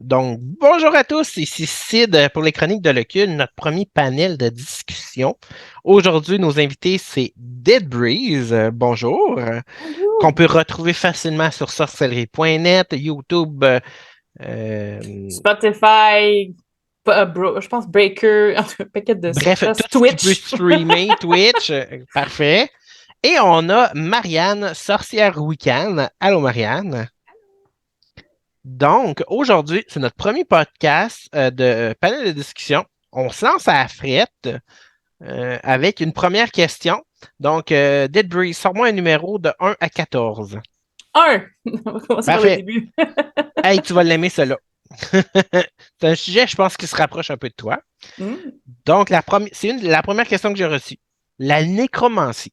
Donc, bonjour à tous, ici Sid pour les Chroniques de l'Occulte, notre premier panel de discussion. Aujourd'hui, nos invités, c'est Dead Breeze, bonjour, qu'on Bonjour. peut retrouver facilement sur sorcellerie.net, YouTube, euh, Spotify, je pense Breaker, en tout cas, un paquet de bref, tout surface, ce qui peut Twitch. streamer, Twitch, parfait. Et on a Marianne, sorcière Wiccan. Allô, Marianne. Donc, aujourd'hui, c'est notre premier podcast de panel de discussion. On se lance à la frette avec une première question. Donc, Dead Breeze, sors-moi un numéro de 1 à 14. Un. On va commencer par le Parfait. début. Hey, tu vas l'aimer, cela. C'est un sujet, je pense, qui se rapproche un peu de toi. Hmm. Donc, la première question que j'ai reçue. La nécromancie.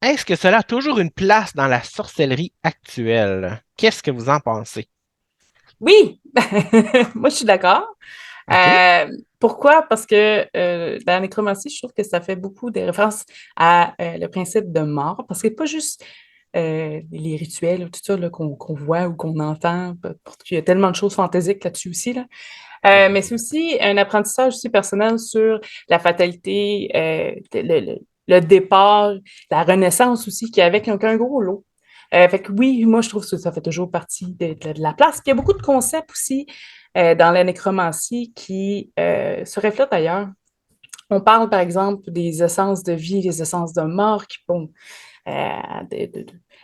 Est-ce que cela a toujours une place dans la sorcellerie actuelle? Qu'est-ce que vous en pensez? Oui, moi je suis d'accord. OK? Euh, Pourquoi? Parce que dans la nécromancie, je trouve que ça fait beaucoup de références à le principe de mort, parce que pas juste les rituels, tout ça là, qu'on voit ou qu'on entend, parce qu'il y a tellement de choses fantaisiques là-dessus aussi, là. Mais c'est aussi un apprentissage aussi personnel sur la fatalité, le départ, la renaissance aussi, qui est avec un gros lot. Fait que oui, moi, je trouve que ça fait toujours partie de la place. Puis il y a beaucoup de concepts aussi dans la nécromancie qui se reflètent ailleurs. On parle, par exemple, des essences de vie, des essences de mort qui, bon,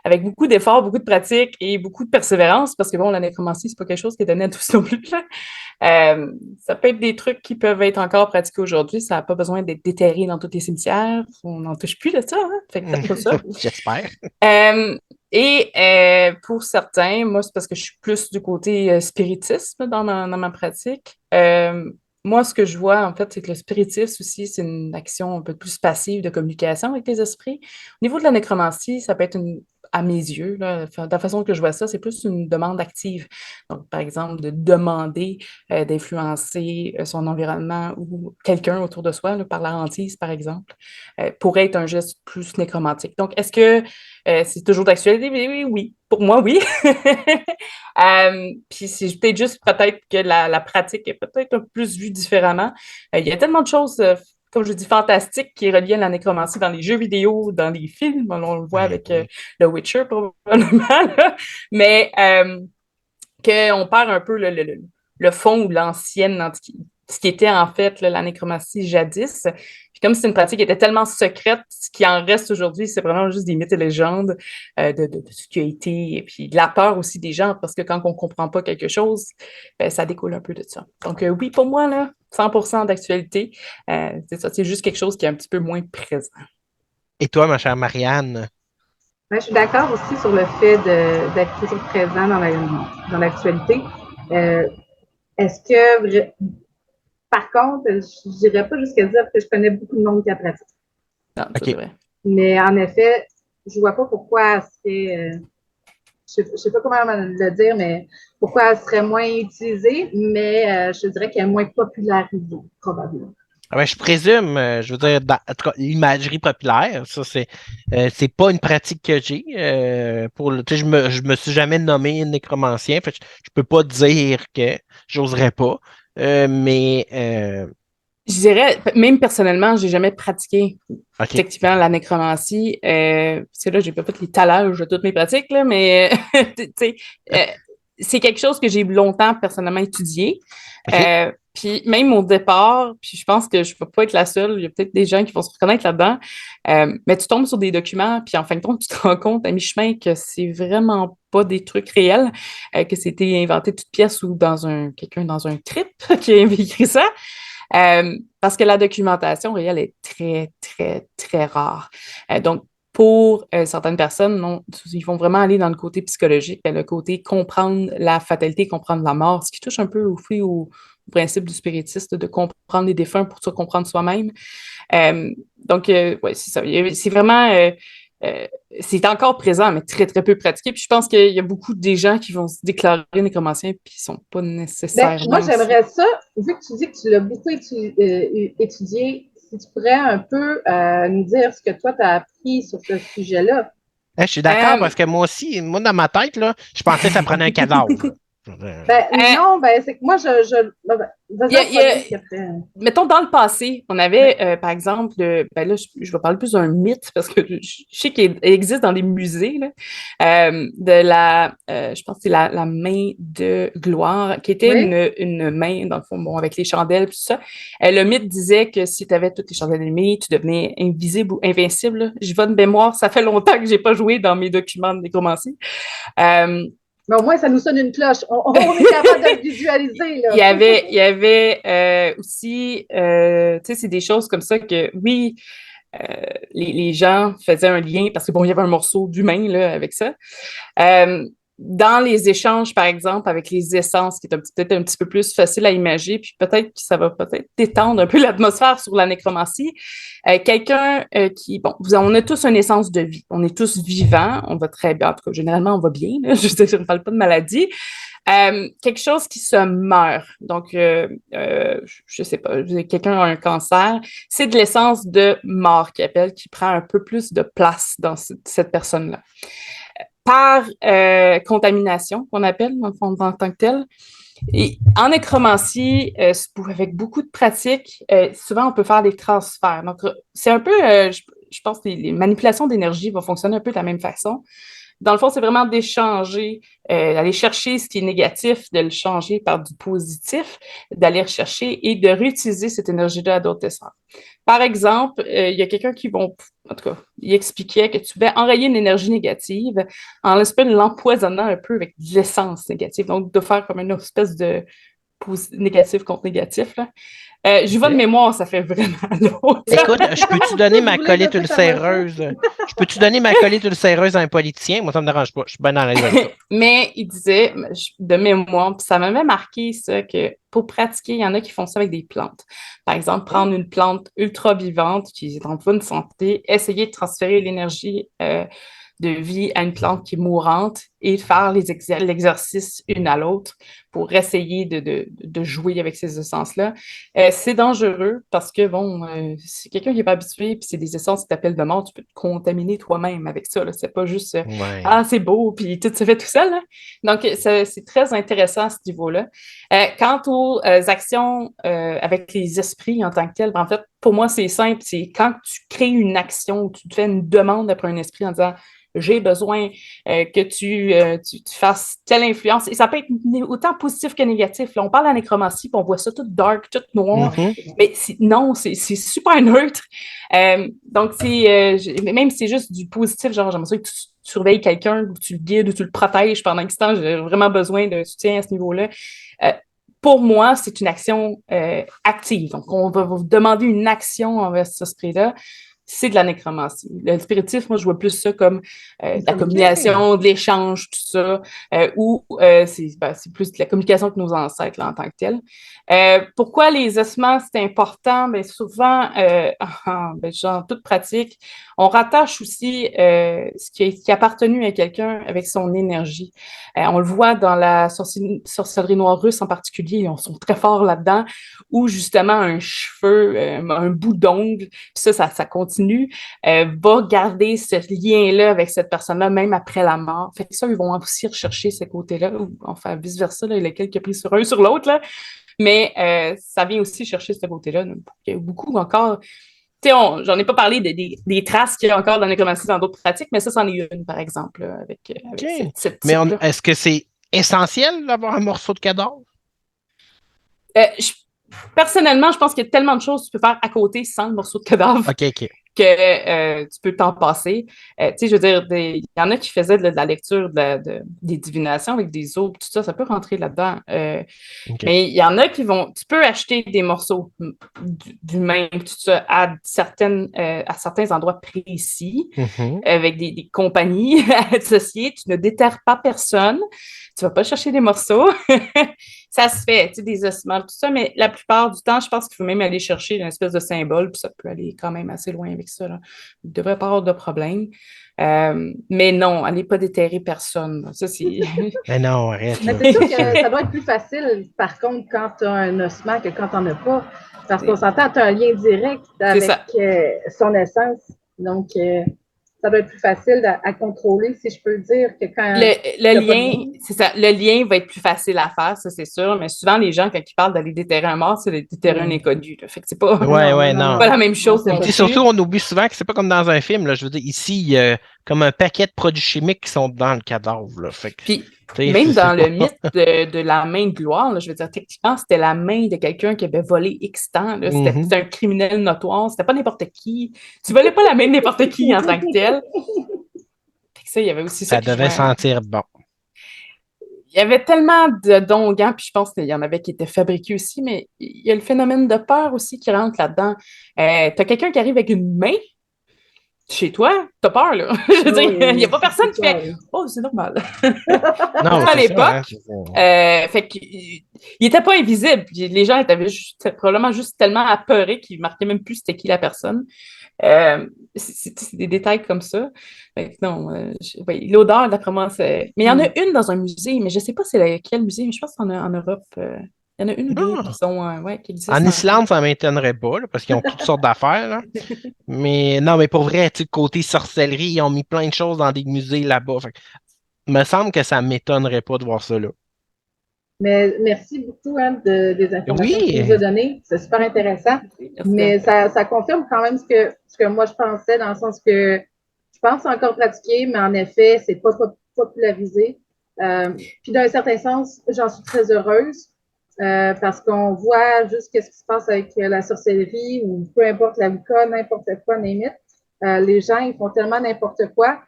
avec beaucoup d'efforts, beaucoup de pratique et beaucoup de persévérance, parce que bon, la nécromancie, c'est pas quelque chose qui est donné à tous non plus, là. Ça peut être des trucs qui peuvent être encore pratiqués aujourd'hui. Ça n'a pas besoin d'être déterré dans tous les cimetières. On n'en touche plus de ça, hein? Fait que faites pas ça. J'espère. Euh, pour certains, moi, c'est parce que je suis plus du côté spiritisme dans ma pratique. Moi, ce que je vois, en fait, c'est que le spiritisme aussi, c'est une action un peu plus passive de communication avec les esprits. Au niveau de la nécromancie, ça peut être à mes yeux, là, de la façon que je vois ça, c'est plus une demande active. Donc, par exemple, de demander d'influencer son environnement ou quelqu'un autour de soi, là, par la hantise, par exemple, pourrait être un geste plus nécromantique. Donc, est-ce que c'est toujours d'actualité? Oui, oui, oui. Pour moi, oui. Puis c'est peut-être que la pratique est peut-être un peu plus vue différemment. Il y a tellement de choses, comme je dis, fantastiques qui relient à la nécromancie dans les jeux vidéo, dans les films. On le voit Ben avec oui. The Witcher, probablement. Là. Mais qu'on perd un peu le fond ou l'ancienne, ce qui était en fait là, la nécromancie jadis. Puis comme c'est une pratique qui était tellement secrète, ce qui en reste aujourd'hui, c'est vraiment juste des mythes et légendes de ce qui a été, et puis de la peur aussi des gens, parce que quand on comprend pas quelque chose, ben, ça découle un peu de ça. Donc oui, pour moi, là, 100% d'actualité, c'est ça, c'est juste quelque chose qui est un petit peu moins présent. Et toi, ma chère Marianne? Ouais, je suis d'accord aussi sur le fait d'être toujours présent dans l'actualité. Euh, est-ce que, par contre, je dirais pas jusqu'à dire que je connais beaucoup de monde qui a pratiqué. Non, ça c'est OK. vrai. Mais en effet, je vois pas pourquoi elle serait, je sais pas comment le dire, mais pourquoi elle serait moins utilisée, mais je dirais qu'elle est moins popularisée, probablement. Ah ben, je présume, je veux dire, en tout cas, l'imagerie populaire, ça, c'est pas une pratique que j'ai. Tu sais, je me suis jamais nommé nécromancien, fait que je peux pas dire que j'oserais pas. Mais, Je dirais, même personnellement, j'ai jamais pratiqué OK. effectivement la nécromancie. Parce que là, j'ai pas fait les talages de toutes mes pratiques, là, mais tu sais, euh, c'est quelque chose que j'ai longtemps personnellement étudié. OK. Puis même au départ, puis je pense que je ne vais pas être la seule, il y a peut-être des gens qui vont se reconnaître là-dedans, mais tu tombes sur des documents, puis en fin de compte, tu te rends compte à mi-chemin que c'est vraiment pas des trucs réels, que c'était inventé de toutes pièces ou quelqu'un dans un trip qui a écrit ça. Parce que la documentation réelle est très, très, très rare. Donc, pour certaines personnes, non, ils vont vraiment aller dans le côté psychologique, le côté comprendre la fatalité, comprendre la mort, ce qui touche un peu au principe du spiritisme, de comprendre les défunts pour se comprendre soi-même. Donc, ouais, c'est ça. C'est vraiment, euh, c'est encore présent, mais très, très peu pratiqué. Puis je pense qu'il y a beaucoup de gens qui vont se déclarer nécromanciens, puis qui ne sont pas Ben, moi, nécessairement ça. j'aimerais ça, vu que tu dis que tu l'as beaucoup étudié, si tu pourrais un peu nous dire ce que toi, tu as appris sur ce sujet-là. Je suis d'accord Euh, parce que moi aussi, moi, dans ma tête, là, je pensais que ça prenait un cadavre. Non, c'est que moi, vas-y, puis après. Mettons, dans le passé, on avait, par exemple, là, je vais parler plus d'un mythe parce que je sais qu'il existe dans des musées, là, je pense que c'est la main de gloire, qui était une main, dans le fond, bon, avec les chandelles et tout ça. Le mythe disait que si tu avais toutes les chandelles allumées, tu devenais invisible ou invincible, là. Je vais de mémoire, ça fait longtemps que j'ai pas joué dans mes documents de nécromancie. Mais au moins, ça nous sonne une cloche. On est capable de le visualiser, là. Il y avait aussi, tu sais, c'est des choses comme ça que, oui, les gens faisaient un lien parce que, bon, il y avait un morceau d'humain, là, avec ça. Dans les échanges, par exemple, avec les essences, qui est peut-être un petit peu plus facile à imaginer, puis peut-être que ça va peut-être détendre un peu l'atmosphère sur la nécromancie. Quelqu'un on a tous une essence de vie. On est tous vivants, on va très bien. En tout cas, généralement, on va bien. Là. Je ne parle pas de maladie. Quelque chose qui se meurt. Donc, je sais pas, quelqu'un a un cancer, c'est de l'essence de mort qu'il appelle, qui prend un peu plus de place dans cette personne-là. Par contamination, qu'on appelle en tant que tel. Et en nécromancie, avec beaucoup de pratiques, souvent on peut faire des transferts. Donc, c'est un peu, je pense que les manipulations d'énergie vont fonctionner un peu de la même façon. Dans le fond, c'est vraiment d'échanger, d'aller chercher ce qui est négatif, de le changer par du positif, d'aller rechercher et de réutiliser cette énergie-là à d'autres essences. Par exemple, il y a quelqu'un en tout cas, il expliquait que tu pouvais enrayer une énergie négative en l'empoisonnant un peu avec de l'essence négative. Donc, de faire comme une espèce de négatif contre négatif, là. Je vois de mémoire, ça fait vraiment longtemps. Écoute, je peux-tu donner ma colite ulcéreuse? Je peux-tu donner ma colite ulcéreuse à un politicien? Moi, ça me dérange pas. Je suis bien dans l'aise avec ça. Mais il disait, de mémoire, puis ça m'avait marqué ça, que pour pratiquer, il y en a qui font ça avec des plantes. Par exemple, prendre une plante ultra vivante, qui est en bonne santé, essayer de transférer l'énergie de vie à une plante qui est mourante et faire l'exercice une à l'autre pour essayer de jouer avec ces essences-là. C'est dangereux parce que, bon, si quelqu'un qui n'est pas habitué, puis c'est des essences qui t'appellent de mort, tu peux te contaminer toi-même avec ça. Là. C'est pas juste Ah, c'est beau, puis tout se fait tout seul. Là. Donc, c'est très intéressant à ce niveau-là. Quant aux actions avec les esprits en tant que tels, en fait, pour moi, c'est simple. C'est quand tu crées une action ou tu te fais une demande après un esprit en disant j'ai besoin que tu fasses telle influence. Et ça peut être autant positif que négatif. Là, on parle de la nécromancie, puis on voit ça tout dark, tout noir. Mais non, c'est super neutre. Donc, même si c'est juste du positif, genre, j'aimerais ça que tu surveilles quelqu'un, ou tu le guides, ou tu le protèges pendant un instant, j'ai vraiment besoin de soutien à ce niveau-là. Pour moi, c'est une action active. Donc, on va vous demander une action envers cet esprit-là. C'est de la nécromancie. Le spiritisme, moi, je vois plus ça comme de la communication, de l'échange, tout ça, ou c'est plus de la communication que nos ancêtres, là, en tant que tel. Pourquoi les ossements, c'est important? Bien, souvent, genre, toute pratique, on rattache aussi ce qui a appartenu à quelqu'un avec son énergie. On le voit dans la sorcellerie noire russe en particulier, ils sont très forts là-dedans, où justement un cheveu, un bout d'ongle, puis ça continue, va garder ce lien-là avec cette personne-là, même après la mort. Fait que ça, ils vont aussi rechercher ce côté-là, ou enfin vice-versa, là, lequel qui a pris sur un sur l'autre, là. Mais ça vient aussi chercher ce côté-là. Il y a beaucoup encore... Tu sais, j'en ai pas parlé des traces qu'il y a encore dans la nécromancie dans d'autres pratiques, mais ça, c'en est une, par exemple, là, avec cette Mais est-ce que c'est essentiel d'avoir un morceau de cadavre? Personnellement, je pense qu'il y a tellement de choses que tu peux faire à côté sans le morceau de cadavre. OK. Que tu peux t'en passer. Tu sais, je veux dire, il y en a qui faisaient de la lecture des divinations avec des os, tout ça, ça peut rentrer là-dedans. Mais il y en a qui tu peux acheter des morceaux d'humains, tout ça, à certains endroits précis, avec des compagnies associées. Tu ne déterres pas personne. Tu vas pas chercher des morceaux. Ça se fait, tu sais, des ossements, tout ça, mais la plupart du temps, je pense qu'il faut même aller chercher une espèce de symbole, puis ça peut aller quand même assez loin avec ça. Là. Il ne devrait pas avoir de problème. Mais non, allez pas déterrer personne. Ça, c'est... Mais non, arrête. Mais c'est sûr que ça doit être plus facile, par contre, quand tu as un ossement que quand tu n'en as pas. Parce qu'on s'entend, tu as un lien direct avec son essence. Donc, ça doit être plus facile à contrôler, si je peux le dire, que quand... Le lien, c'est ça, le lien va être plus facile à faire, ça c'est sûr, mais souvent les gens, quand ils parlent d'aller déterrer un mort, c'est de déterrer un inconnu. Là. Fait que c'est pas, Non. pas la même chose. Puis surtout, on oublie souvent que c'est pas comme dans un film. Là. Je veux dire, ici, il y a comme un paquet de produits chimiques qui sont dans le cadavre. Là. Fait que, puis, même dans le mythe de la main de gloire, là, je veux dire, techniquement, c'était la main de quelqu'un qui avait volé X temps. Là. C'était un criminel notoire, c'était pas n'importe qui. Tu volais pas la main de n'importe qui en tant que tel. Ça, il y avait aussi ça devait sentir bon. Il y avait tellement de dons-gants, puis je pense qu'il y en avait qui étaient fabriqués aussi, mais il y a le phénomène de peur aussi qui rentre là-dedans. T'as quelqu'un qui arrive avec une main chez toi, t'as peur, là. Je veux dire, il n'y a pas personne qui fait « Oh, c'est normal. » Non, à l'époque. Fait qu'il n'était pas invisible. Les gens étaient probablement juste tellement apeurés qu'ils ne marquaient même plus c'était qui la personne. C'est des détails comme ça. Non, l'odeur, d'après moi, c'est... Mais il y en a une dans un musée, mais je ne sais pas c'est lequel musée, mais je pense qu'il y en a en Europe. Il y en a une ou deux qui sont... qui existent en Islande, ça ne m'étonnerait pas, là, parce qu'ils ont toutes sortes d'affaires. Là. Mais non, mais pour vrai, côté sorcellerie, ils ont mis plein de choses dans des musées là-bas. Fait, il me semble que ça ne m'étonnerait pas de voir ça là. Mais merci beaucoup des informations que tu nous as données. C'est super intéressant. Mais ça confirme quand même ce que moi je pensais, dans le sens que je pense encore pratiquer, mais en effet, c'est pas popularisé. Puis d'un certain sens, j'en suis très heureuse parce qu'on voit juste ce qui se passe avec la sorcellerie ou peu importe l'avocat, n'importe quoi, n'importe. Les gens, ils font tellement n'importe quoi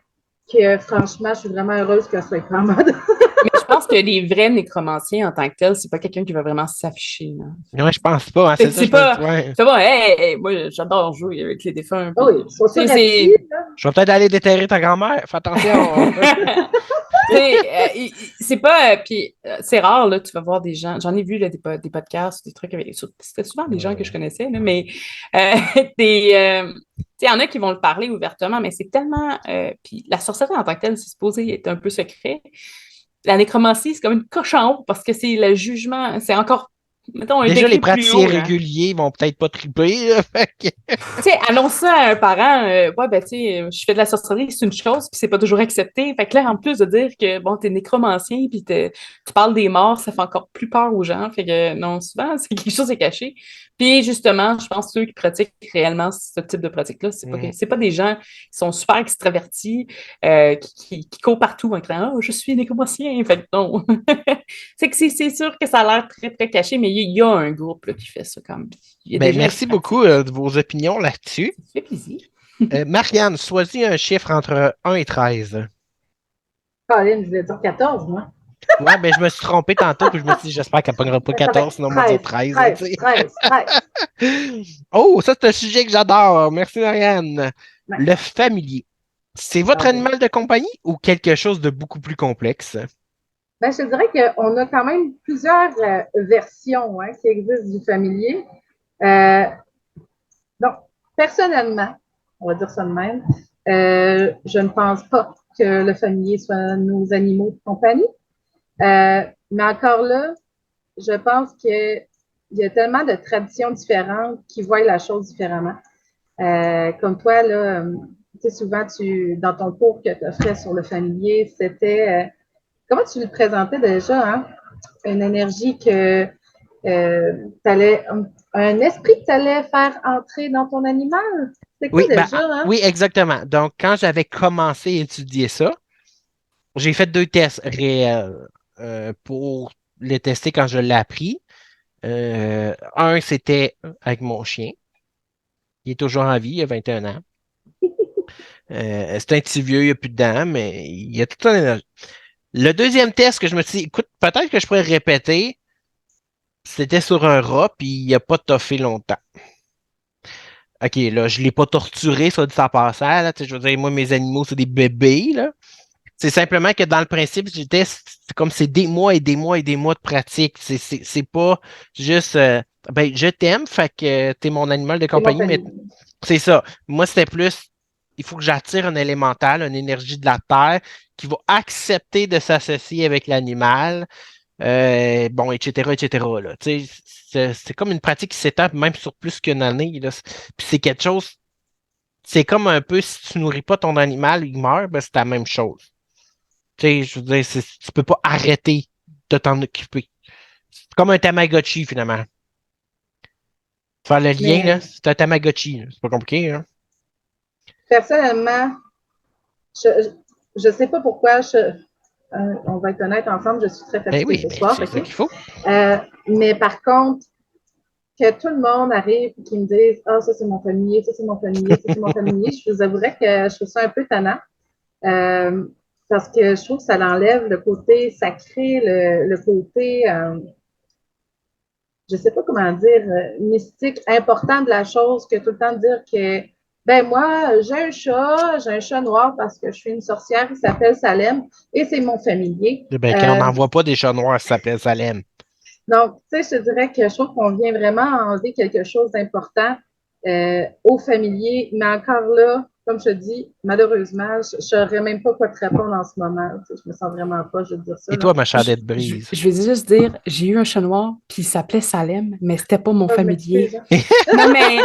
que franchement, je suis vraiment heureuse qu'elle soit pas en mode. Mais je pense que les vrais nécromanciens en tant que tels, c'est pas quelqu'un qui va vraiment s'afficher. Ouais, je pense pas. Hein, c'est pas. C'est bon, hey, moi, j'adore jouer avec les défunts. Oh oui, je vais peut-être aller déterrer ta grand-mère. Fais attention. C'est pas. Puis c'est rare, là, tu vas voir des gens. J'en ai vu là, des podcasts, des trucs avec. C'était souvent des gens que je connaissais, là, mais il y en a qui vont le parler ouvertement, mais c'est tellement. Puis la sorcellerie en tant que telle, c'est supposé être un peu secret. La nécromancie, c'est comme une coche en haut parce que c'est le jugement, c'est encore, mettons, un déjà, les praticiens haut, réguliers vont peut-être pas triper. Tu sais, annonce ça à un parent, ouais, ben, tu sais, je fais de la sorcellerie, c'est une chose, puis c'est pas toujours accepté. Fait que là, en plus de dire que, bon, t'es nécromancien, puis tu parles des morts, ça fait encore plus peur aux gens. Fait que, non, souvent, c'est quelque chose de caché. Puis, justement, je pense que ceux qui pratiquent réellement ce type de pratique-là, c'est pas des gens qui sont super extravertis, qui courent partout en criant « Oh, je suis nécromancien! » Fait que non. c'est sûr que ça a l'air très, très caché, mais il y a un groupe là, qui fait ça quand même. Merci beaucoup de vos opinions là-dessus. Ça fait plaisir. Marianne, choisis un chiffre entre 1 et 13. Colin, je voulais dire 14, moi. Ouais, ben je me suis trompé tantôt, puis je me suis dit, j'espère qu'elle ne pognera pas 14, sinon on va dire 13. 13. Oh, ça, c'est un sujet que j'adore. Merci, Marianne. Ouais. Le familier. C'est votre animal de compagnie ou quelque chose de beaucoup plus complexe? Ben, je te dirais qu'on a quand même plusieurs versions qui existent du familier. Donc, personnellement, on va dire ça de même, je ne pense pas que le familier soit nos animaux de compagnie. Mais encore là, je pense qu'il y a tellement de traditions différentes qui voient la chose différemment. Comme toi, là, tu sais, souvent, dans ton cours que tu offrais sur le familier, c'était... comment tu le présentais déjà, hein? Une énergie que un esprit que tu allais faire entrer dans ton animal? C'est quoi déjà, hein? Oui, exactement. Donc, quand j'avais commencé à étudier ça, j'ai fait 2 tests réels pour les tester quand je l'ai appris. Un, c'était avec mon chien. Il est toujours en vie, il a 21 ans. C'est un petit vieux, il n'y a plus de dents, mais il y a toute son énergie. Le deuxième test que je me suis dit, écoute, peut-être que je pourrais répéter, c'était sur un rat, puis il n'a pas toffé longtemps. OK, là, je ne l'ai pas torturé, ça dit ça passant. Là, je veux dire, moi, mes animaux, c'est des bébés. Là. C'est simplement que dans le principe, c'est comme c'est des mois et des mois et des mois de pratique. C'est pas juste ben, je t'aime, fait que t'es mon animal de compagnie, mais c'est ça. Moi, c'était plus il faut que j'attire un élémental, une énergie de la terre qui va accepter de s'associer avec l'animal. Bon, etc., etc. Là. C'est comme une pratique qui s'étend même sur plus qu'une année. Là. Puis c'est quelque chose, c'est comme un peu si tu nourris pas ton animal, il meurt, ben c'est la même chose. Tu sais, je veux dire, tu peux pas arrêter de t'en occuper. C'est comme un Tamagotchi, finalement. Faire le lien, là, Mais c'est un Tamagotchi, là. C'est pas compliqué, hein? personnellement, je, je sais pas pourquoi on va être honnête ensemble, je suis très Ben fatiguée oui, ce ben soir, c'est ça OK? qu'il faut. Mais par contre, que tout le monde arrive et qu'ils me disent ah, ça c'est mon familier, ça c'est mon familier, ça c'est mon familier, je vous avouerais que je trouve ça un peu tannant. Euh, parce que je trouve que ça l'enlève le côté sacré, le côté, je sais pas comment dire, mystique, important de la chose, que tout le temps dire que, ben moi, j'ai un chat noir parce que je suis une sorcière, il s'appelle Salem, et c'est mon familier. Ben, quand on n'envoie pas des chats noirs, ça s'appelle Salem. Donc, tu sais, je te dirais que je trouve qu'on vient vraiment enlever quelque chose d'important aux familiers. Mais encore là, comme je te dis, malheureusement, je ne saurais même pas quoi te répondre en ce moment. Tu sais, je me sens vraiment pas, je veux dire ça. Et Là. toi, ma Je, chandelle brise? je vais juste dire, j'ai eu un chat noir, puis il s'appelait Salem, mais c'était pas mon Oh, je familier. m'excuse. Hein. Non, mais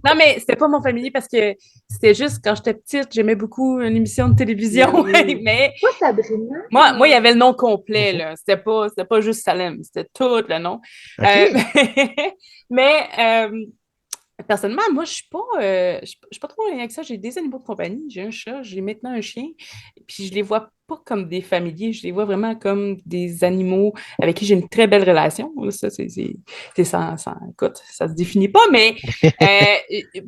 non, mais c'était pas mon familier parce que c'était juste quand j'étais petite, j'aimais beaucoup une émission de télévision. Oui. Mais Toi, Sabrina? moi, il y avait le nom complet, Mhm. là. C'était pas juste Salem, c'était tout le nom. Euh, OK. mais personnellement, moi, je suis pas trop avec ça. J'ai des animaux de compagnie. J'ai un chat, j'ai maintenant un chien. Puis je les vois pas comme des familiers. Je les vois vraiment comme des animaux avec qui j'ai une très belle relation. Ça, écoute, ça se définit pas. Mais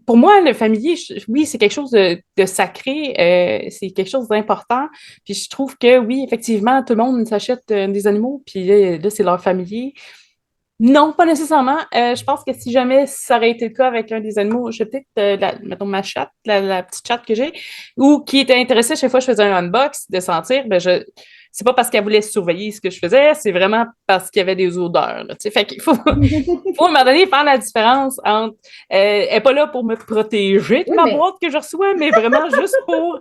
pour moi, le familier, oui, c'est quelque chose de sacré. C'est quelque chose d'important. Puis je trouve que oui, effectivement, tout le monde s'achète des animaux. Puis là c'est leur familier. Non, pas nécessairement. Je pense que si jamais ça aurait été le cas avec un des animaux, je peut-être, mettons, ma chatte, la petite chatte que j'ai, ou qui était intéressée, chaque fois que je faisais un unbox, de sentir, c'est pas parce qu'elle voulait surveiller ce que je faisais, c'est vraiment parce qu'il y avait des odeurs. Là, tu sais. Fait qu'il faut, faut, à un moment donné, faire la différence entre, elle n'est pas là pour me protéger de Oui, ma mais boîte que je reçois, mais vraiment juste pour Ben,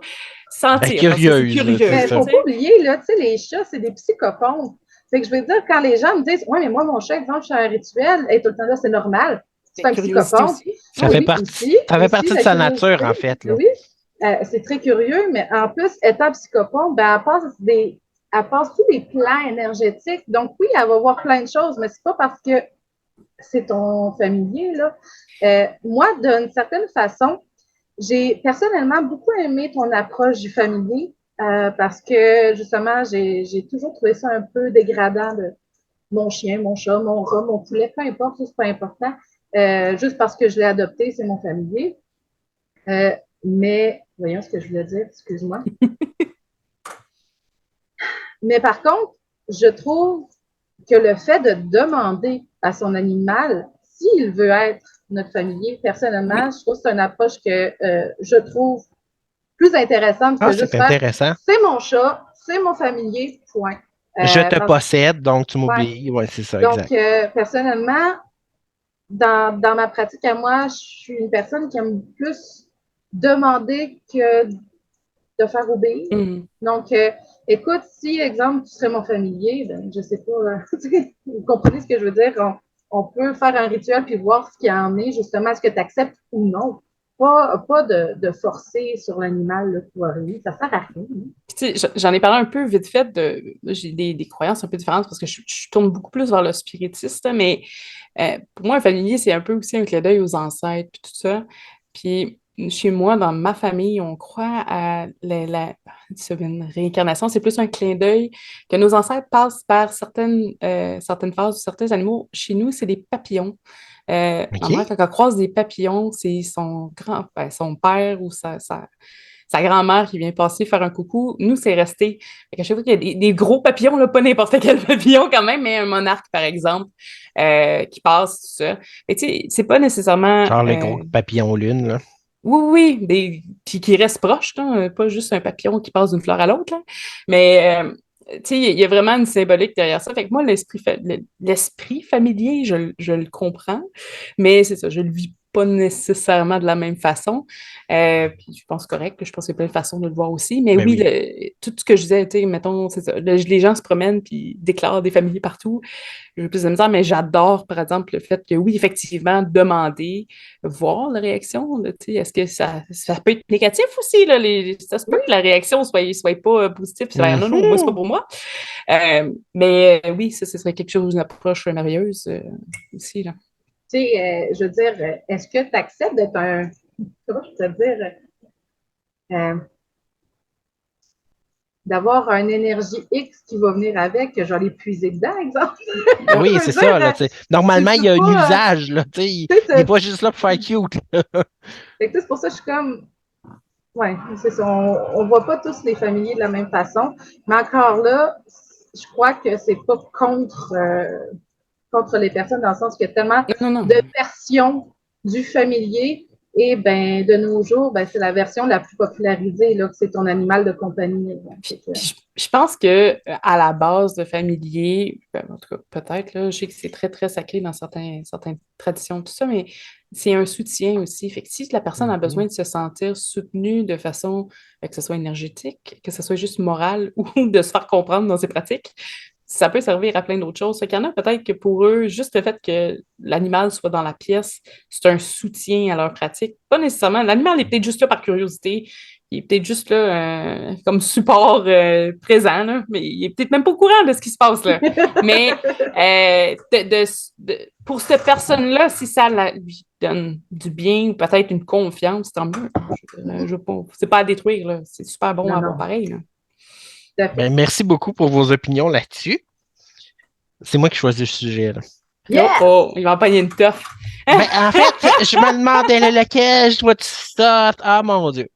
sentir, parce que c'est curieuse, là, c'est curieux, il là, faut ça. tu pas sais. oublier, là, tu sais, les chats, c'est des psychopathes. Fait que je veux dire, quand les gens me disent, ouais, mais moi, mon chat, exemple, je fais un rituel, et tout le temps là, c'est normal. C'est Mais un curiosité psychopathe. aussi. Ça Ah fait oui. Oui, partie, ça fait aussi, partie de la sa nature, curiosité. en fait, là. Oui, c'est très curieux, mais en plus, étant psychopathe, ben, elle passe tous des plans énergétiques. Donc, oui, elle va voir plein de choses, mais c'est pas parce que c'est ton familier, là. Moi, d'une certaine façon, j'ai personnellement beaucoup aimé ton approche du familier parce que justement, j'ai toujours trouvé ça un peu dégradant de mon chien, mon chat, mon rat, mon poulet, peu importe, c'est pas important. Juste parce que je l'ai adopté, c'est mon familier. Euh, mais, voyons ce que je voulais dire, excuse-moi. Mais par contre, je trouve que le fait de demander à son animal s'il veut être notre familier, personnellement, Oui. je trouve que c'est une approche que je trouve plus intéressante Ah, que c'est juste faire intéressant. c'est mon chat, c'est mon familier, point. Je te Parce, possède, donc tu ouais. m'oublies. Ouais, c'est ça, Donc, exact. personnellement, dans ma pratique à moi, je suis une personne qui aime plus demander que de faire obéir. Mm. Donc, écoute, si, exemple, tu serais mon familier, ben, je sais pas, vous comprenez ce que je veux dire? On peut faire un rituel puis voir ce qu'il y en est, justement, est-ce que tu acceptes ou non. Pas de forcer sur l'animal pour arriver, ça sert à rien. Puis, tu sais, j'en ai parlé un peu vite fait j'ai des croyances un peu différentes parce que je tourne beaucoup plus vers le spiritiste, mais pour moi, un familier, c'est un peu aussi un clin d'œil aux ancêtres, puis tout ça. Puis chez moi, dans ma famille, on croit à c'est une réincarnation, c'est plus un clin d'œil que nos ancêtres passent par certaines phases, certains animaux. Chez nous, c'est des papillons. Ma mère, OK? quand elle croise des papillons, c'est son père ou sa grand-mère qui vient passer faire un coucou. Nous, c'est resté. Fait qu'à chaque fois qu'il y a des gros papillons, là, pas n'importe quel papillon quand même, mais un monarque, par exemple, qui passe, tout ça. Mais tu sais, c'est pas nécessairement... Genre le gros papillon lune, là. Oui, oui, qui reste proche, là, pas juste un papillon qui passe d'une fleur à l'autre, là. Mais... tu sais, il y a vraiment une symbolique derrière ça. Fait que moi, l'esprit familier, je le comprends, mais c'est ça, je le vis pas nécessairement de la même façon. Puis je pense correct, je pense qu'il y a plein de façons de le voir aussi. Mais Ben oui, oui. tout ce que je disais, tu sais, mettons, c'est ça, les gens se promènent puis déclarent des familles partout. J'ai plus de misère, mais j'adore, par exemple, le fait que oui, effectivement, demander, voir la réaction. Là, tu sais, est-ce que ça peut être négatif aussi? Là, ça se peut que la réaction soit pas positive. Puis c'est non, non, moi, c'est pas pour moi. Mais oui, ça, ce serait quelque chose, une approche merveilleuse aussi. Là. Tu sais, je veux dire, est-ce que tu acceptes d'être comment je peux te dire, d'avoir une énergie X qui va venir avec, genre l'épuiser dedans, exemple? Oui, c'est ça, là, tu sais. Normalement, il y a un usage, là, tu sais. Il n'est pas juste là pour faire cute, là. C'est pour ça que je suis comme, ouais, c'est ça. On voit pas tous les familiers de la même façon, mais encore là, je crois que c'est pas contre les personnes, dans le sens qu'il y a tellement Non. de versions du familier. Et ben, de nos jours, ben, c'est la version la plus popularisée, là, que c'est ton animal de compagnie. Je pense que à la base de familier, en tout cas, peut-être, là, je sais que c'est très, très sacré dans certaines traditions, tout ça, mais c'est un soutien aussi. Fait que si la personne a besoin de se sentir soutenue de façon que ce soit énergétique, que ce soit juste morale ou de se faire comprendre dans ses pratiques, ça peut servir à plein d'autres choses. Fait qu'il y en a peut-être que pour eux, juste le fait que l'animal soit dans la pièce, c'est un soutien à leur pratique. Pas nécessairement. L'animal est peut-être juste là par curiosité. Il est peut-être juste là comme support présent, là, mais il est peut-être même pas au courant de ce qui se passe là. Mais pour cette personne-là, si ça lui donne du bien, peut-être une confiance, tant mieux. C'est pas à détruire, là. C'est super bon à avoir pareil. Là. Ben, merci beaucoup pour vos opinions là-dessus. C'est moi qui choisis le sujet, là. Yeah! Oh, il va en pogner une toffe. Ben, en fait, je me demandais lequel je dois ça. Ah, mon Dieu.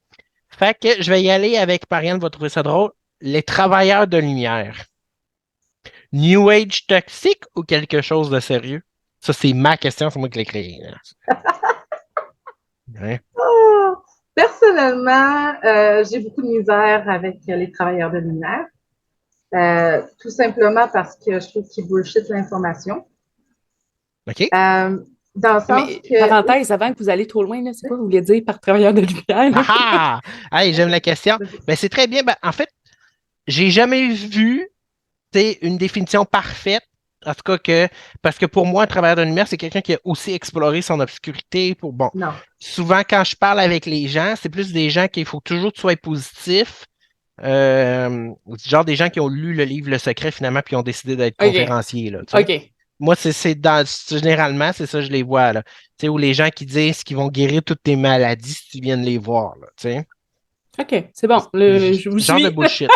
Fait que je vais y aller avec, Marianne va trouver ça drôle, les travailleurs de lumière. New Age toxique ou quelque chose de sérieux? Ça, c'est ma question, c'est moi qui l'ai créé. Ouais. Oh, personnellement, j'ai beaucoup de misère avec les travailleurs de lumière. Tout simplement parce que je trouve qu'ils bullshit l'information. OK. Dans le sens que... Parenthèse, avant que vous allez trop loin, là, c'est quoi vous voulez dire par travailleur de lumière? Ah! Hey, j'aime la question. Ben, c'est très bien. Ben, en fait, j'ai jamais vu une définition parfaite. En tout cas, parce que pour moi, un travailleur de lumière, c'est quelqu'un qui a aussi exploré son obscurité. Non. Souvent, quand je parle avec les gens, c'est plus des gens qu'il faut toujours que tu sois positif. Genre des gens qui ont lu le livre Le Secret finalement, puis ont décidé d'être conférenciers. Là, OK. Moi, généralement, c'est ça, je les vois. Là. Ou les gens qui disent qu'ils vont guérir toutes tes maladies si tu viens de les voir. Là, OK, c'est bon. Je vous genre suis. de bullshit.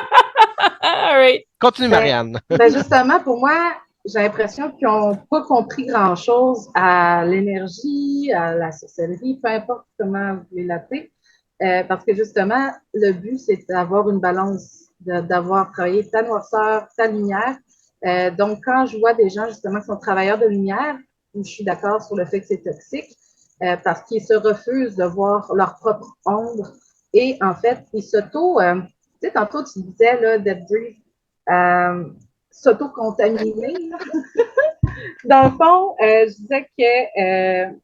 All right. Continue, Marianne. Justement, pour moi, j'ai l'impression qu'ils n'ont pas compris grand-chose à l'énergie, à la sorcellerie, peu importe comment vous voulez l'appeler. Parce que justement, le but, c'est d'avoir une balance, d'avoir travaillé ta noirceur, ta lumière. Donc, quand je vois des gens, justement, qui sont travailleurs de lumière, je suis d'accord sur le fait que c'est toxique, parce qu'ils se refusent de voir leur propre ombre. Et en fait, ils tu sais, tantôt, tu disais, là, Debris, s'auto-contaminer. Dans le fond, je disais que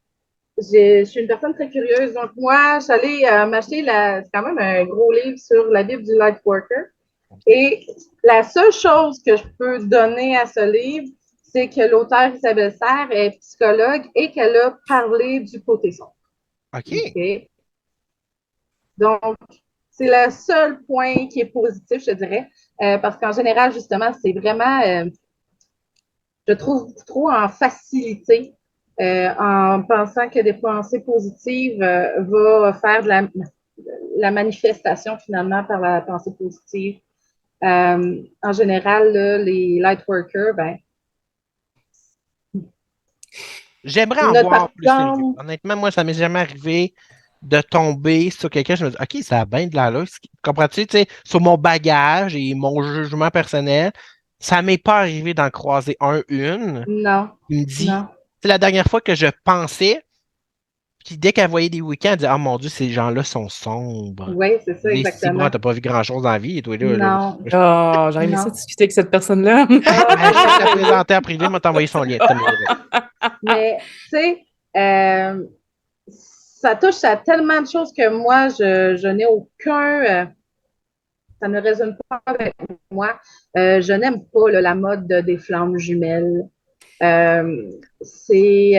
je suis une personne très curieuse. Donc, moi, je suis allée m'acheter c'est quand même un gros livre sur la Bible du Lightworker. Et la seule chose que je peux donner à ce livre, c'est que l'auteur Isabelle Serre est psychologue et qu'elle a parlé du côté sombre. OK. Okay? Donc, c'est le seul point qui est positif, je dirais. Parce qu'en général, justement, c'est vraiment, je trouve, trop en facilité, en pensant que des pensées positives vont faire de la manifestation finalement par la pensée positive. En général, là, les lightworkers, ben. J'aimerais en voir plus sérieux. Honnêtement, moi, ça m'est jamais arrivé de tomber sur quelqu'un, je me dis, OK, ça a bien de l'allure. Comprends-tu, sur mon bagage et mon jugement personnel, ça m'est pas arrivé d'en croiser une. Non. Il me dit, non. C'est la dernière fois que je pensais, puis dès qu'elle voyait des week-ends, elle disait, oh mon Dieu, ces gens-là sont sombres. Oui, c'est ça, exactement. T'as pas vu grand-chose dans la vie, et toi, là. Non. J'aurais aimé ça discuter avec cette personne-là. Je vais te la présenter en privé, m'a t'envoyer son lien. Mais, tu sais, ça touche à tellement de choses que moi, je n'ai aucun... ça ne résonne pas avec moi. Je n'aime pas la mode des flammes jumelles. C'est...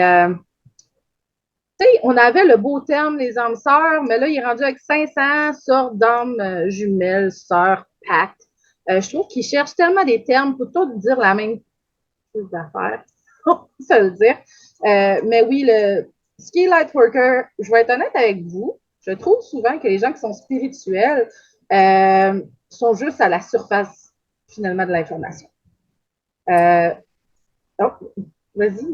on avait le beau terme, les âmes sœurs, mais là, il est rendu avec 500 sortes d'âmes jumelles, sœurs, pactes. Je trouve qu'ils cherchent tellement des termes pour tous dire la même chose d'affaires. Ça veut dire. Mais oui, ce qui est Lightworker, je vais être honnête avec vous, je trouve souvent que les gens qui sont spirituels sont juste à la surface, finalement, de l'information. Donc, vas-y,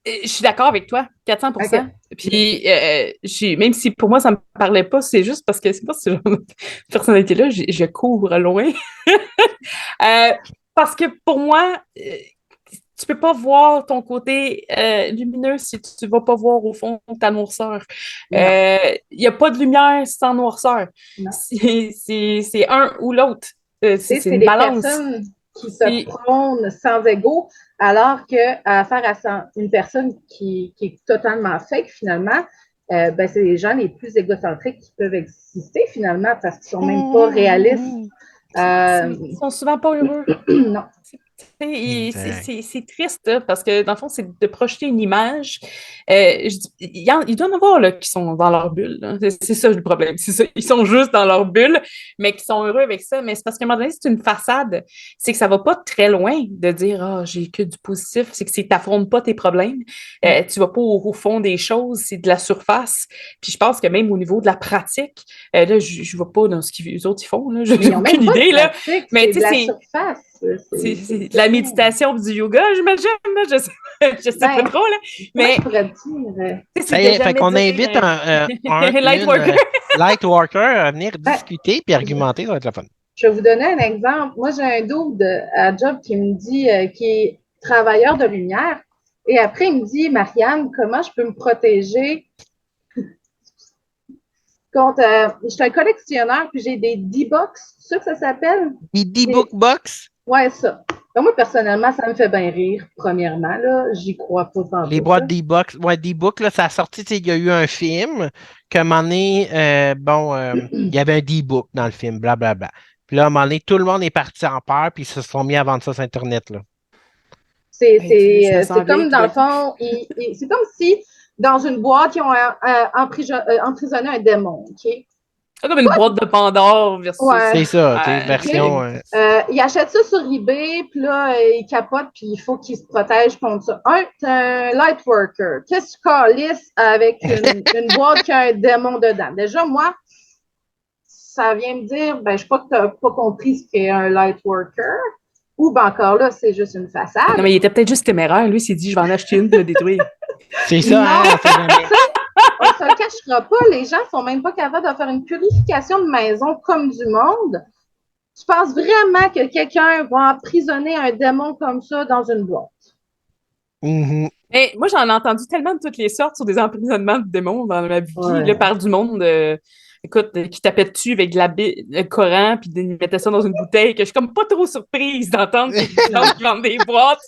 Je suis d'accord avec toi, 400%. Okay. Puis, même si pour moi, ça me parlait pas, c'est juste parce que c'est pas ce genre de personnalité-là, je cours loin. Parce que pour moi, tu peux pas voir ton côté lumineux si tu vas pas voir au fond ta noirceur. Il n'y a pas de lumière sans noirceur. C'est un ou l'autre. C'est une des balance. Personnes qui se prônent sans ego, alors qu'à affaire à une personne qui est totalement fake, finalement, c'est les gens les plus égocentriques qui peuvent exister, finalement, parce qu'ils sont même pas réalistes. Ils sont souvent pas heureux. Non. C'est triste hein, parce que dans le fond, c'est de projeter une image. Il doit y en avoir là, qui sont dans leur bulle. C'est ça le problème. C'est ça. Ils sont juste dans leur bulle, mais qui sont heureux avec ça. Mais c'est parce qu'à un moment donné, c'est une façade. C'est que ça va pas très loin de dire ah, j'ai que du positif. C'est que tu n'affrontes pas tes problèmes. Tu vas pas au fond des choses, c'est de la surface. Puis je pense que même au niveau de la pratique, là, je vois pas dans ce qu'ils les autres ils font. Là. J'ai aucune idée. Là. Mais tu sais, c'est surface. C'est de la méditation du yoga, j'imagine. Je sais pas trop. Là. Mais je pourrais dire. Fait qu'on invite un Lightworker à venir discuter puis argumenter, ça va être la fun. Je vais vous donner un exemple. Moi, j'ai un dude à job qui me dit qui est travailleur de lumière. Et après, il me dit, Marianne, comment je peux me protéger contre. Je suis un collectionneur, puis j'ai des D-Box, c'est ça que ça s'appelle? Des D-Book Box? Ouais, ça. Donc, moi, personnellement, ça me fait bien rire, premièrement. Là, j'y crois pas tant. Les boîtes D-Box. Ouais, D-Book, là, ça a sorti, il y a eu un film qu'à un moment donné, il y avait un D-Book dans le film, blablabla. Puis là, à un moment donné, tout le monde est parti en peur, puis ils se sont mis à vendre ça sur Internet, là. C'est comme, dans le fond, c'est comme si, dans une boîte, ils ont emprisonné un démon, OK? C'est comme une boîte de Pandore versus... Ouais. C'est ça, version... Ils achètent ça sur eBay, puis là, ils capotent, puis il faut qu'ils se protègent contre ça. T'es un Lightworker. Qu'est-ce que tu calisses avec une boîte qui a un démon dedans? Déjà, moi, ça vient me dire, je crois que tu n'as pas compris ce qu'est un Lightworker. Ou encore là, c'est juste une façade. Non, mais il était peut-être juste téméraire. Lui, il s'est dit, je vais en acheter une pour le détruire. C'est ça, hein? On ne se le cachera pas, les gens ne sont même pas capables de faire une purification de maison comme du monde. Tu penses vraiment que quelqu'un va emprisonner un démon comme ça dans une boîte? Mm-hmm. Mais moi, j'en ai entendu tellement de toutes les sortes sur des emprisonnements de démons dans ma vie, là, par du monde... écoute, qui tapait dessus avec le Coran, puis ils mettaient ça dans une bouteille, que je suis comme pas trop surprise d'entendre qu'ils vendent des boîtes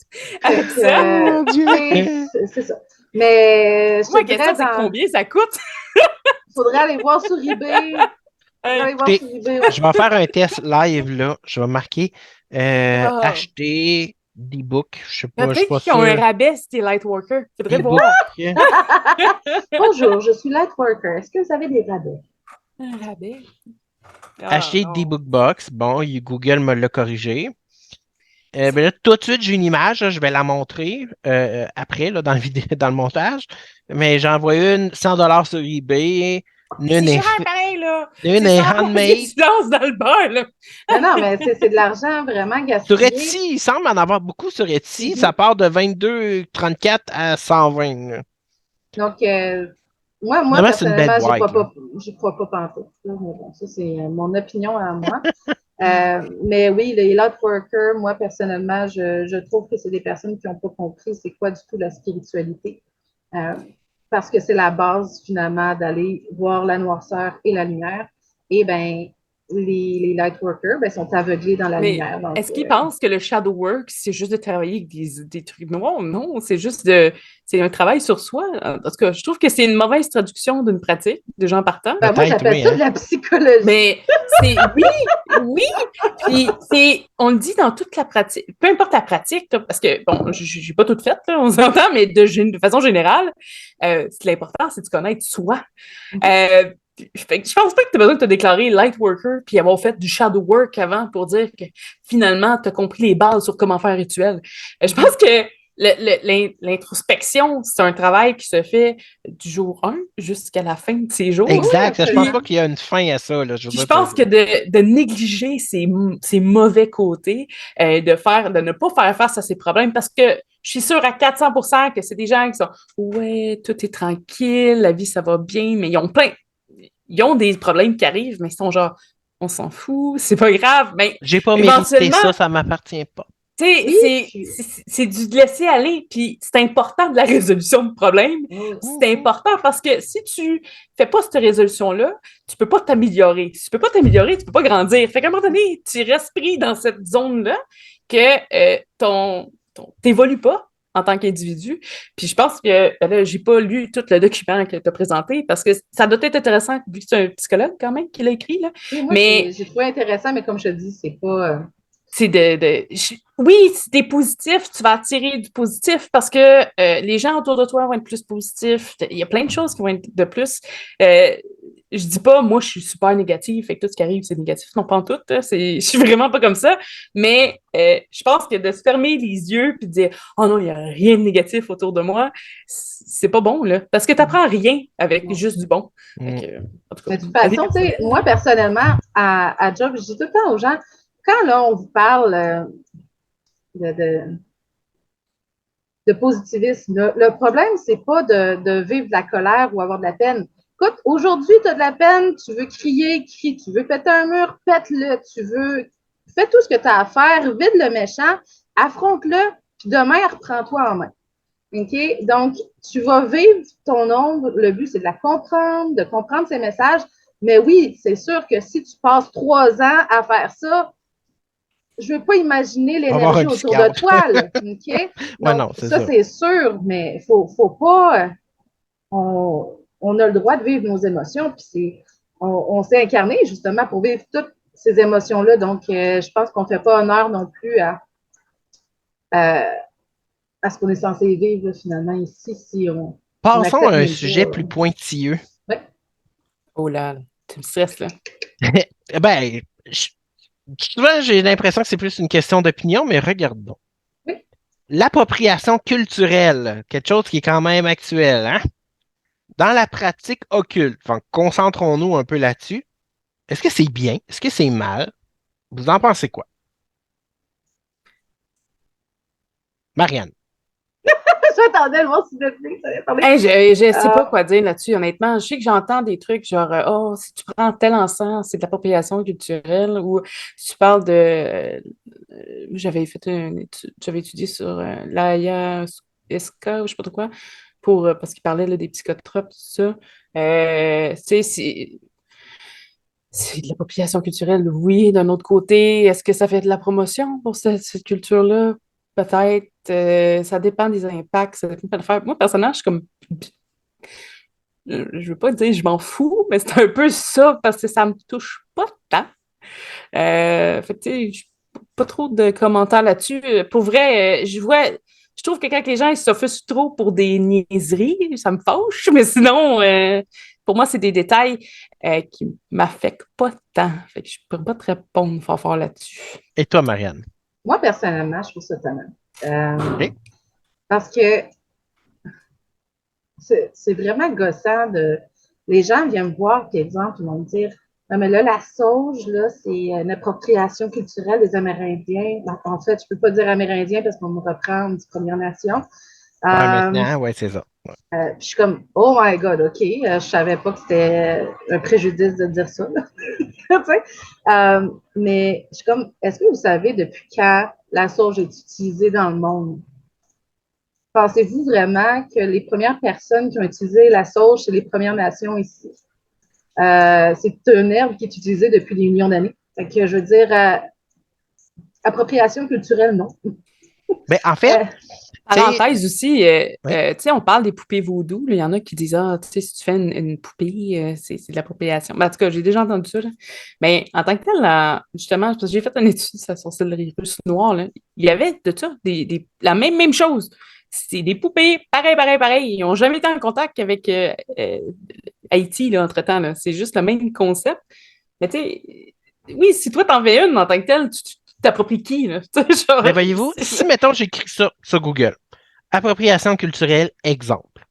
avec ça. C'est ça. Mais moi, la question, c'est combien ça coûte? Il faudrait aller voir sur eBay. Je vais faire un test live, là. Je vais marquer acheter d'e-book. Je sais pas, je suis pas sûr. Peut-être qu'ils ont un rabais si t'es Lightworker. Faudrait voir. Bonjour, je suis Lightworker. Est-ce que vous avez des rabais? Un rabais? Acheter d'e-book box. Bon, Google me l'a corrigé. Là, tout de suite, j'ai une image. Là, je vais la montrer après là, dans le montage. Mais j'en vois une 100$ sur eBay. C'est cher pareil, là. Une est handmade. Silence dans le beurre, là. Non, mais c'est de l'argent vraiment gaspillé. Sur Etsy, il semble en avoir beaucoup sur Etsy. Ça part de 22,34 à 120. Donc, moi personnellement, j'y crois pas pantoute. Bon, ça, c'est mon opinion à moi. Mais oui, les Lightworkers, moi, personnellement, je trouve que c'est des personnes qui n'ont pas compris c'est quoi du tout la spiritualité. Parce que c'est la base, finalement, d'aller voir la noirceur et la lumière. Et bien, les light workers sont aveuglés dans la Mais lumière. Donc, est-ce qu'ils pensent que le shadow work, c'est juste de travailler avec des trucs noirs? Non, c'est un travail sur soi. En tout cas, je trouve que c'est une mauvaise traduction d'une pratique, de gens partant. moi, Peut-être, j'appelle oui, ça hein. de la psychologie. Mais oui, puis on le dit dans toute la pratique, peu importe la pratique, là, parce que, bon, j'ai pas tout fait, là, on s'entend, mais de façon générale, l'important, c'est de connaître soi. Fait que je pense pas que tu as besoin de te déclarer light worker puis avoir fait du shadow work avant pour dire que finalement, tu as compris les bases sur comment faire un rituel. Je pense que l'introspection, c'est un travail qui se fait du jour 1 jusqu'à la fin de ses jours. Exact. Je pense absolument. pas qu'il y a une fin à ça. Là. Je veux Puis je dire, pense que de négliger ses mauvais côtés, de ne pas faire face à ses problèmes, parce que je suis sûre à 400% que c'est des gens qui sont « Ouais, tout est tranquille, la vie, ça va bien », mais ils ont des problèmes qui arrivent, mais ils sont genre « On s'en fout, c'est pas grave », mais j'ai pas mérité éventuellement, ça m'appartient pas. tu sais, Oui, c'est du laisser aller, puis c'est important de la résolution de problèmes. C'est important parce que si tu fais pas cette résolution-là, tu peux pas t'améliorer. Si tu peux pas t'améliorer, tu peux pas grandir. Fait qu'à un moment donné, tu restes pris dans cette zone-là que t'évolues pas en tant qu'individu. Puis je pense que là, j'ai pas lu tout le document que tu as présenté parce que ça doit être intéressant vu que c'est un psychologue quand même qui l'a écrit, là. oui, moi, Mais j'ai trouvé intéressant, mais comme je te dis, c'est pas... c'est oui, si t'es positif, tu vas attirer du positif parce que les gens autour de toi vont être plus positifs. Il y a plein de choses qui vont être de plus. Je dis pas, moi, je suis super négative, fait que tout ce qui arrive, c'est négatif. Non, pas en tout. Je suis vraiment pas comme ça. Mais je pense que de se fermer les yeux puis de dire oh non, il y a rien de négatif autour de moi, c'est pas bon, là. Parce que t'apprends rien avec juste du bon. Mm. En tout cas, Mais de toute façon, tu sais, moi, personnellement, à Job, je dis tout le temps aux gens, quand là, on vous parle de, de positivisme, le problème, c'est pas de vivre de la colère ou avoir de la peine. Écoute, aujourd'hui, tu as de la peine, tu veux crier, crie, tu veux péter un mur, pète-le, fais tout ce que tu as à faire, vide le méchant, affronte-le, puis demain, reprends-toi en main. OK? Donc, tu vas vivre ton ombre. Le but, c'est de comprendre ses messages. Mais oui, c'est sûr que si tu passes 3 ans à faire ça, je ne veux pas imaginer l'énergie autour de toi. Là, OK? Donc, non, c'est ça, ça. c'est sûr, mais il faut pas. On a le droit de vivre nos émotions, puis on s'est incarné justement pour vivre toutes ces émotions-là. Donc, je pense qu'on ne fait pas honneur non plus à ce qu'on est censé vivre là, finalement ici, si on Passons à un accepte sujet plus pointilleux. Ouais. oh là, tu me stresses, là. Ben, souvent, j'ai l'impression que c'est plus une question d'opinion, mais regardons. Oui. L'appropriation culturelle, quelque chose qui est quand même actuel, hein? Dans la pratique occulte, enfin, concentrons-nous un peu là-dessus. Est-ce que c'est bien? Est-ce que c'est mal? Vous en pensez quoi? Marianne. J'attendais le mot synoptique, ça allait parler. Hey, je sais pas quoi dire là-dessus, honnêtement. Je sais que j'entends des trucs genre oh, si tu prends tel encens, c'est de l'appropriation culturelle, ou si tu parles de j'avais fait j'avais étudié sur l'ayahuasca ou je sais pas trop quoi, parce qu'il parlait là, des psychotropes, tout ça. Tu sais, c'est de l'appropriation culturelle, oui. D'un autre côté, est-ce que ça fait de la promotion pour cette culture-là? Peut-être. Ça dépend des impacts, ça dépend de faire. Moi, personnellement, je suis comme. Je veux pas dire je m'en fous, mais c'est un peu ça parce que ça me touche pas tant. Fait que, tu sais, pas trop de commentaires là-dessus. Pour vrai, je trouve que quand les gens ils s'offusquent trop pour des niaiseries, ça me fâche, mais sinon, pour moi, c'est des détails qui m'affectent pas tant. Fait que je pourrais pas te répondre fort là-dessus. Et toi, Marianne? Moi, personnellement, je trouve ça tannant. OK. Parce que c'est vraiment gossant de. Les gens viennent me voir, par exemple, ils vont me dire non, mais là, la sauge, là, c'est une appropriation culturelle des Amérindiens. En fait, je ne peux pas dire Amérindiens parce qu'on me reprend du Première Nation. Ouais, maintenant, ouais, c'est ça. Ouais. Puis je suis comme, oh my God, OK, je savais pas que c'était un préjudice de dire ça. Mais je suis comme, est-ce que vous savez depuis quand la sauge est utilisée dans le monde? Pensez-vous vraiment que les premières personnes qui ont utilisé la sauge, c'est les Premières Nations ici? C'est un herbe qui est utilisée depuis des millions d'années. Fait que je veux dire, appropriation culturelle, non. Ben, en fait, Parenthèse aussi, oui. tu sais, on parle des poupées vaudou. Il y en a qui disent, ah, tu sais, si tu fais une poupée, c'est de l'appropriation. Ben, en tout cas, j'ai déjà entendu ça. Là. Mais en tant que tel, là, justement, parce que j'ai fait une étude sur la sorcellerie russe noire, là, il y avait de ça, la même chose. C'est des poupées, pareil. Ils n'ont jamais été en contact avec Haïti, là, entre-temps. Là. C'est juste le même concept. Mais tu sais, oui, si toi, t'en fais une en tant que tel, tu t'appropries qui, là? Genre, Mais voyez-vous, si, mettons, j'écris ça sur Google, appropriation culturelle, exemple.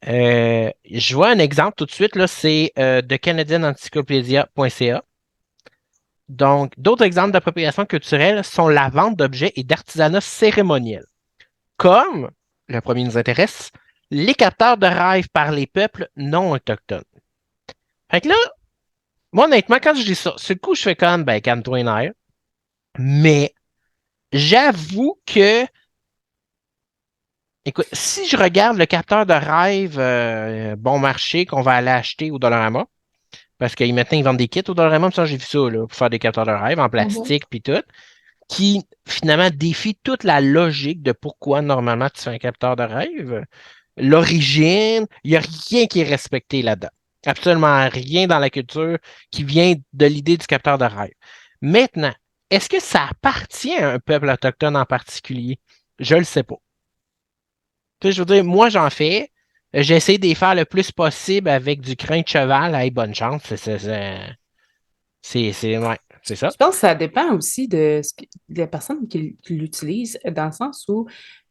Je vois un exemple tout de suite, là, c'est de canadianencyclopedia.ca. Donc, d'autres exemples d'appropriation culturelle sont la vente d'objets et d'artisanat cérémoniel, comme, le premier nous intéresse, les capteurs de rêve par les peuples non autochtones. Fait que là, moi, honnêtement, quand je dis ça, sur le coup, je fais comme, ben, calme-toi une heure. Mais j'avoue que, écoute, si je regarde le capteur de rêve bon marché qu'on va aller acheter au Dollarama, parce que maintenant, ils vendent des kits au Dollarama, ça, j'ai vu ça, là, pour faire des capteurs de rêve en plastique puis tout, qui finalement défient toute la logique de pourquoi normalement tu fais un capteur de rêve. L'origine, il n'y a rien qui est respecté là-dedans. Absolument rien dans la culture qui vient de l'idée du capteur de rêve. Maintenant, est-ce que ça appartient à un peuple autochtone en particulier? Je ne le sais pas. Tu sais, je veux dire, moi, j'en fais. J'essaie de les faire le plus possible avec du crin de cheval. Hey, bonne chance. Ouais, c'est ça. je pense que ça dépend aussi de la personne qui l'utilise, dans le sens où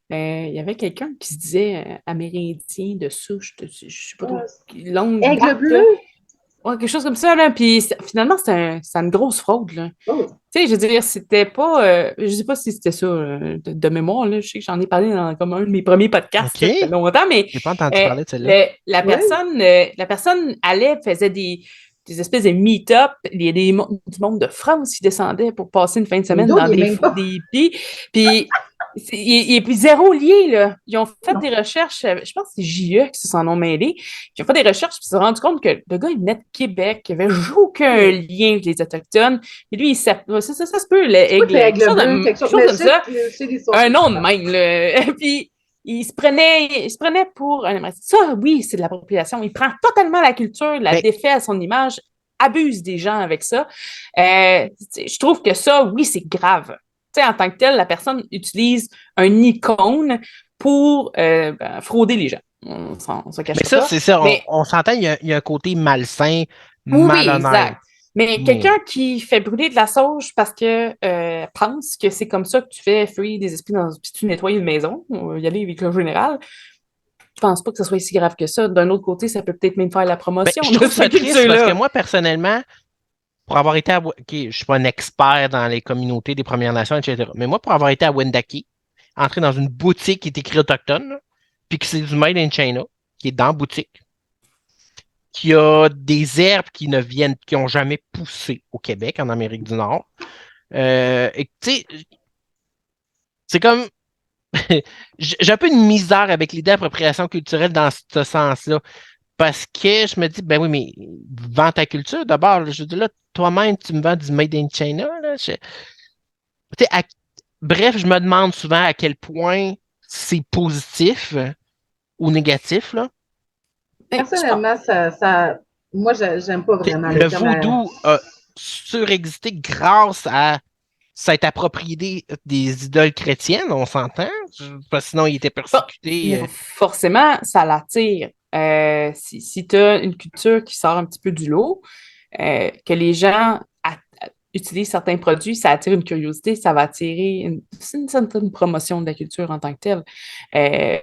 il y avait quelqu'un qui se disait amérindien de souche, je sais pas trop, longue Aigle date, bleu. là. Ouais, quelque chose comme ça, là. Puis finalement, c'est une grosse fraude, là. Oh. Tu sais, je veux dire, c'était pas. Je sais pas si c'était ça de mémoire, là. Je sais que j'en ai parlé dans comme un de mes premiers podcasts, OK. là, ça fait longtemps, mais J'ai pas entendu parler de celle-là. la personne allait, faisait des espèces de meet-up. Il y a du monde de France qui descendait pour passer une fin de semaine dans des pays. Puis il est plus zéro lié, là. Ils ont fait des recherches, je pense que c'est JE qui s'en ont mêlés. Ils ont fait des recherches, puis ils se sont rendus compte que le gars, il venait de Québec, il avait aucun lien avec les Autochtones. Et lui, ça se peut, quelque chose comme ça. l'histoire. Un nom de même, là. Puis, il se prenait pour un Américain. Ça, oui, c'est de l'appropriation. Il prend totalement la culture, la défait à son image, abuse des gens avec ça. Je trouve que ça, oui, c'est grave. Tu sais, en tant que tel, la personne utilise un icône pour frauder les gens. On se cache Mais pas ça, ça. c'est ça. Mais, On s'entend, il y a un côté malsain, oui, malhonnête. exact. Mais quelqu'un qui fait brûler de la sauge parce que pense que c'est comme ça que tu fais fuir des esprits puis tu nettoies une maison, on va y aller avec le général, je pense pas que ce soit si grave que ça. D'un autre côté, ça peut peut-être même faire la promotion Je de trouve ça cette triste parce que culture-là. moi, personnellement, pour avoir été OK, je suis pas un expert dans les communautés des Premières Nations, etc. Mais moi, pour avoir été à Wendake, entrer dans une boutique qui est écrite autochtone, là, puis que c'est du Made in China, qui est dans la boutique, qui a des herbes qui ont jamais poussé au Québec, en Amérique du Nord. Et tu sais, c'est comme j'ai un peu une misère avec l'idée d'appropriation culturelle dans ce sens-là. Parce que je me dis, ben oui, mais vends ta culture d'abord. Là. Je dis là, toi-même, tu me vends du Made in China. Là. Tu sais, bref, je me demande souvent à quel point c'est positif ou négatif. Là. Personnellement, moi, j'aime pas vraiment Le le terme. vaudou a surexisté grâce à s'être approprié des idoles chrétiennes, on s'entend? Parce que sinon, il était persécuté. Mais forcément, ça l'attire. Si tu as une culture qui sort un petit peu du lot, que les gens utilisent certains produits, ça attire une curiosité, ça va attirer c'est une certaine promotion de la culture en tant que telle. Euh,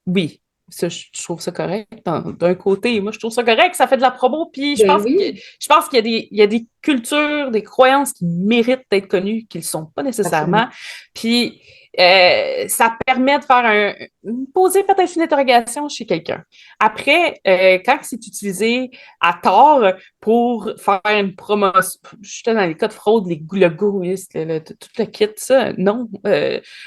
oui, ça, je trouve ça correct. D'un côté, moi, je trouve ça correct, ça fait de la promo, puis je pense qu'il y a des cultures, des croyances qui méritent d'être connues, qui ne le sont pas nécessairement. Puis ça permet de poser peut-être une interrogation chez quelqu'un. Après, quand c'est utilisé à tort pour faire une promotion, j'étais dans les cas de fraude, le GOIS, tout le kit, ça, non.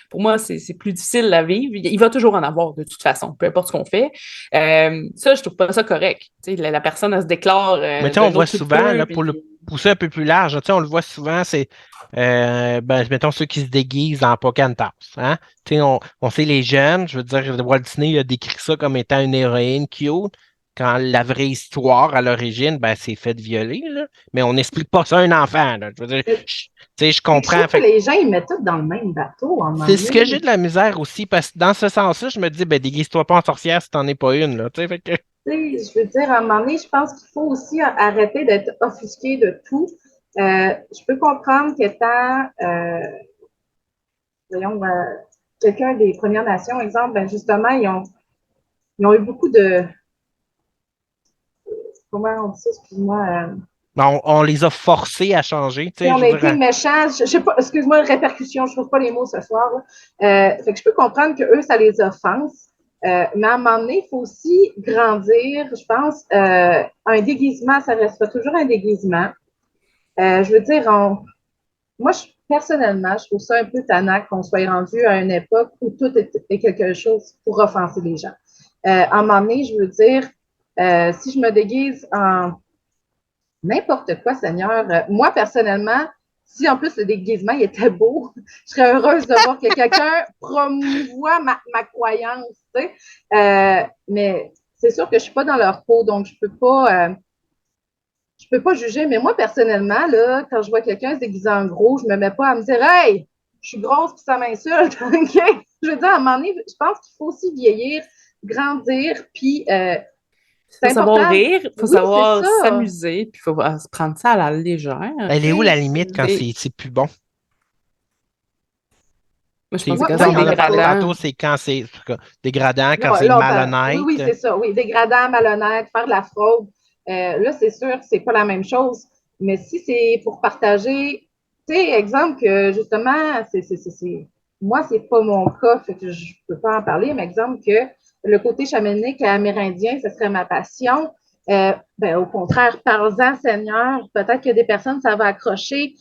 Pour moi, c'est plus difficile à vivre. Il va toujours en avoir, de toute façon, peu importe ce qu'on fait. Ça, je trouve pas ça correct. La personne, elle se déclare. Mais tu sais, on voit souvent, là, pour le pousser un peu plus large, tu sais, on le voit souvent, c'est, mettons, ceux qui se déguisent en Pocahontas. Hein? Tu sais, on sait les jeunes, je veux dire, Walt Disney a décrit ça comme étant une héroïne cute, quand la vraie histoire, à l'origine, ben, c'est fait violer, là. Mais on n'explique pas ça à un enfant, là. Je veux dire, tu sais, je comprends. Je trouve que les gens, ils mettent tout dans le même bateau. C'est ce que j'ai de la misère aussi, parce que dans ce sens-là, je me dis, ben, déguise-toi pas en sorcière si t'en es pas une, là. Tu sais, fait que... Je veux dire, à un moment donné, je pense qu'il faut aussi arrêter d'être offusqué de tout. Je peux comprendre qu'étant, voyons, quelqu'un des Premières Nations, exemple, ben justement, ils ont eu beaucoup de... Comment on dit ça, excuse-moi? On les a forcés à changer. Tu sais, on a été méchants. Je sais pas, excuse-moi, répercussion, je trouve pas les mots ce soir. Fait que je peux comprendre que eux, ça les offense. Mais à un moment donné, il faut aussi grandir, je pense. Un déguisement, ça restera toujours un déguisement. Je veux dire, moi, personnellement, je trouve ça un peu tannant qu'on soit rendu à une époque où tout est quelque chose pour offenser les gens. À un moment donné, je veux dire, si je me déguise en n'importe quoi, Seigneur, moi, personnellement, si en plus le déguisement il était beau, je serais heureuse de voir que quelqu'un promouvoit ma croyance. Tu sais. Mais c'est sûr que je ne suis pas dans leur peau, donc je peux pas juger. Mais moi, personnellement, là, quand je vois quelqu'un se déguiser en gros, je ne me mets pas à me dire Hey, je suis grosse puis ça m'insulte. Okay? Je veux dire, à un moment donné, je pense qu'il faut aussi vieillir, grandir, puis il faut savoir rire, il faut savoir ça. s'amuser, puis il faut se prendre ça à la légère. Elle est où la limite quand c'est plus bon? Moi, je pense que quand on en a parlé dégradant. tantôt, c'est quand c'est dégradant, quand c'est malhonnête. Oui, c'est ça. Oui, dégradant, malhonnête, faire de la fraude. Là, c'est sûr que c'est pas la même chose. Mais si c'est pour partager, tu sais, exemple que justement, moi, c'est pas mon cas, fait que je peux pas en parler, mais exemple que le côté chamanique amérindien, ce serait ma passion. Au contraire, parle-en, Seigneur. Peut-être que des personnes, ça va accrocher,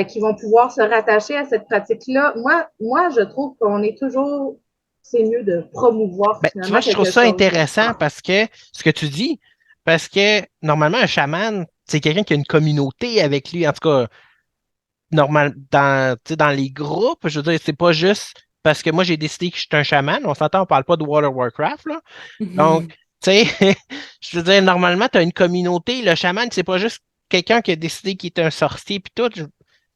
qui vont pouvoir se rattacher à cette pratique-là. Moi, je trouve qu'on est toujours, c'est mieux de promouvoir finalement. Tu vois, je trouve ça intéressant parce que ce que tu dis, parce que normalement, un chaman, c'est quelqu'un qui a une communauté avec lui. En tout cas, dans les groupes, je veux dire, c'est pas juste parce que moi, j'ai décidé que je suis un chaman. On s'entend, on parle pas de World of Warcraft, là. Donc, tu sais, je veux dire, normalement, tu as une communauté. Le chaman, c'est pas juste quelqu'un qui a décidé qu'il est un sorcier, puis tout.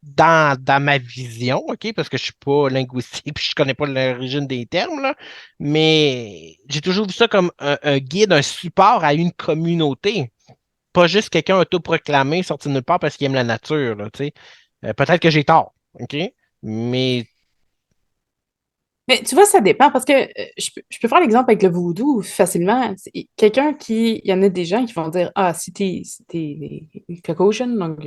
Dans ma vision, OK, parce que je suis pas linguistique, puis je connais pas l'origine des termes, là, mais j'ai toujours vu ça comme un guide, un support à une communauté. Pas juste quelqu'un autoproclamé sorti de nulle part parce qu'il aime la nature, là, tu sais. Peut-être que j'ai tort, OK? Mais Mais tu vois, ça dépend parce que je peux faire l'exemple avec le voodoo facilement. Quelqu'un il y en a des gens qui vont dire Ah, si t'es Caucasian, donc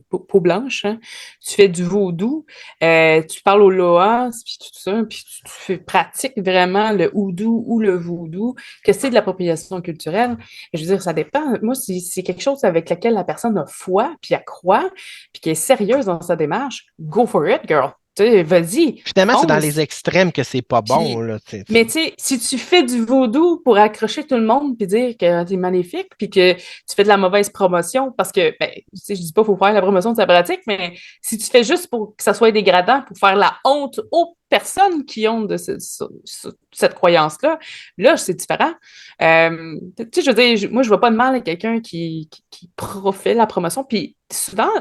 peau blanche, hein, tu fais du vaudou, tu parles au Loas, puis tout ça, puis tu pratiques vraiment le houdou ou le voodoo, que c'est de l'appropriation culturelle. Et je veux dire, ça dépend. Moi, si c'est quelque chose avec lequel la personne a foi, puis elle croit, puis qui est sérieuse dans sa démarche, go for it, girl. Vas-y. Finalement, c'est dans les extrêmes que c'est pas bon. Là, mais tu sais, si tu fais du vaudou pour accrocher tout le monde puis dire que t'es maléfique puis que tu fais de la mauvaise promotion, parce que, je dis pas qu'il faut faire la promotion de sa pratique, mais si tu fais juste pour que ça soit dégradant, pour faire la honte aux personnes qui ont de cette croyance-là, là, c'est différent. Tu sais, je veux dire, moi, je vois pas de mal à quelqu'un qui fait la promotion, puis souvent,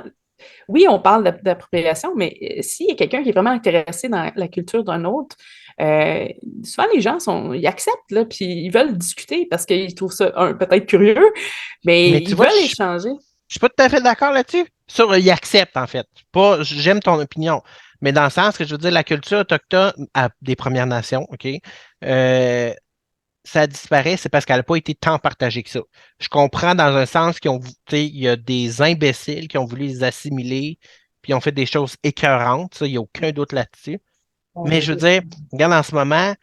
oui, on parle d'appropriation, mais s'il y a quelqu'un qui est vraiment intéressé dans la culture d'un autre, souvent les gens ils acceptent, là, puis ils veulent discuter parce qu'ils trouvent ça peut-être curieux, mais ils veulent échanger. Je suis pas tout à fait d'accord là-dessus. Ils acceptent, en fait. J'aime ton opinion. Mais dans le sens que je veux dire, la culture autochtone des Premières Nations, OK? ça disparaît, c'est parce qu'elle n'a pas été tant partagée que ça. Je comprends dans un sens il y a des imbéciles qui ont voulu les assimiler, puis ont fait des choses écœurantes, ça, il n'y a aucun doute là-dessus. Mais je veux dire, regarde, en ce moment,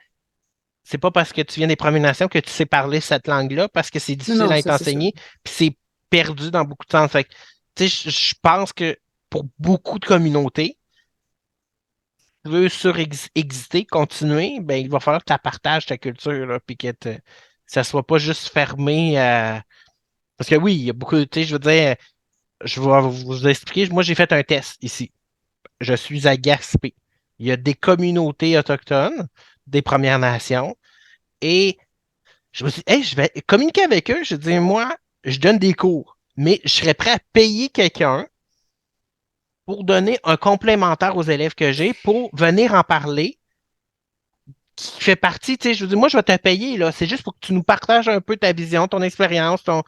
c'est pas parce que tu viens des Premières Nations que tu sais parler cette langue-là, parce que c'est difficile Non, à être ça, c'est sûr. enseigné, puis c'est perdu dans beaucoup de sens. Fait que, tu sais, je pense que pour beaucoup de communautés, tu veux exister, continuer, ben, il va falloir que tu partages ta culture, là, puis ça soit pas juste fermé à... Parce que oui, il y a beaucoup, tu sais, je veux dire, je vais vous expliquer, moi j'ai fait un test ici. Je suis à Gaspé. Il y a des communautés autochtones, des Premières Nations, et je me suis dit, hey, je vais communiquer avec eux. Je dis, moi, je donne des cours, mais je serais prêt à payer quelqu'un pour donner un complémentaire aux élèves que j'ai pour venir en parler, qui fait partie, tu sais, je veux dire, moi, je vais te payer, là. C'est juste pour que tu nous partages un peu ta vision, ton expérience, ton.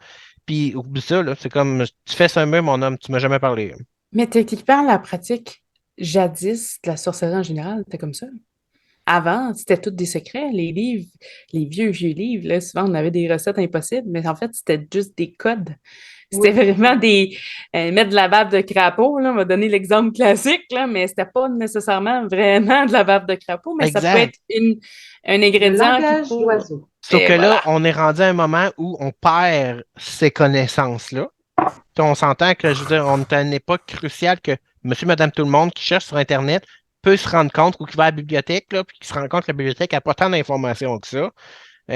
Puis, oublie ça, là. C'est comme, tu fais ça mieux, mon homme, tu m'as jamais parlé. Mais techniquement, la pratique jadis de la sorcellerie en général, c'était comme ça. Avant, c'était tous des secrets. Les livres, les vieux livres, là, souvent, on avait des recettes impossibles, mais en fait, c'était juste des codes. C'était Oui. vraiment des... mettre de la bave de crapaud, là, on va donner l'exemple classique, là, mais c'était pas nécessairement vraiment de la bave de crapaud, mais ça peut Exact. être un Le ingrédient qui langage peut... d'oiseau. Sauf Et que là, voilà. on est rendu à un moment où on perd ces connaissances-là. Puis on s'entend que, je veux dire, on est à une époque cruciale que monsieur, madame, tout le monde qui cherche sur Internet peut se rendre compte ou qui va à la bibliothèque, là, puis qui se rend compte que la bibliothèque n'a pas tant d'informations que ça. À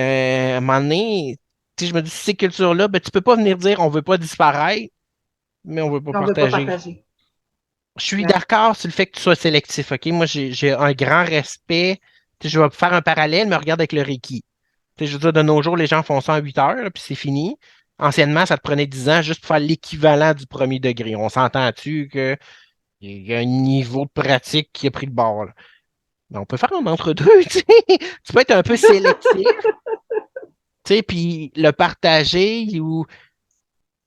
un moment donné, tu sais, je me dis, ces cultures-là, ben, tu peux pas venir dire on veut pas disparaître, mais on veut pas On ne veut pas partager. partager. Je suis Ouais. d'accord sur le fait que tu sois sélectif, OK? Moi, j'ai un grand respect. Tu sais, je vais faire un parallèle, mais regarde avec le Reiki. Tu sais, je veux dire, de nos jours, les gens font ça en 8 heures, là, puis c'est fini. Anciennement, ça te prenait 10 ans juste pour faire l'équivalent du premier degré. On s'entend-tu qu'il y a un niveau de pratique qui a pris le bord, là? Mais on peut faire un entre-deux, tu sais. Tu peux être un peu sélectif, tu sais, puis le partager ou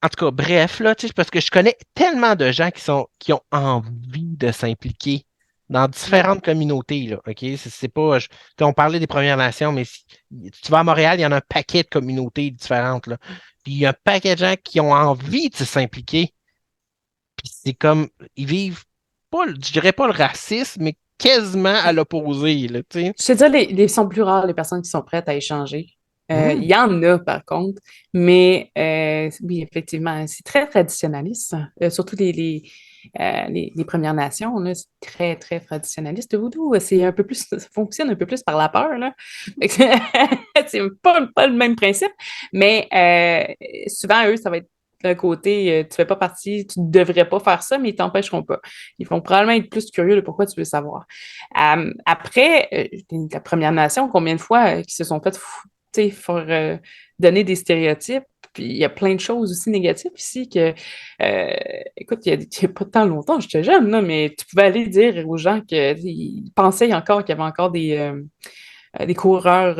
en tout cas, bref, là, tu sais, parce que je connais tellement de gens qui ont envie de s'impliquer dans différentes communautés, là, OK? C'est pas... tu sais, on parlait des Premières Nations, mais si tu vas à Montréal, il y en a un paquet de communautés différentes, là. Puis il y a un paquet de gens qui ont envie de s'impliquer. Puis c'est comme... Ils vivent pas, je dirais pas le racisme, mais quasiment à l'opposé, là, tu sais. Je te dis, sont plus rares les personnes qui sont prêtes à échanger. Il Mhm. y en a, par contre, mais oui, effectivement, c'est très traditionnaliste. Surtout les Premières Nations, là, c'est très, très traditionnaliste. Le voodoo, c'est un peu plus, ça fonctionne un peu plus par la peur, là. Fait que c'est pas le même principe, mais souvent, eux, ça va être d'un côté, tu fais pas partie, tu ne devrais pas faire ça, mais ils t'empêcheront pas. Ils vont probablement être plus curieux de pourquoi tu veux savoir. Après, la Première Nation, combien de fois qui se sont fait donner des stéréotypes, puis il y a plein de choses aussi négatives ici que, écoute, il y a pas tant longtemps, j'étais jeune, là, mais tu pouvais aller dire aux gens qu'ils pensaient encore qu'il y avait encore des coureurs,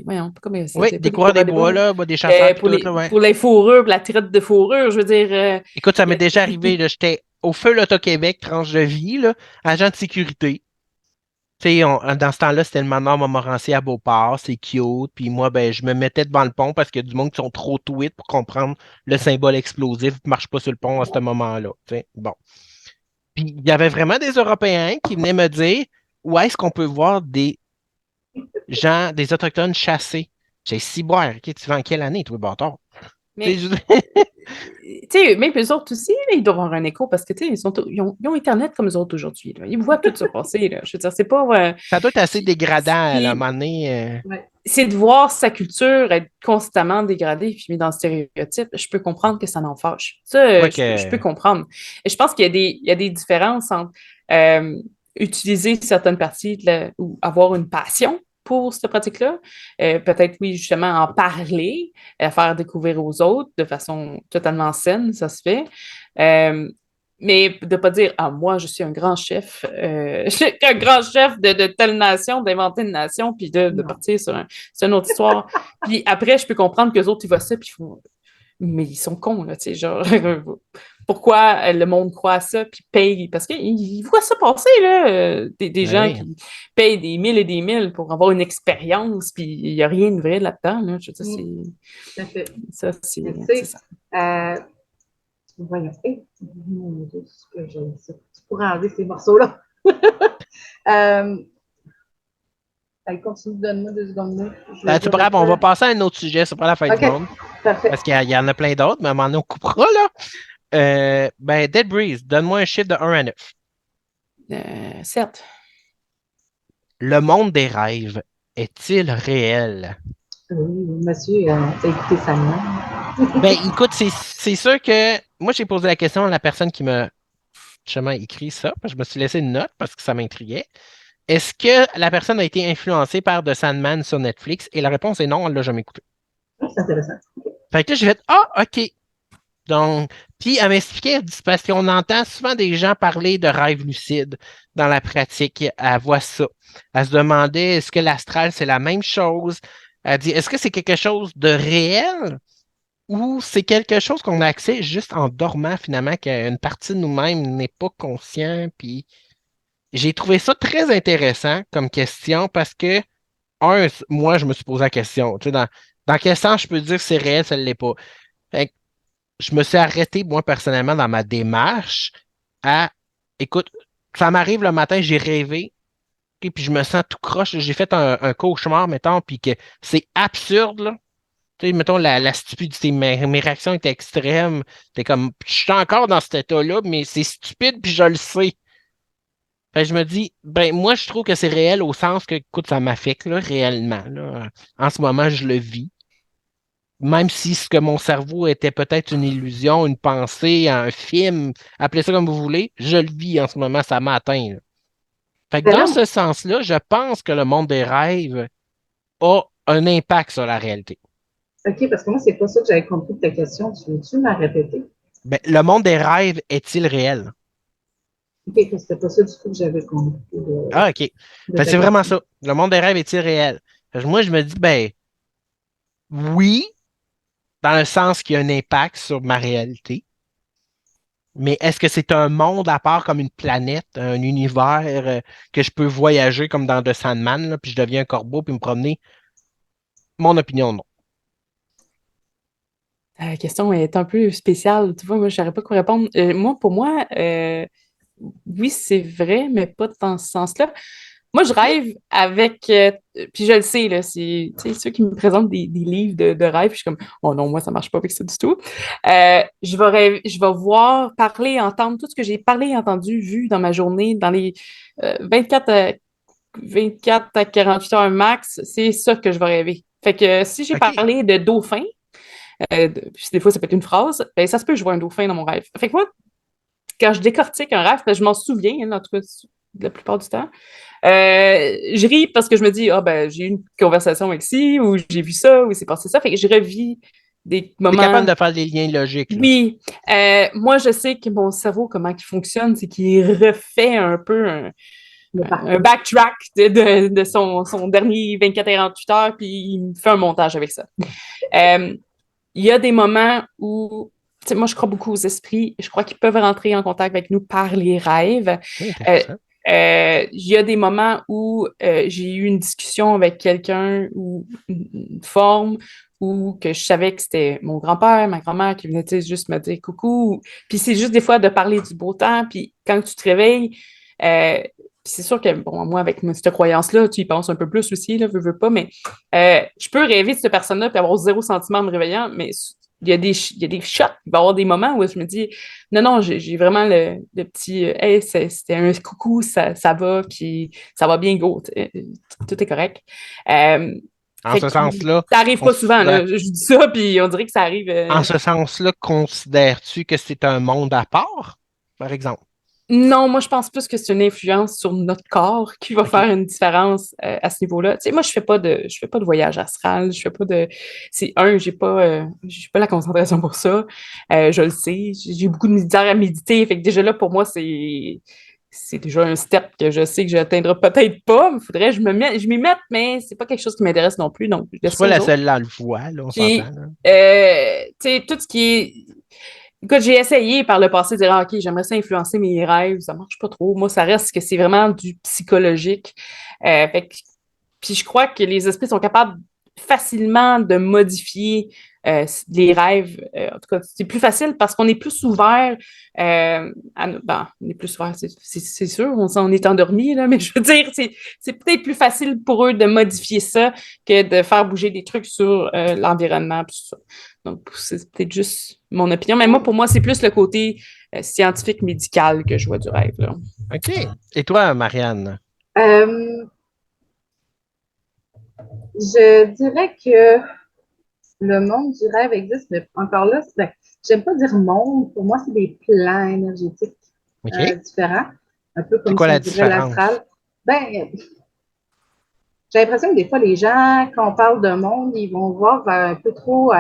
voyons, comment Oui, c'était pas des des coureurs des coureurs des bois, bois, là, bah, des chasseurs, puis tout, là, ouais. pour les fourrures, pour la traite de fourrure, je veux dire, Écoute, ça il y m'est a- déjà arrivé, là, j'étais au feu l'Auto-Québec, tranche de vie, là, agent de sécurité. Tu sais, dans ce temps-là, c'était le manoir Montmorency à Beauport, c'est cute. Puis moi, ben, je me mettais devant le pont parce qu'il y a du monde qui sont trop tweets pour comprendre le symbole explosif qui ne marche pas sur le pont à ce moment-là. Tu sais. Bon. Puis il y avait vraiment des Européens qui venaient me dire où est-ce qu'on peut voir des gens, des Autochtones chassés. J'ai si boire, ok, tu vas en quelle année, toi, bâtard? Tu sais, mais tu sais, même eux autres aussi, là, ils doivent avoir un écho parce que, tu sais, ils ont Internet comme eux autres aujourd'hui, là. Ils voient tout se passer, là. Je veux dire, c'est pas... ça doit être assez puis, dégradant à un puis moment donné. Ouais. c'est de voir sa culture être constamment dégradée puis mise dans le stéréotype. Je peux comprendre que ça en fâche. Ça, Quoi je peux que. comprendre. Et je pense il y a des différences entre euh, utiliser certaines parties ou avoir une passion pour cette pratique-là. Peut-être, oui, justement, en parler, faire découvrir aux autres de façon totalement saine, ça se fait. Euh, mais de ne pas dire, ah, moi, je suis un grand chef, je suis un grand chef de telle nation, d'inventer une nation, puis de Non. partir sur une autre histoire. Puis après, je peux comprendre que les autres, ils voient ça, puis ils font, mais ils sont cons, là, tu sais, genre, pourquoi le monde croit à ça, puis paye, parce qu'ils voient ça passer, là, des Ben gens oui. qui payent des mille et des mille pour avoir une expérience, puis il n'y a rien de vrai là-dedans, là, je veux dire, Tout à fait. ça, Mais tu c'est sais, ça. voyons, mon Dieu, ce que j'ai ça. Tu pourrais enlever ces morceaux-là. Allez, continue, donne-moi 2 secondes. Je vais C'est dire pas de grave, on va quoi. passer à un autre sujet, c'est pas la fin du OK, monde. parfait. Parce qu'il y en a plein d'autres, mais à un moment donné, on coupera, là. Dead Breeze, donne-moi un chiffre de 1 à 9. Certes. Le monde des rêves est-il réel? Oui, monsieur, t'as écouté ça de Ben, écoute, c'est sûr que moi, j'ai posé la question à la personne qui m'a justement écrit ça, parce que je me suis laissé une note parce que ça m'intriguait. Est-ce que la personne a été influencée par The Sandman sur Netflix? Et la réponse est non, elle l'a jamais écouté. C'est intéressant. Fait que là, j'ai fait ah, OK. Donc, puis elle m'expliquait, elle dit, c'est parce qu'on entend souvent des gens parler de rêve lucide dans la pratique. Elle voit ça. Elle se demandait est-ce que l'astral, c'est la même chose? Elle dit est-ce que c'est quelque chose de réel ou c'est quelque chose qu'on a accès juste en dormant finalement, qu'une partie de nous-mêmes n'est pas conscient? Puis j'ai trouvé ça très intéressant comme question parce que, moi, je me suis posé la question. Tu sais, dans quel sens je peux dire que c'est réel, ça ne l'est pas? Fait que je me suis arrêté, moi, personnellement, dans ma démarche à, écoute, ça m'arrive le matin, j'ai rêvé, et puis je me sens tout croche. J'ai fait un cauchemar, mettons, puis que c'est absurde, là. Tu sais, mettons, la stupidité, mes réactions étaient extrêmes. T'es comme, je suis encore dans cet état-là, mais c'est stupide, puis je le sais. Fait que je me dis, ben, moi, je trouve que c'est réel au sens que, écoute, ça m'affecte, là, réellement, là. En ce moment, je le vis. Même si ce que mon cerveau était peut-être une illusion, une pensée, un film, appelez ça comme vous voulez, je le vis en ce moment, ça m'atteint, là. Fait que dans Excellent. ce sens-là, je pense que le monde des rêves a un impact sur la réalité. OK, parce que moi, c'est pas ça que j'avais compris de ta question. Tu veux-tu me la répéter? Ben, le monde des rêves est-il réel? OK, parce que c'était pas ça du tout que j'avais compris Ah, OK. de Fait que ta c'est vraiment question. ça. Le monde des rêves est-il réel? Fait que moi, je me dis, ben, oui, dans le sens qu'il y a un impact sur ma réalité. Mais est-ce que c'est un monde à part comme une planète, un univers que je peux voyager comme dans The Sandman, là, puis je deviens un corbeau puis me promener? Mon opinion, non. La question est un peu spéciale. Tu vois, moi, je ne saurais pas quoi répondre. Pour moi, oui, c'est vrai, mais pas dans ce sens-là. Moi, je rêve avec, puis je le sais, là, c'est, tu sais, ceux qui me présentent des livres de rêve, je suis comme, oh non, moi, ça marche pas avec ça du tout. Je vais voir, parler, entendre tout ce que j'ai parlé, entendu, vu dans ma journée, dans les 24 à 48 heures max, c'est ça que je vais rêver. Fait que si j'ai OK. parlé de dauphin, puis des fois, ça peut être une phrase, ben, ça se peut que je vois un dauphin dans mon rêve. Fait que moi, quand je décortique un rêve, je m'en souviens, hein, en tout cas, la plupart du temps. Je ris parce que je me dis, ah ben, j'ai eu une conversation avec ci, ou j'ai vu ça, ou c'est passé ça. Fait que je revis des Tu es capable moments. de faire des liens logiques, là. Oui, moi, je sais que mon cerveau, comment il fonctionne, c'est qu'il refait un peu Le un parcours. backtrack de son dernier 24-48 heures, puis il me fait un montage avec ça. Il y a des moments où, tu sais, moi, je crois beaucoup aux esprits. Je crois qu'ils peuvent rentrer en contact avec nous par les rêves. C'est Euh, intéressant. il y a des moments où j'ai eu une discussion avec quelqu'un ou une forme ou que je savais que c'était mon grand-père, ma grand-mère qui venait tu sais, juste me dire coucou. Puis c'est juste des fois de parler du beau temps. Puis quand tu te réveilles, puis c'est sûr que, bon, moi, avec cette croyance-là, tu y penses un peu plus aussi, là, veux pas, mais je peux rêver de cette personne-là puis avoir zéro sentiment en me réveillant, mais il y a des shots, il va y avoir des moments où je me dis, non, non, j'ai vraiment le petit, hey, c'était un coucou, ça va, puis ça va bien, go, tout est correct. En Fait ce que sens-là, ça arrive pas souvent, considère- là. Je dis ça, puis on dirait que ça arrive. en ce sens-là, considères-tu que c'est un monde à part, par exemple? Non, moi, je pense plus que c'est une influence sur notre corps qui va OK. faire une différence à ce niveau-là. Tu sais, moi, je fais pas de voyage astral, je fais pas de, c'est un, j'ai pas la concentration pour ça. Je le sais, j'ai beaucoup de misère à méditer, fait que déjà là, pour moi, c'est déjà un step que je sais que je n'atteindrai peut-être pas. Il faudrait que je m'y mette, mais c'est pas quelque chose qui m'intéresse non plus. Donc, je laisse C'est pas ça la aux autres. seule dans le voie, là, on Puis, s'entend. Là. tu sais, tout ce qui est. Écoute, j'ai essayé par le passé de dire, OK, j'aimerais ça influencer mes rêves, ça marche pas trop. Moi, ça reste que c'est vraiment du psychologique. Puis je crois que les esprits sont capables facilement de modifier les rêves. En tout cas, c'est plus facile parce qu'on est plus ouvert on est plus ouvert, c'est sûr, on s'en est endormi, là, mais je veux dire, c'est peut-être plus facile pour eux de modifier ça que de faire bouger des trucs sur l'environnement. Tout ça. Donc, c'est peut-être juste mon opinion. Mais moi, pour moi, c'est plus le côté scientifique médical que je vois du rêve. Là. OK. Et toi, Marianne? Euh, je dirais que le monde du rêve existe, mais encore là, j'aime pas dire monde. Pour moi, c'est des plans énergétiques OK. différents, un peu C'est comme quoi si la on dirait différence? l'astral. Ben, j'ai l'impression que des fois, les gens, quand on parle de monde, ils vont voir vers un peu trop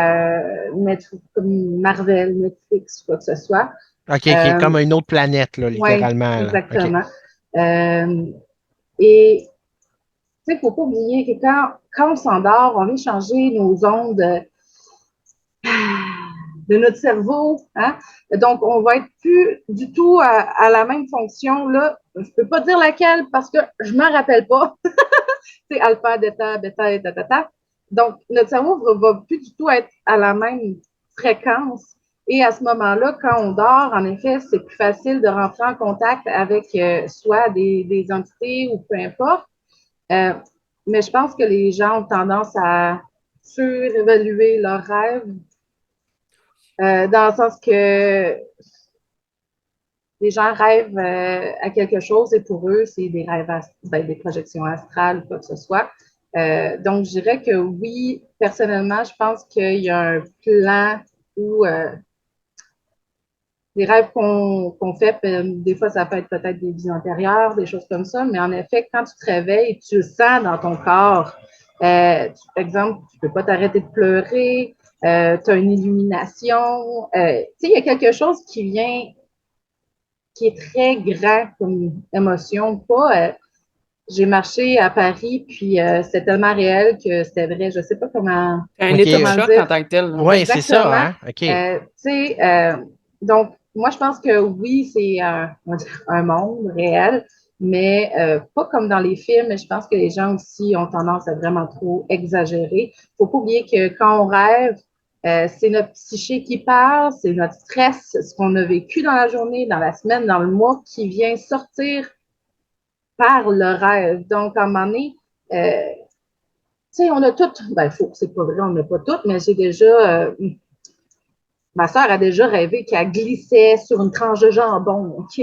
Netflix, comme Marvel, Netflix, quoi que ce soit. OK, OK. Comme une autre planète, là, Oui, littéralement. Là. OK. exactement. Et tu sais, il ne faut pas oublier que quand on s'endort, on vient changer nos ondes de notre cerveau. Hein? Donc, on va être plus du tout à la même fonction. Là, je ne peux pas dire laquelle parce que je ne m'en rappelle pas. C'est alpha, delta, bêta et tatata. Donc, notre cerveau va plus du tout être à la même fréquence. Et à ce moment-là, quand on dort, en effet, c'est plus facile de rentrer en contact avec soit des entités ou peu importe. Euh, mais je pense que les gens ont tendance à surévaluer leurs rêves, dans le sens que les gens rêvent à quelque chose et pour eux, c'est des rêves, des projections astrales ou quoi que ce soit. Donc, je dirais que oui, personnellement, je pense qu'il y a un plan où les rêves qu'on fait, des fois, ça peut être peut-être des vies antérieures, des choses comme ça, mais en effet, quand tu te réveilles, tu le sens dans ton corps. Par exemple, tu peux pas t'arrêter de pleurer, tu as une illumination. Tu sais, il y a quelque chose qui est très grand comme émotion. Pas, j'ai marché à Paris, puis c'était tellement réel que c'était vrai. Je sais pas Un OK. état de comment le choc en dire. tant que tel. Là. Oui, c'est ça, Exactement. hein? OK. Tu sais, donc, moi, je pense que oui, c'est un monde réel, mais pas comme dans les films. Je pense que les gens aussi ont tendance à vraiment trop exagérer. Faut pas oublier que quand on rêve, c'est notre psyché qui parle, c'est notre stress, ce qu'on a vécu dans la journée, dans la semaine, dans le mois qui vient sortir par le rêve. Donc, à un moment donné, tu sais, on a toutes, c'est pas vrai, on n'a pas toutes, mais j'ai déjà, ma soeur a déjà rêvé qu'elle glissait sur une tranche de jambon, OK?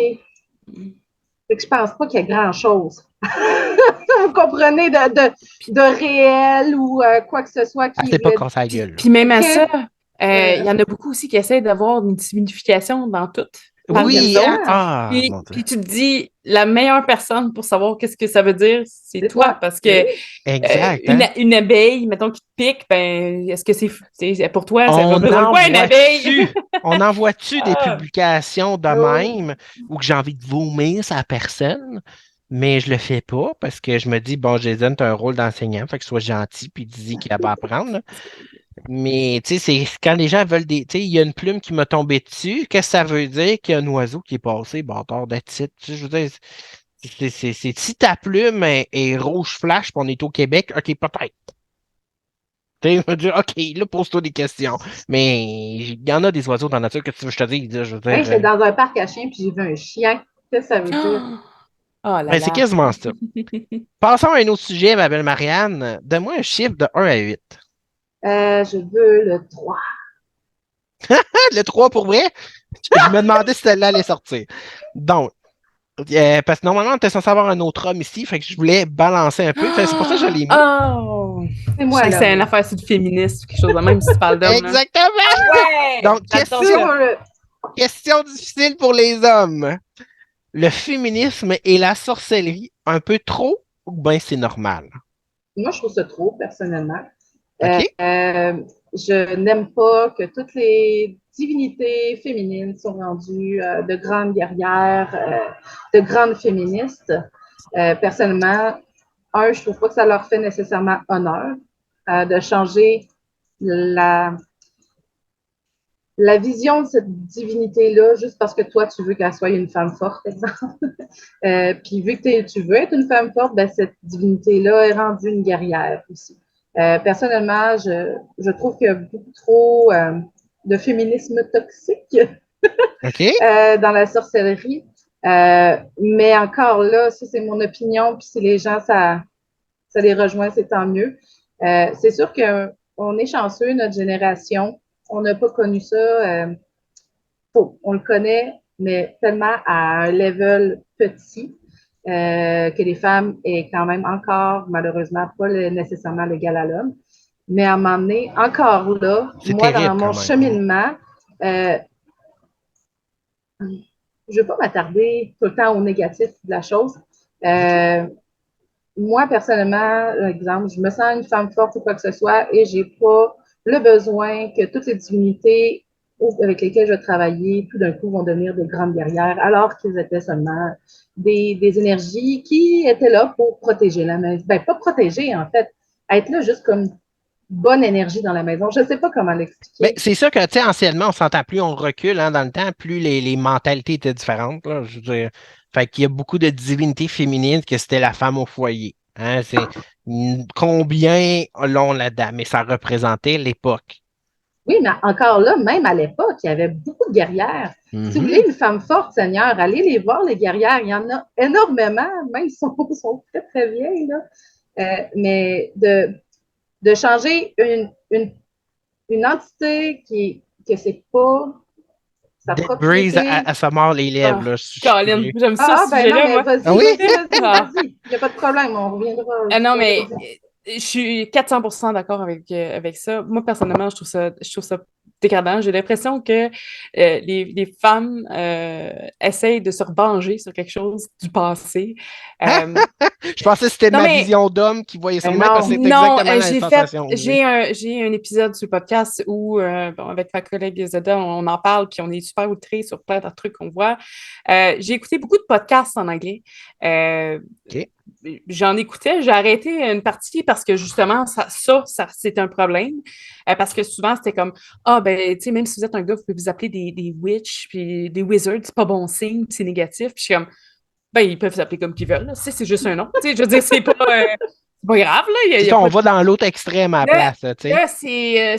Fait que je pense pas qu'il y ait grand-chose. Vous comprenez de réel ou quoi que ce soit Elle qui s'est pas voulait. cassé la gueule. Puis même à OK? ça, il y en a beaucoup aussi qui essaient d'avoir une signification dans tout, par les Oui, hein? autres. Exactement. Ah, mon Dieu. Puis tu te dis, la meilleure personne pour savoir qu'est-ce que ça veut dire, c'est C'est toi. toi. Parce que Oui. Exact, hein? une abeille, mettons, qui te pique, ben, est-ce que c'est pour toi, ça On représente quoi une abeille? envoie-tu, on envoie-tu des Ah, publications de Oh. même ou que j'ai envie de vomir sur la personne, mais je le fais pas parce que je me dis, bon, Jason, tu as un rôle d'enseignant, fait que sois gentil puis dis qu'il va apprendre. Là. Mais tu sais, c'est quand les gens veulent des. Tu sais, il y a une plume qui m'a tombé dessus, qu'est-ce que ça veut dire qu'il y a un oiseau qui est passé, bâtard de titre? Tu sais, je veux dire, si ta plume est rouge flash, puis on est au Québec, ok, peut-être. Tu sais, je veux dire, OK, là, pose-toi des questions. Mais il y en a des oiseaux dans la nature que tu veux que je te dise. Là, je veux Hey, dire, j'étais dans un parc à chiens puis j'ai vu un chien. Qu'est-ce que ça veut dire? oh là ben, c'est là. quasiment ça. Passons à un autre sujet, ma belle Marianne. Donne-moi un chiffre de 1 à 8. Je veux le 3. Le 3 pour vrai? Je me demandais si celle-là allait sortir. Donc, parce que normalement, on était censé avoir un autre homme ici, fait que je voulais balancer un peu. Fait que c'est pour ça que je l'ai mis. Oh! C'est Je moi, sais que là. c'est une affaire sur le féministe ou quelque chose de même si tu parles d'homme. Là. Exactement! Ouais! Donc, J'adore C'est ça. moi, là. question difficile pour les hommes. Le féminisme et la sorcellerie, un peu trop ou bien c'est normal? Moi, je trouve ça trop, personnellement. OK? Euh, je n'aime pas que toutes les divinités féminines sont rendues de grandes guerrières, de grandes féministes. Personnellement, je trouve pas que ça leur fait nécessairement honneur de changer la vision de cette divinité-là juste parce que toi, tu veux qu'elle soit une femme forte, exemple. Puis vu que tu veux être une femme forte, ben, cette divinité-là est rendue une guerrière aussi. Personnellement, je trouve qu'il y a beaucoup trop de féminisme toxique dans la sorcellerie. Mais encore là, ça c'est mon opinion, puis si les gens, ça les rejoint, c'est tant mieux. C'est sûr qu'on est chanceux, notre génération. On n'a pas connu ça. On le connaît, mais tellement à un level petit que les femmes est quand même encore, malheureusement, pas nécessairement l'égal à l'homme. Mais à un moment donné, encore là, moi, dans mon cheminement, je ne vais pas m'attarder tout le temps au négatif de la chose. Moi, personnellement, par exemple, je me sens une femme forte ou quoi que ce soit et j'ai pas le besoin que toutes les divinités avec lesquelles je travaillais, tout d'un coup, vont devenir de grandes guerrières, alors qu'ils étaient seulement des énergies qui étaient là pour protéger la maison. Ben, pas protéger, en fait, être là juste comme bonne énergie dans la maison. Je ne sais pas comment l'expliquer. Mais c'est sûr que, tu sais, anciennement, on s'entend plus, on recule dans le temps, plus les mentalités étaient différentes. Là, je veux dire. Fait qu'il y a beaucoup de divinités féminines que c'était la femme au foyer. Hein, c'est combien l'ont la dame, mais ça représentait l'époque. Oui, mais encore là, même à l'époque, il y avait beaucoup de guerrières. Si vous voulez une femme forte, Seigneur, allez les voir, les guerrières. Il y en a énormément, même si sont très, très vieilles. Là. Mais de changer une entité que c'est pas sa Dead Breeze propriété. à sa mort les lèvres. Là, Colin, j'aime ça, ce ben sujet-là, non, mais moi. vas-y. Il n'y a pas de problème, on reviendra. Non, mais je suis 400% d'accord avec ça. Moi, personnellement, je trouve ça dégradant. J'ai l'impression que les femmes essayent de se revenger sur quelque chose du passé. Je pensais que c'était ma vision d'homme qui voyait ça de même parce que c'est exactement la sensation. J'ai un épisode sur le podcast où, avec ma collègue Zeda, on en parle, puis on est super outrés sur plein de trucs qu'on voit. J'ai écouté beaucoup de podcasts en anglais. OK. J'en écoutais, j'ai arrêté une partie parce que justement, ça c'est un problème. Parce que souvent, c'était comme ben, tu sais, même si vous êtes un gars, vous pouvez vous appeler des witches, puis des wizards, c'est pas bon signe, puis c'est négatif. Puis je suis comme, ben, ils peuvent s'appeler comme qu'ils veulent. C'est juste un nom. Tu sais, je veux dire, c'est pas grave. Là. On va dans l'autre extrême à la place. Là, c'était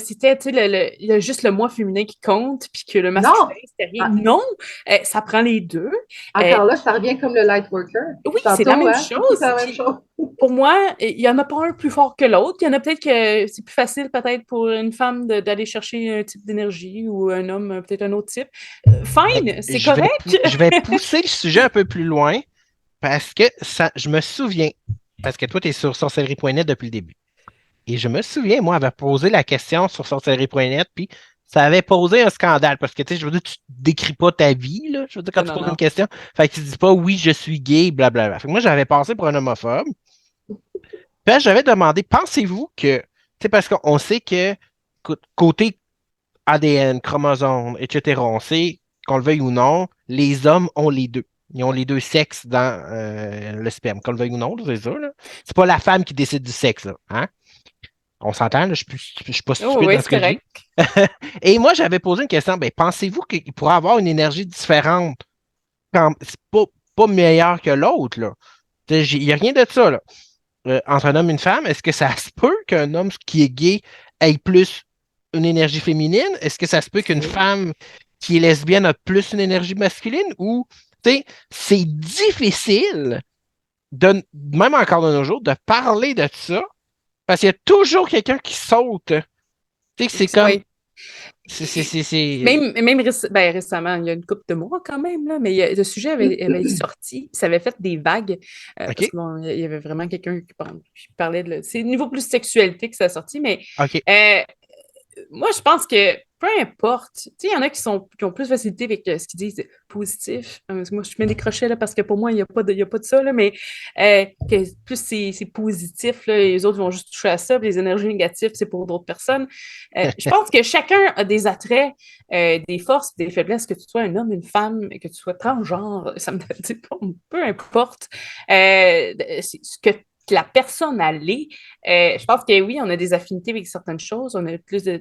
juste le moi féminin qui compte, puis que le masculin, c'était rien. Non, ça prend les deux. Encore là, ça revient comme le light worker. Oui, c'est la même chose. C'est la même chose. Pour moi, il n'y en a pas un plus fort que l'autre. Il y en a peut-être que c'est plus facile peut-être pour une femme d'aller chercher un type d'énergie ou un homme peut-être un autre type. Fine, c'est correct. Je vais pousser le sujet un peu plus loin parce que je me souviens, parce que toi, tu es sur sorcellerie.net depuis le début. Et je me souviens, moi, avoir posé la question sur sorcellerie.net, puis ça avait posé un scandale parce que, tu sais, je veux dire, tu ne décris pas ta vie, là. Je veux dire, quand tu poses une question, fait que tu dis pas oui, je suis gay, blablabla. Fait que moi, j'avais passé pour un homophobe. Puis j'avais demandé, pensez-vous que, tu sais, parce qu'on sait que côté ADN, chromosomes, etc., on sait, qu'on le veuille ou non, les hommes ont les deux. Ils ont les deux sexes dans le sperme. Qu'on le veuille ou non, c'est ça. C'est pas la femme qui décide du sexe, là. Hein? On s'entend, je ne suis pas stupide dans ce que je dis. Et moi, j'avais posé une question. Ben, pensez-vous qu'il pourrait avoir une énergie différente? C'est pas meilleur que l'autre, là. Il n'y a rien de ça, là. Entre un homme et une femme, est-ce que ça se peut qu'un homme qui est gay ait plus une énergie féminine? Est-ce que ça se peut qu'une femme qui est lesbienne a plus une énergie masculine? Ou, tu sais, c'est difficile, même encore de nos jours, de parler de ça, parce qu'il y a toujours quelqu'un qui saute. Tu sais, c'est comme... Oui. Même récemment, il y a une couple de mois quand même, là, mais le sujet avait sorti, ça avait fait des vagues. Parce qu'il y avait vraiment quelqu'un qui parlait de... C'est au niveau plus sexualité que ça a sorti, mais moi, je pense que peu importe. Tu sais, il y en a qui ont plus facilité avec ce qu'ils disent positif. Moi, je mets des crochets là, parce que pour moi, il n'y a pas de ça, là, mais que plus c'est positif, là, les autres vont juste toucher à ça, puis les énergies négatives, c'est pour d'autres personnes. Je pense que chacun a des attraits, des forces, des faiblesses, que tu sois un homme, une femme, que tu sois transgenre, ça me dit peu importe ce que la personne a l'est. Je pense que oui, on a des affinités avec certaines choses, on a plus de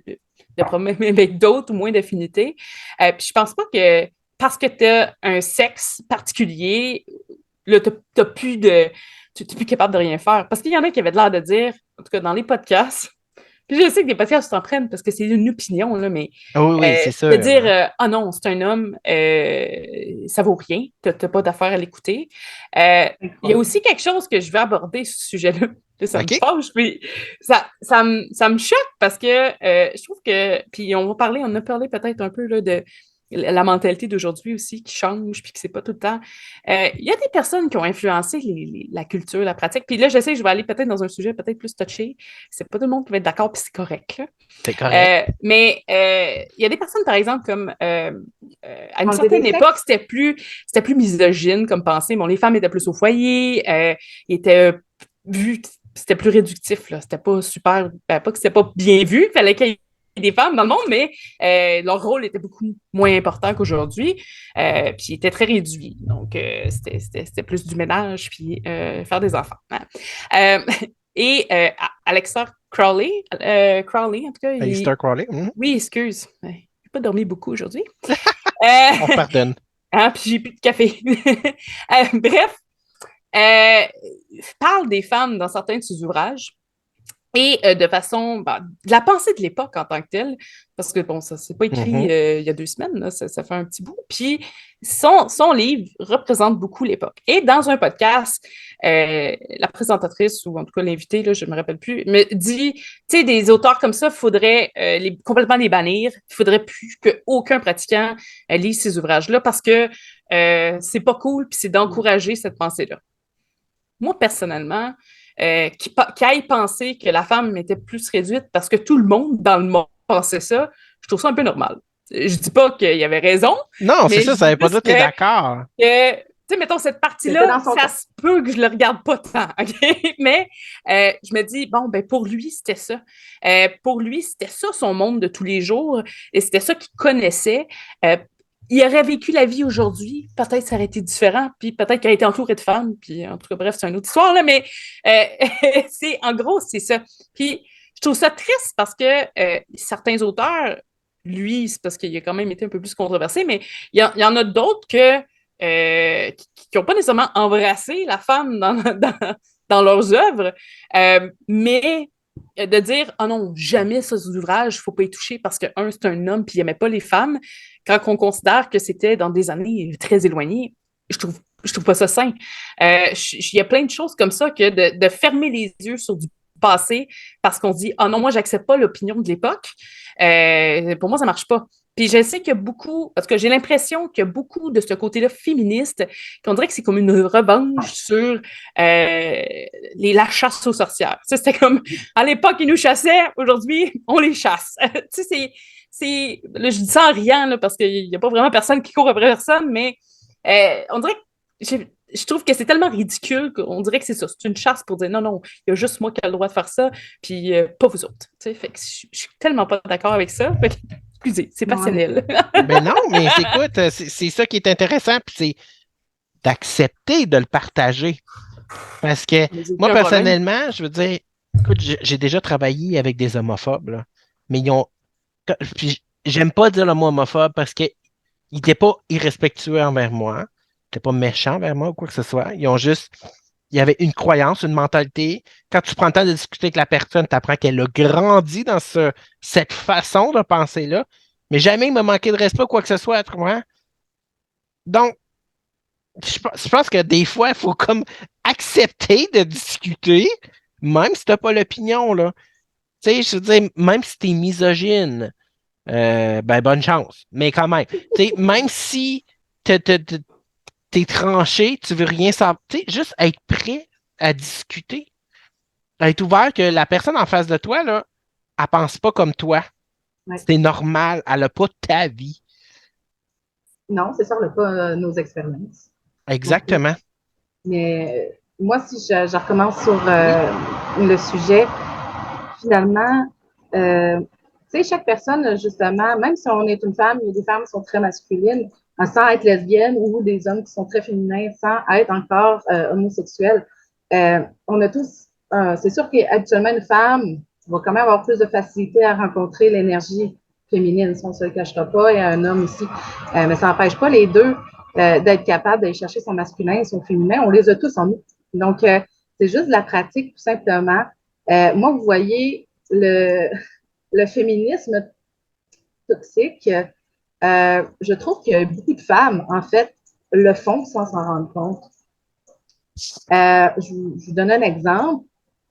problèmes avec d'autres ou moins d'affinités. Puis je pense pas que parce que tu as un sexe particulier, là, t'as plus de. Tu n'es plus capable de rien faire. Parce qu'il y en a qui avaient l'air de dire, en tout cas dans les podcasts, puis je sais que les podcasts s'en prennent parce que c'est une opinion, là, mais Oui, c'est ça. de dire ah non, c'est un homme, ça vaut rien, tu n'as pas d'affaire à l'écouter. Il y a aussi quelque chose que je vais aborder sur ce sujet-là. Ça me fâche, puis ça me choque parce que je trouve que, puis on a parlé peut-être un peu là, de la mentalité d'aujourd'hui aussi qui change, puis que c'est pas tout le temps. Il y a des personnes qui ont influencé la culture, la pratique. Puis là, je sais que je vais aller peut-être dans un sujet peut-être plus touché. C'est pas tout le monde qui va être d'accord, puis c'est correct. Là. C'est correct. Mais il y a des personnes, par exemple, comme à une certaine époque, c'était plus misogyne comme pensée. Bon, les femmes étaient plus au foyer, ils étaient vus, c'était plus réductif. Là. C'était pas super, pas que c'était pas bien vu. Il fallait qu'il y ait des femmes dans le monde, mais leur rôle était beaucoup moins important qu'aujourd'hui. Puis il était très réduit. Donc, c'était plus du ménage, puis faire des enfants. Hein. Et Alexa Crowley, en tout cas. Aleister Crowley. Oui, excuse. J'ai pas dormi beaucoup aujourd'hui. On pardonne. Hein, puis j'ai plus de café. Bref, parle des femmes dans certains de ses ouvrages. Et de façon, de la pensée de l'époque en tant que telle, parce que bon, ça s'est pas écrit il y a 2 semaines, là, ça fait un petit bout. Puis son livre représente beaucoup l'époque. Et dans un podcast, la présentatrice, ou en tout cas l'invité, là, je ne me rappelle plus, me dit, tu sais, des auteurs comme ça, il faudrait complètement les bannir. Il faudrait plus qu'aucun pratiquant lise ces ouvrages-là parce que c'est pas cool, puis c'est d'encourager cette pensée-là. Moi, personnellement, qui aille penser que la femme était plus réduite parce que tout le monde dans le monde pensait ça, je trouve ça un peu normal. Je dis pas qu'il y avait raison. Non, c'est ça veut pas dire que t'es d'accord. Tu sais, mettons, cette partie-là, ça se peut que je le regarde pas tant, OK? Mais je me dis, bon, ben pour lui, c'était ça. Pour lui, c'était ça son monde de tous les jours et c'était ça qu'il connaissait. Il aurait vécu la vie aujourd'hui, peut-être ça aurait été différent, puis peut-être qu'il aurait été entouré de femmes, puis en tout cas, bref, c'est une autre histoire, là, mais en gros, c'est ça. Puis je trouve ça triste parce que certains auteurs, lui, c'est parce qu'il a quand même été un peu plus controversé, mais il y en a d'autres qui n'ont pas nécessairement embrassé la femme dans leurs œuvres, mais de dire « Ah non, jamais ces ouvrages, il ne faut pas y toucher parce que, c'est un homme puis il n'aimait pas les femmes », quand on considère que c'était dans des années très éloignées, je trouve pas ça sain. Il y a plein de choses comme ça que de fermer les yeux sur du passé parce qu'on se dit « Ah non, moi, j'accepte pas l'opinion de l'époque. » Pour moi, ça marche pas. Puis je sais qu'il y a beaucoup, parce que j'ai l'impression qu'il y a beaucoup de ce côté-là féministe, qu'on dirait que c'est comme une revanche sur la chasse aux sorcières. Tu sais, c'était comme, à l'époque, ils nous chassaient, aujourd'hui, on les chasse. Tu sais, là, je dis ça en riant, là, parce qu'il n'y a pas vraiment personne qui court après personne, mais on dirait que je trouve que c'est tellement ridicule qu'on dirait que c'est ça. C'est une chasse pour dire non, il y a juste moi qui ai le droit de faire ça, puis pas vous autres. Tu sais, fait que je suis tellement pas d'accord avec ça. Fait que, excusez, c'est passionnel. Ben non, mais écoute, c'est ça qui est intéressant, puis c'est d'accepter de le partager. Parce que moi, personnellement, je veux dire, écoute, j'ai déjà travaillé avec des homophobes, là, mais ils ont. Puis j'aime pas dire le mot homophobe parce qu'ils n'étaient pas irrespectueux envers moi, ils n'étaient pas méchants envers moi ou quoi que ce soit. Ils ont juste. Il y avait une croyance, une mentalité. Quand tu prends le temps de discuter avec la personne, tu apprends qu'elle a grandi dans cette façon de penser-là, mais jamais il m'a manqué de respect ou quoi que ce soit, tu comprends? Donc, je pense que des fois, il faut comme accepter de discuter, même si tu n'as pas l'opinion, là. Tu sais, je veux dire, même si tu es misogyne, ben bonne chance. Mais quand même, tu sais, même si t'es tranché, tu veux rien savoir, tu sais, juste être prêt à discuter, être ouvert que la personne en face de toi, là, elle pense pas comme toi. Ouais. C'est normal. Elle n'a pas ta vie. Non, c'est ça, on n'a pas nos expériences. Exactement. Mais moi, si je recommence sur Oui. le sujet, finalement, tu sais, chaque personne, justement, même si on est une femme, il y a des femmes qui sont très masculines, sans être lesbiennes, ou des hommes qui sont très féminins, sans être encore homosexuels. On a tous, c'est sûr qu'habituellement, une femme va quand même avoir plus de facilité à rencontrer l'énergie féminine, si on ne se le cachera pas, et un homme aussi. Mais ça n'empêche pas les deux d'être capables d'aller chercher son masculin et son féminin. On les a tous en nous. Donc, c'est juste de la pratique, tout simplement. Moi, vous voyez, le féminisme toxique, je trouve que beaucoup de femmes, en fait, le font sans s'en rendre compte. Je vous donne un exemple,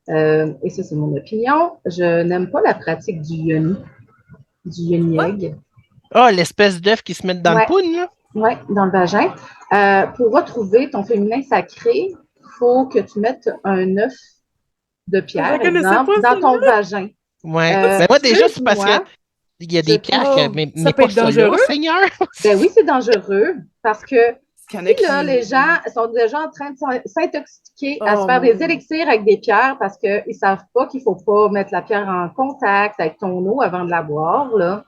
et ça, c'est mon opinion. Je n'aime pas la pratique du yoni egg. Ah, l'espèce d'œuf qui se met dans le Ouais. poune, là? Oui, dans le vagin. Pour retrouver ton féminin sacré, il faut que tu mettes un œuf de pierre, exemple, dans ton vagin. Ouais. Ben moi, déjà, c'est parce Moi, qu'il y a des pierres, mais ça peut pas être ça là, dangereux. Seigneur. Ben oui, c'est dangereux parce que Il y en a si qui... là, les gens sont déjà en train de s'intoxiquer à se Oh faire mon des Dieu. élixirs avec des pierres parce qu'ils ne savent pas qu'il ne faut pas mettre la pierre en contact avec ton eau avant de la boire, là.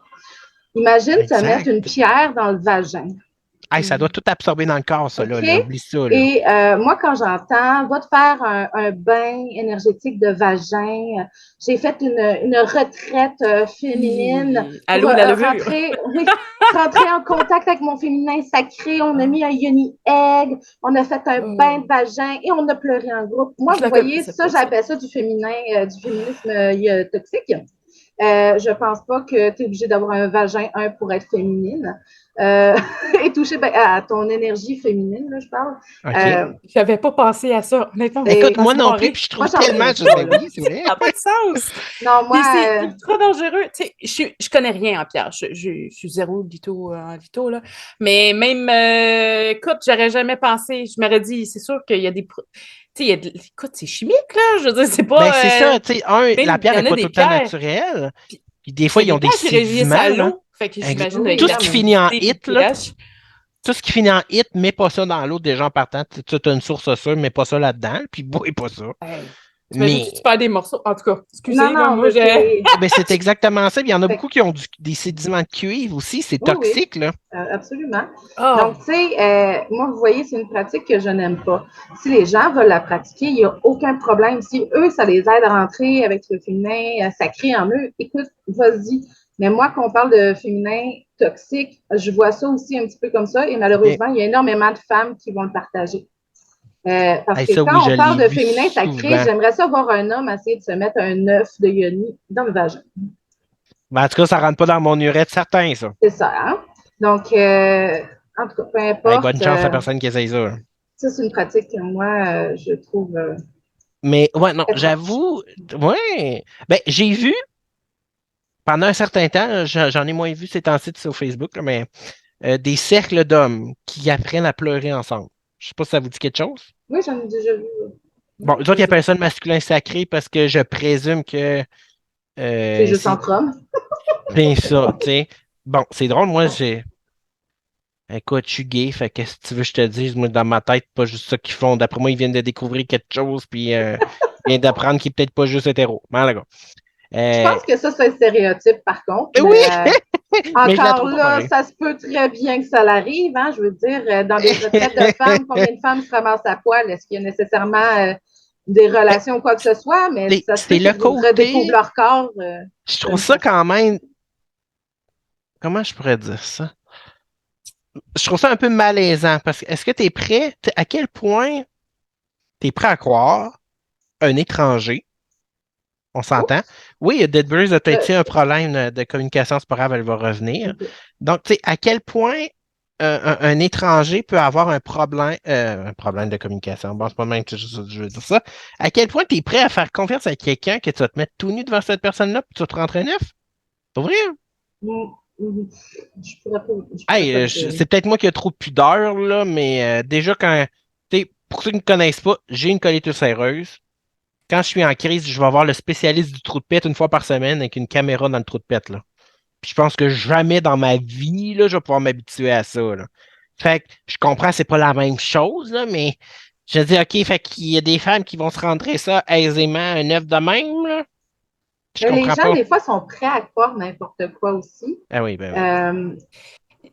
Imagine te mettre une pierre dans le vagin. Hey, ça doit tout absorber dans le corps, ça, là. OK? Oublie ça, là. Et moi, quand j'entends, va te faire un bain énergétique de vagin. J'ai fait une retraite féminine Allô, pour la levure. rentrer en contact avec mon féminin sacré. On a mis un yoni egg, on a fait un bain de vagin et on a pleuré en groupe. Moi, vous voyez, ça, j'appelle ça du féminin, du féminisme toxique. Je pense pas que tu es obligé d'avoir un vagin, pour être féminine. Et toucher à ton énergie féminine, là, je parle. OK. J'avais pas pensé à ça. Honnêtement, écoute, moi non plus, puis je trouve tellement... oui, c'est vrai. Ça n'a pas de sens. Non, moi... C'est ultra dangereux. Tu sais, je connais rien en pierre. Je suis zéro litho en litho, là. Mais même, écoute, j'aurais jamais pensé. Je m'aurais dit, c'est sûr qu'il y a des... Tu sais, écoute, c'est chimique, là. Je veux dire, c'est pas... Ben, c'est ça, tu sais, la pierre n'est pas tout le temps pierres. naturelle. Puis des fois, ils ont des sédiments, là. Fait que j'imagine Tout ce qui finit en hit, là, tout ce qui finit en hit, mets pas ça dans l'eau des gens partant. Tu as une source sûre, mets pas ça là-dedans, puis bois pas ça. Mais tu perds des morceaux. En tout cas, excusez, non, là, moi, ben, c'est exactement ça. Il y en a beaucoup qui ont des sédiments de cuivre aussi. C'est toxique, là. Absolument. Donc, tu sais, moi, vous voyez, c'est une pratique que je n'aime pas. Si les gens veulent la pratiquer, il n'y a aucun problème. Si eux, ça les aide à rentrer avec le féminin sacré en eux, écoute, vas-y. Mais moi, quand on parle de féminin toxique, je vois ça aussi un petit peu comme ça. Et malheureusement, il y a énormément de femmes qui vont le partager. Parce que quand on parle de féminin sacré, j'aimerais ça voir un homme essayer de se mettre un œuf de yoni dans le vagin. Ben, en tout cas, ça ne rentre pas dans mon urètre certain, ça. C'est ça, hein? Donc, en tout cas, peu importe. Bonne chance à la personne qui essaye ça. Ça, c'est une pratique que moi, je trouve... Mais, ouais, non, j'avoue... Ouais. Ben, j'ai vu, pendant un certain temps, j'en ai moins vu ces temps-ci sur Facebook, là, mais des cercles d'hommes qui apprennent à pleurer ensemble. Je ne sais pas si ça vous dit quelque chose. Oui, j'en ai déjà vu. Bon, eux autres, ils appellent ça le masculin sacré parce que je présume que... c'est juste entre hommes. C'est ça, tu sais. Bon, c'est drôle, moi, écoute, je suis gay, fait que si tu veux que je te dise, moi, dans ma tête, pas juste ça qu'ils font. D'après moi, ils viennent de découvrir quelque chose, puis ils viennent d'apprendre qu'il est peut-être pas juste hétéro. Je pense que ça, c'est un stéréotype, par contre. Oui! Encore là, ça se peut très bien que ça l'arrive. Hein? Je veux dire, dans des retraites de femmes, combien de femmes se ramassent à poil? Est-ce qu'il y a nécessairement des relations ou quoi que ce soit? Mais ça se peut qu'ils redécouvrent leur corps. Je trouve ça quand même... Comment je pourrais dire ça? Je trouve ça un peu malaisant, parce que est-ce que tu es prêt? À quel point tu es prêt à croire un étranger? On s'entend. Oui, Dead Birds a peut-être un problème de communication, c'est pas grave, elle va revenir. Donc, tu sais, à quel point un étranger peut avoir un problème de communication. Bon, c'est pas même que je veux dire ça. À quel point tu es prêt à faire confiance à quelqu'un que tu vas te mettre tout nu devant cette personne-là puis tu vas te rentrer neuf? Pour vrai? Je pourrais pas. C'est peut-être moi qui ai trop de pudeur, là, mais déjà, pour ceux qui ne me connaissent pas, j'ai une colite ulcéreuse. Quand je suis en crise, je vais voir le spécialiste du trou de pète une fois par semaine avec une caméra dans le trou de pète, là. Puis je pense que jamais dans ma vie, là, je vais pouvoir m'habituer à ça, là. Fait que je comprends, c'est pas la même chose, là, mais je dis, OK, fait qu'il y a des femmes qui vont se rentrer ça aisément un œuf de même, là. Je Les comprends gens, pas. des fois, sont prêts à croire n'importe quoi aussi. Ah oui, ben oui.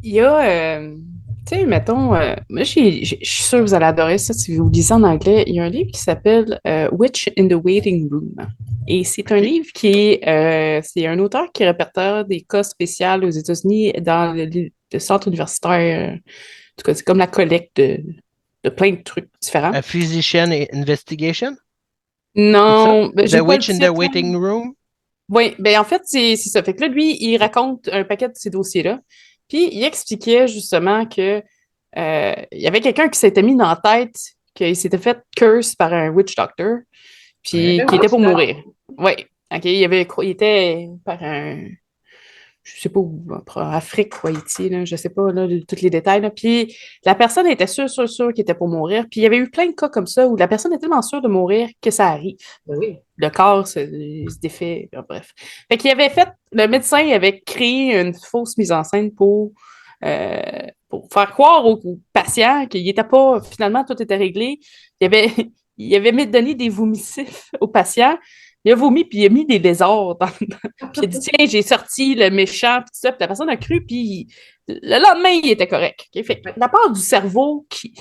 Il y a, tu sais, mettons, moi, je suis sûre que vous allez adorer ça si vous lisez en anglais. Il y a un livre qui s'appelle Witch in the Waiting Room. Et c'est un livre qui est, c'est un auteur qui répertoire des cas spéciaux aux États-Unis dans le centre universitaire. En tout cas, c'est comme la collecte de plein de trucs différents. A Physician Investigation? Non, ben, j'ai The pas le Witch in titre, the Waiting Room? Oui, ben en fait, c'est ça. Fait que là, lui, il raconte un paquet de ces dossiers-là. Puis il expliquait justement que il y avait quelqu'un qui s'était mis dans la tête qu'il s'était fait curse par un witch doctor, puis Ouais. qui était pour mourir. Oui. OK, il était par un je sais pas où, Afrique ou Haïti, là, je sais pas là, tous les détails. Là. Puis la personne était sûre qu'il était pour mourir. Puis il y avait eu plein de cas comme ça où la personne est tellement sûre de mourir que ça arrive. Oui. Le corps se défait, bref. Fait qu'il avait fait, le médecin avait créé une fausse mise en scène pour faire croire aux patients qu'il n'était pas, finalement, tout était réglé. Il avait donné des vomistifs aux patients. Il a vomi, puis il a mis des lézards dans Puis il a dit, tiens, j'ai sorti le méchant, puis tout ça. Puis la personne a cru, puis le lendemain, il était correct. Okay? Fait que la part du cerveau qui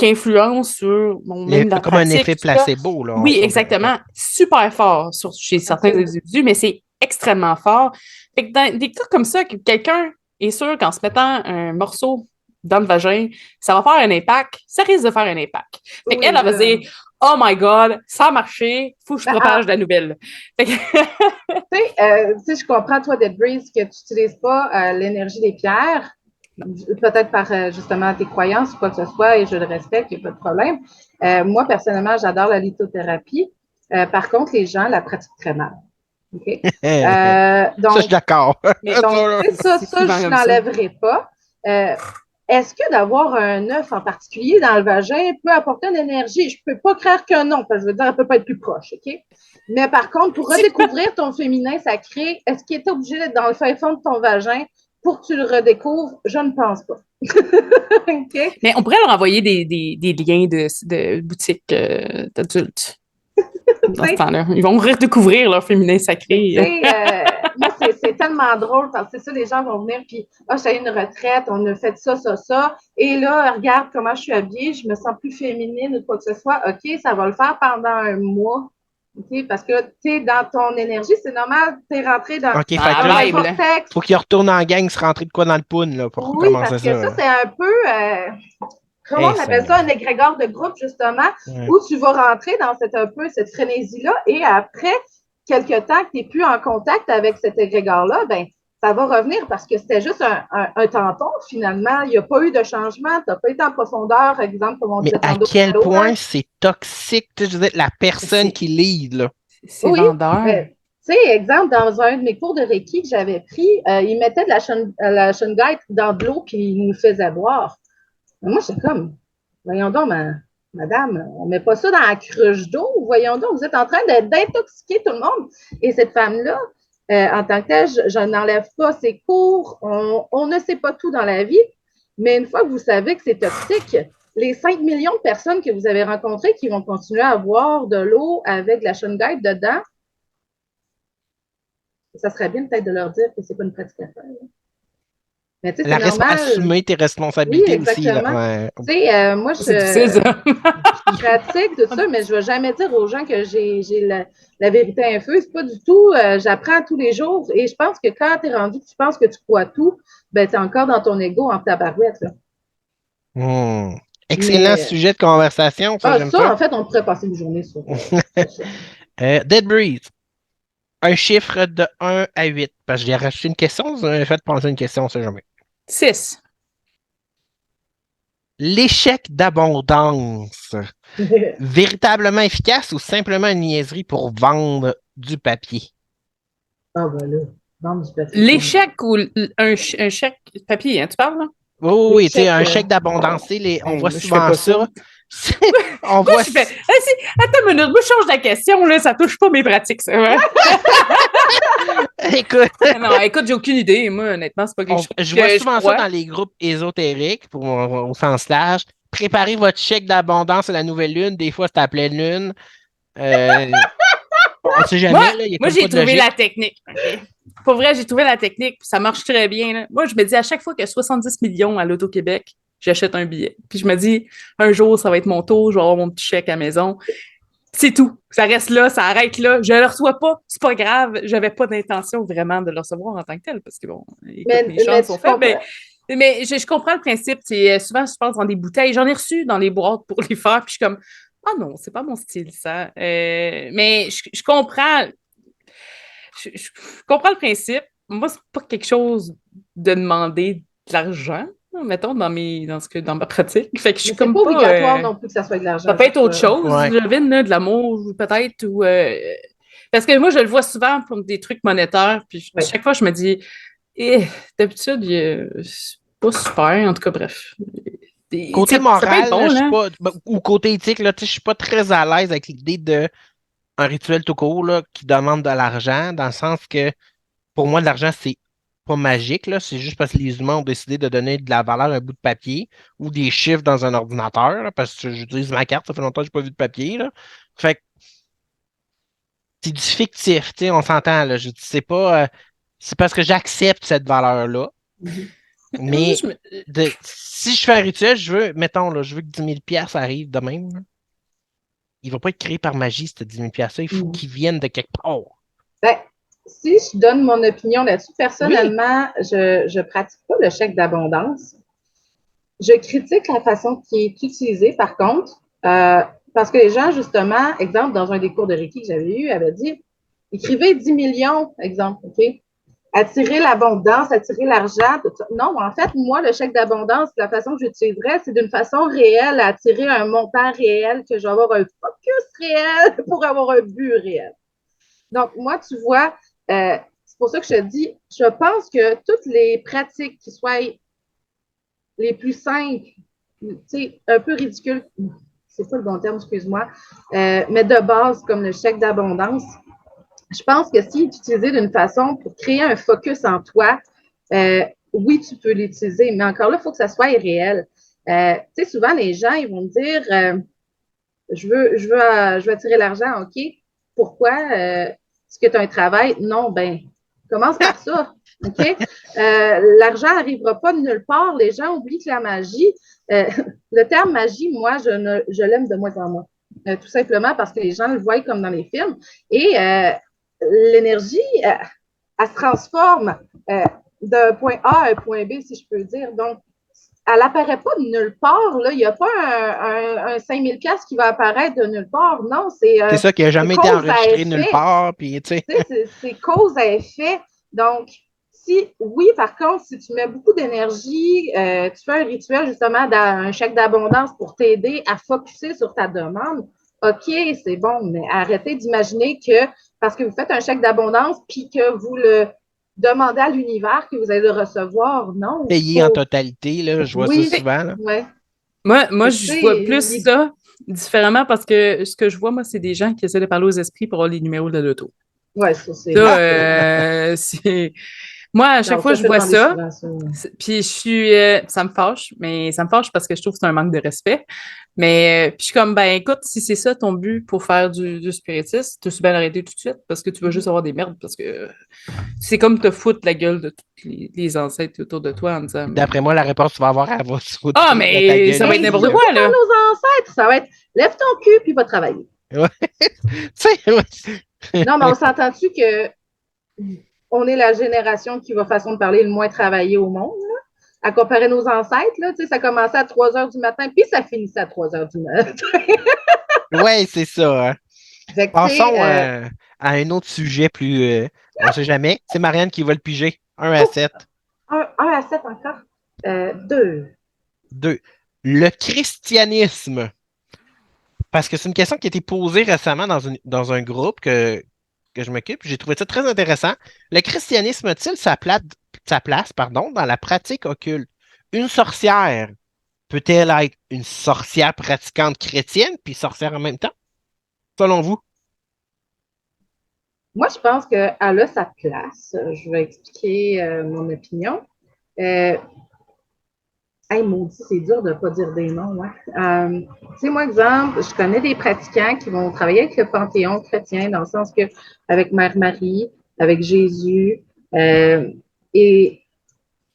influence sur même la comme pratique, un effet placebo, là. Oui, exactement. Super fort chez certains individus, mais c'est extrêmement fort. Fait que dans des cas comme ça, que quelqu'un est sûr qu'en se mettant un morceau dans le vagin, ça va faire un impact, ça risque de faire un impact. Fait qu'elle, elle va dire « Oh my God, ça a marché, faut que je propage la nouvelle. » Tu sais, je comprends, toi, Dead Breeze, que tu n'utilises pas l'énergie des pierres, peut-être par justement tes croyances ou quoi que ce soit, et je le respecte, il n'y a pas de problème. Moi, personnellement, j'adore la lithothérapie. Par contre, les gens la pratiquent très mal. Okay? Donc, ça, je suis d'accord. Donc, ça, je n'enlèverai pas. Est-ce que d'avoir un œuf en particulier dans le vagin peut apporter une énergie? Je ne peux pas croire que non, parce que je veux dire, elle ne peut pas être plus proche, OK? Mais par contre, pour redécouvrir ton féminin sacré, est-ce qu'il est obligé d'être dans le fin fond de ton vagin pour que tu le redécouvres? Je ne pense pas. Okay? Mais on pourrait leur envoyer des liens de boutiques d'adultes. Dans ce temps-là. Ils vont redécouvrir leur féminin sacré. Moi, c'est tellement drôle parce que c'est ça, les gens vont venir puis j'ai eu une retraite, on a fait ça, et là, regarde comment je suis habillée, je me sens plus féminine ou quoi que ce soit. OK, ça va le faire pendant un mois. OK, parce que tu es dans ton énergie, c'est normal, tu es rentré dans le vortex. Faut qu'il retourne en gang, se rentrer de quoi dans le poun là, pour commencer ça. Oui, parce que ça, c'est un peu... Comment on appelle ça? Un égrégore de groupe, justement, où tu vas rentrer dans cette frénésie-là et après quelque temps que tu n'es plus en contact avec cet égrégore-là, ben ça va revenir parce que c'était juste un tampon, finalement. Il n'y a pas eu de changement. Tu n'as pas été en profondeur, par exemple, comme on disait. Mais à quel point c'est toxique, je veux dire, la personne qui lead, là. C'est vendeur. Tu sais, exemple, dans un de mes cours de Reiki que j'avais pris, il mettait de la shungite dans de l'eau puis il nous faisait boire. Moi, j'étais comme, voyons donc, madame, on ne met pas ça dans la cruche d'eau. Voyons donc, vous êtes en train d'intoxiquer tout le monde. Et cette femme-là, en tant que telle, je n'enlève pas ses cours. On ne sait pas tout dans la vie. Mais une fois que vous savez que c'est toxique, les 5 millions de personnes que vous avez rencontrées qui vont continuer à boire de l'eau avec de la shungite dedans, ça serait bien peut-être de leur dire que ce n'est pas une pratique à faire. Mais tu sais, c'est normal. Assumer tes responsabilités aussi. Là. Tu sais, moi, je pratique tout ça, mais je ne vais jamais dire aux gens que j'ai la vérité infuse. Pas du tout. J'apprends tous les jours. Et je pense que quand tu es rendu que tu penses que tu crois tout, ben, tu es encore dans ton ego en tabarouette. Là. Excellent sujet de conversation. Ça, en fait, on pourrait passer une journée sur ça. Dead Breeze. Un chiffre de 1 à 8. Parce que j'ai rajouté une question, vous avez fait penser une question, on ne sait jamais. 6. L'échec d'abondance. Véritablement efficace ou simplement une niaiserie pour vendre du papier? Ah, ben là, vendre du papier. L'échec ou un chèque papier, hein, tu parles, là? Oui, tu sais, un chèque d'abondance, on voit souvent ça. On voit... Attends une minute, moi je change la question, là, ça touche pas mes pratiques, ça. Ouais? Écoute, Non, écoute, j'ai aucune idée. Moi, honnêtement, c'est pas quelque chose je que vois je souvent ça crois. dans les groupes ésotériques, au sens large. Préparez votre chèque d'abondance à la nouvelle lune. Des fois, c'est à pleine lune. Euh, on sait Moi, jamais, là, il n'y a moi comme pas j'ai de trouvé la logique. technique. OK? Pour vrai, j'ai trouvé la technique. Puis ça marche très bien. Là. Moi, je me dis à chaque fois qu'il y a 70 millions à l'Auto-Québec, j'achète un billet. Puis je me dis, un jour, ça va être mon tour, je vais avoir mon petit chèque à la maison. C'est tout. Ça reste là, ça arrête là. Je ne le reçois pas, c'est pas grave. J'avais pas d'intention vraiment de le recevoir en tant que tel, parce que bon, écoute, mes Mais chances sont tu faibles. comprends. Mais je comprends le principe. C'est souvent, je pense dans des bouteilles. J'en ai reçu dans les boîtes pour les faire, puis je suis comme, ah non, c'est pas mon style, ça. Mais je comprends. Je comprends le principe. Moi, c'est pas quelque chose de demander de l'argent, mettons, dans ma pratique. Fait que je Mais suis c'est comme pas pas. obligatoire non plus que ça soit de Ça l'argent. peut être autre Juste, chose, Ouais. je devine, là, de l'amour, peut-être, ou. Parce que moi, je le vois souvent pour des trucs monétaires, puis oui. chaque fois, je me dis, d'habitude, c'est pas super, en tout cas, bref. Côté Ça peut être moral, là, bon, je suis là. pas, ou côté éthique, là, tu sais, je suis pas très à l'aise avec l'idée d'un rituel tout court là, qui demande de l'argent, dans le sens que pour moi, de l'argent, c'est pas magique, là. C'est juste parce que les humains ont décidé de donner de la valeur à un bout de papier ou des chiffres dans un ordinateur, là, parce que j'utilise ma carte, ça fait longtemps que j'ai pas vu de papier, là. Fait que c'est du fictif, tu sais, on s'entend, là. Je dis, c'est pas, c'est parce que j'accepte cette valeur-là. Mhm. Moi, Mais si je fais un rituel, je veux, mettons, là, je veux que 10 000 arrive de même, là. Il va pas être créé par magie, ce 10 000 $-là. Il faut Mhm. qu'il vienne de quelque part. Ben, si je donne mon opinion là-dessus, Oui, personnellement, je pratique pas le chèque d'abondance. Je critique la façon qui est utilisée, par contre, parce que les gens, justement, exemple, dans un des cours de Reiki que j'avais eu, avaient dit, écrivez 10 millions, exemple, OK? Attirer l'abondance, attirer l'argent, tout ça. Non, en fait, moi, le chèque d'abondance, la façon que j'utiliserais, c'est d'une façon réelle à attirer un montant réel, que je vais avoir un focus réel pour avoir un but réel. Donc, moi, tu vois, c'est pour ça que je te dis, je pense que toutes les pratiques qui soient les plus simples, tu sais, un peu ridicules, c'est pas le bon terme, excuse-moi, mais de base, comme le chèque d'abondance, je pense que si utilisé d'une façon pour créer un focus en toi, oui, tu peux l'utiliser, mais encore là, il faut que ça soit réel. Tu sais, souvent, les gens, ils vont me dire, je veux attirer l'argent, OK. Pourquoi? Est-ce que tu as un travail? Non, ben, commence par ça. OK? L'argent n'arrivera pas de nulle part. Les gens oublient que la magie, euh, le terme magie, moi, je l'aime de moins en moins. Tout simplement parce que les gens le voient comme dans les films. Et l'énergie, elle se transforme d'un point A à un point B, si je peux dire. Donc, elle n'apparaît pas de nulle part. Là. Il n'y a pas un 5000 qui va apparaître de nulle part. Non, c'est ça qui a jamais été cause à enregistré nulle effet. part. Puis, tu sais, C'est cause à effet. Donc, oui, par contre, si tu mets beaucoup d'énergie, tu fais un rituel justement, un chèque d'abondance pour t'aider à focuser sur ta demande, OK, c'est bon, mais arrêtez d'imaginer que parce que vous faites un chèque d'abondance puis que vous le demandez à l'univers que vous allez le recevoir. Non, payer en totalité, là, je vois ça oui, souvent. Là. ouais. Moi, Tu je vois plus sais, ça différemment parce que ce que je vois, moi, c'est des gens qui essaient de parler aux esprits pour avoir les numéros de l'auto. ouais, ça, c'est Ça, plate. c'est. Moi, à chaque Non, fois ça que je fait vois demander ça, souvent ça. puis je suis. Ça me fâche, mais ça me fâche parce que je trouve que c'est un manque de respect. Mais puis je suis comme, ben écoute, si c'est ça ton but pour faire du spiritisme, tu peux bien arrêter tout de suite parce que tu vas juste avoir des merdes parce que c'est comme te foutre la gueule de tous les ancêtres autour de toi en disant, D'après moi, la réponse que tu vas avoir, elle va se foutre ah, de ta mais gueule ça va être Hey, aussi. n'importe Là. quoi, surtout là. par nos ancêtres, ça va être lève ton cul puis va travailler. Ouais. Tu sais, ouais. Non, mais on s'entend-tu que on est la génération qui va, façon de parler, le moins travailler au monde, là? À comparer nos ancêtres, là, ça commençait à 3 heures du matin, puis ça finissait à 3 heures du matin. Ouais, c'est ça. Hein. Fait que, tu sais, Passons à un autre sujet plus. On sait jamais. C'est Marianne qui va le piger. 1 à 7. 1 à 7 encore. 2. 2. Le christianisme. Parce que c'est une question qui a été posée récemment dans un groupe que je m'occupe. J'ai trouvé ça très intéressant. Le christianisme a-t-il sa place dans la pratique occulte? Une sorcière peut-elle être une sorcière pratiquante chrétienne puis sorcière en même temps? Selon vous? Moi, je pense qu'elle a sa place. Je vais expliquer mon opinion. Hey, maudit, c'est dur de ne pas dire des noms. Hein. Tu sais, moi, exemple, je connais des pratiquants qui vont travailler avec le Panthéon chrétien, dans le sens que avec Mère Marie, avec Jésus, et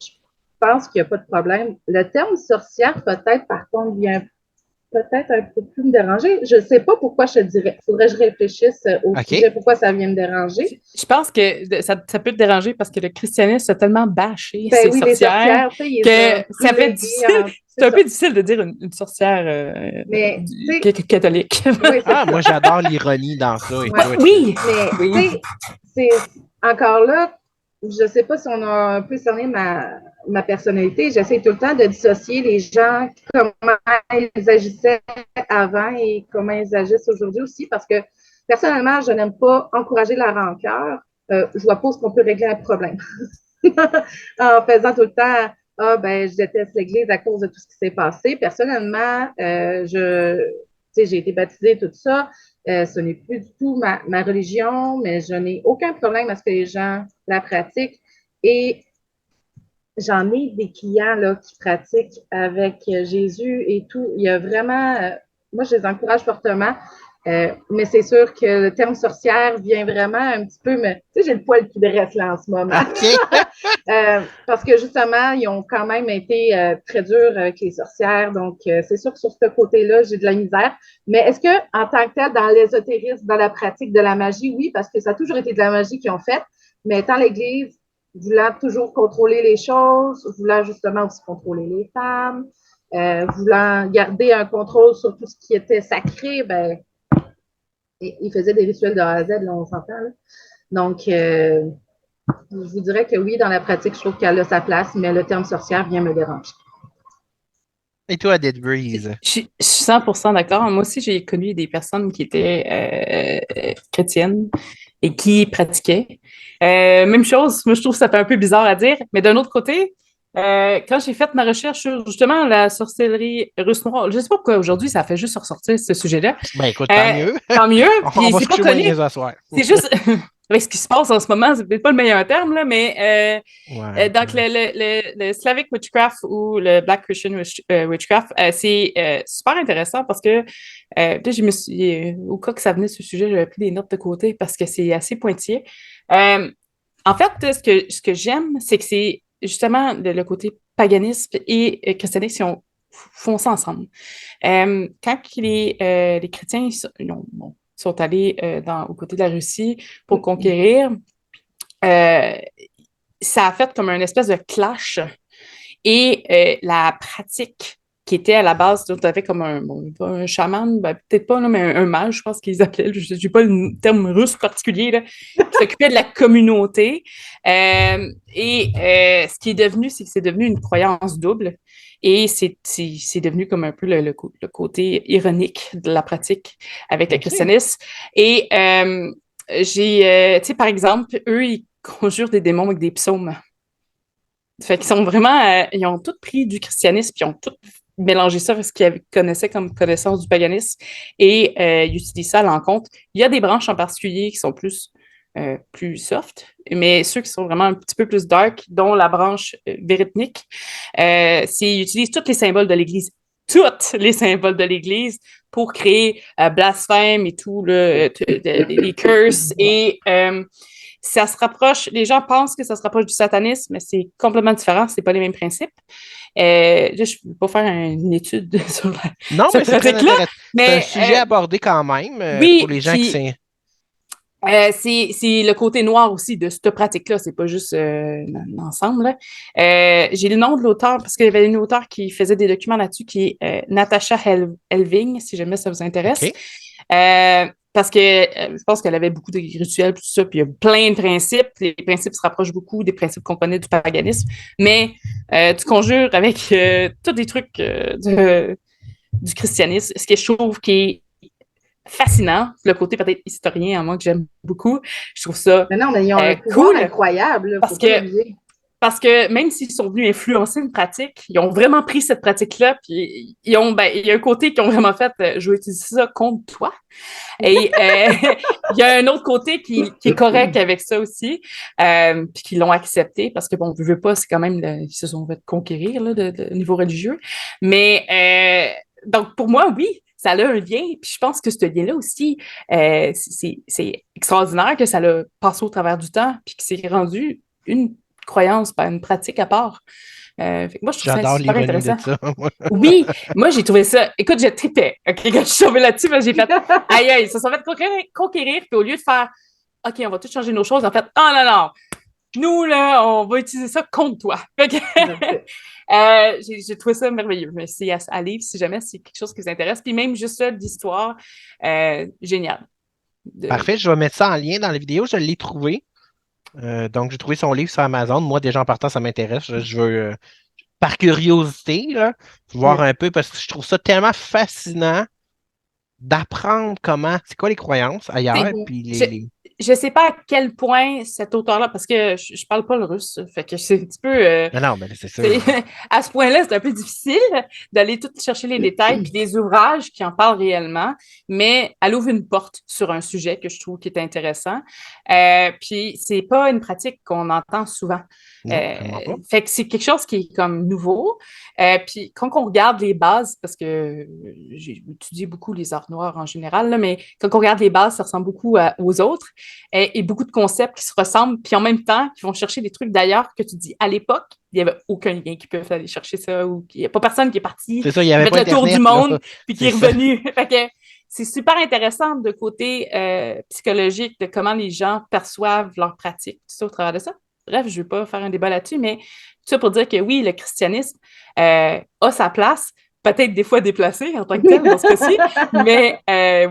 je pense qu'il n'y a pas de problème. Le terme sorcière, peut-être, par contre, vient peut-être un peu plus me déranger. Je ne sais pas pourquoi je te dirais. Il faudrait que je réfléchisse au sujet, pourquoi ça vient me déranger. Je pense que ça peut te déranger parce que le christianisme a tellement bâché Ben ces oui, les sorcières sorcières, que ça fait difficile. C'est un peu difficile de dire une sorcière mais, catholique. Oui, moi, j'adore l'ironie dans ça. Ouais. Écoute. Oui! Mais, tu sais, c'est encore là, je ne sais pas si on a un peu cerné ma personnalité. J'essaie tout le temps de dissocier les gens, comment ils agissaient avant et comment ils agissent aujourd'hui aussi, parce que personnellement, je n'aime pas encourager la rancœur. Je vois pas ce qu'on peut régler un problème. En faisant tout le temps, ah, ben, je déteste l'Église à cause de tout ce qui s'est passé. Personnellement, j'ai été baptisée, tout ça. Ce n'est plus du tout ma religion, mais je n'ai aucun problème à ce que les gens la pratiquent. Et j'en ai des clients là, qui pratiquent avec Jésus et tout. Il y a vraiment, moi, je les encourage fortement. Mais c'est sûr que le terme sorcière vient vraiment un petit peu me. Tu sais, j'ai le poil qui dresse là en ce moment. Okay. Parce que justement, ils ont quand même été très durs avec les sorcières. Donc, c'est sûr que sur ce côté-là, j'ai de la misère. Mais est-ce que, en tant que tel, dans l'ésotérisme, dans la pratique de la magie, oui, parce que ça a toujours été de la magie qu'ils ont fait, mais étant l'Église, voulant toujours contrôler les choses, voulant justement aussi contrôler les femmes, voulant garder un contrôle sur tout ce qui était sacré, ben, il faisait des rituels de A à Z, là, on s'entend. Là. Donc, je vous dirais que oui, dans la pratique, je trouve qu'elle a sa place, mais le terme sorcière vient me déranger. Et toi, Dead Breeze? Je suis 100% d'accord. Moi aussi, j'ai connu des personnes qui étaient chrétiennes et qui pratiquaient. Même chose, moi, je trouve que ça fait un peu bizarre à dire, mais d'un autre côté, quand j'ai fait ma recherche sur justement la sorcellerie russe noire, je ne sais pas pourquoi aujourd'hui ça fait juste ressortir ce sujet-là. Ben écoute, tant mieux. Tant mieux. On va se C'est pas coucher moins connu. les asseoirs. C'est juste avec ce qui se passe en ce moment, c'est peut-être pas le meilleur terme, là, mais donc le Slavic Witchcraft ou le Black Christian Witchcraft, c'est super intéressant parce que je me suis, au cas que ça venait ce sujet, j'avais pris des notes de côté parce que c'est assez pointillé. En fait, ce que j'aime, c'est que c'est justement le côté paganisme et christianisme font ça ensemble. Quand les chrétiens sont allés aux côtés de la Russie pour conquérir, ça a fait comme une espèce de clash. Et la pratique qui était à la base, tu avais comme un chaman, ben, peut-être pas, là, mais un mage, je pense qu'ils appelaient, je n'ai pas le terme russe particulier, là, qui s'occupait de la communauté. Ce qui est devenu, c'est que c'est devenu une croyance double. Et c'est devenu comme un peu le côté ironique de la pratique avec le christianisme. Et tu sais, par exemple, eux, ils conjurent des démons avec des psaumes. Fait qu'ils sont vraiment, ils ont tous pris du christianisme, puis ils ont tous mélangé ça avec ce qu'ils connaissaient comme connaissance du paganisme, et ils utilisent ça à l'encontre. Il y a des branches en particulier qui sont plus soft, mais ceux qui sont vraiment un petit peu plus dark, dont la branche véritnique, ils utilisent tous les symboles de l'Église, tous les symboles de l'Église pour créer blasphème et tout, les curses, et ça se rapproche, les gens pensent que ça se rapproche du satanisme, mais c'est complètement différent, c'est pas les mêmes principes. Là, je ne peux pas faire une étude sur non, mais c'est très intéressant. Mais, c'est un sujet abordé quand même oui, pour les gens qui sont... c'est le côté noir aussi de cette pratique-là, c'est pas juste l'ensemble. J'ai le nom de l'auteur, parce qu'il y avait une auteure qui faisait des documents là-dessus, qui est Natasha Helving, si jamais ça vous intéresse. Okay. Parce que je pense qu'elle avait beaucoup de rituels, tout ça, puis il y a plein de principes. Les principes se rapprochent beaucoup des principes qu'on connaît du paganisme, mais tu conjures avec tous des trucs du christianisme, ce que je trouve qui est fascinant, le côté peut-être historien en moi que j'aime beaucoup. Je trouve ça mais non, mais ils ont un pouvoir cool, incroyable. Là, parce que Parce que même s'ils sont venus influencer une pratique, ils ont vraiment pris cette pratique-là, puis il y a un côté qui ont vraiment fait je vais utiliser ça contre toi. Et il y a un autre côté qui est correct avec ça aussi, puis qui l'ont accepté, parce que bon, on ne veut pas, c'est quand même, ils se sont fait conquérir là, de niveau religieux. Mais donc, pour moi, oui, ça a un lien, puis je pense que ce lien-là aussi, c'est extraordinaire que ça l'a passé au travers du temps, puis que c'est rendu une croyance, pas une pratique à part. Fait que moi, je trouve ça J'adore super l'ironie intéressant. de ça. Oui, moi, j'ai trouvé ça. Écoute, j'ai trippé. OK, quand je suis tombée là-dessus, j'ai fait aïe, aïe, ils se sont fait conquérir, puis au lieu de faire OK, on va tout changer nos choses, en fait, oh non, non, nous, là, on va utiliser ça contre toi. Fait que, j'ai trouvé ça merveilleux. Mais c'est à lire si jamais c'est quelque chose qui vous intéresse. Puis même juste ça, l'histoire, génial. Parfait, je vais mettre ça en lien dans la vidéo. Je l'ai trouvé. Donc, j'ai trouvé son livre sur Amazon. Moi, déjà en partant, ça m'intéresse. Je veux, par curiosité, là, voir un peu, parce que je trouve ça tellement fascinant d'apprendre c'est quoi les croyances ailleurs, puis Je sais pas à quel point cet auteur-là, parce que je parle pas le russe, fait que c'est un petit peu. Non, mais c'est ça. À ce point-là, c'est un peu difficile d'aller tout chercher les détails, puis des ouvrages qui en parlent réellement, mais elle ouvre une porte sur un sujet que je trouve qui est intéressant. Puis c'est pas une pratique qu'on entend souvent. Non, vraiment pas. Fait que c'est quelque chose qui est comme nouveau. Puis quand on regarde les bases, parce que j'ai étudié beaucoup les arts noirs en général, là, mais quand on regarde les bases, ça ressemble beaucoup aux autres et beaucoup de concepts qui se ressemblent, puis en même temps, qui vont chercher des trucs d'ailleurs que tu dis à l'époque, il n'y avait aucun lien qui peut aller chercher ça, ou il n'y a pas personne qui est parti, C'est ça, il n'y avait fait pas le tour du Internet, monde, là. puis qui est revenu. Fait que c'est super intéressant de côté psychologique de comment les gens perçoivent leur pratique, tout ça au travers de ça. Bref, je ne vais pas faire un débat là-dessus, mais tout ça pour dire que oui, le christianisme a sa place, peut-être des fois déplacée en tant que tel dans ce cas-ci, mais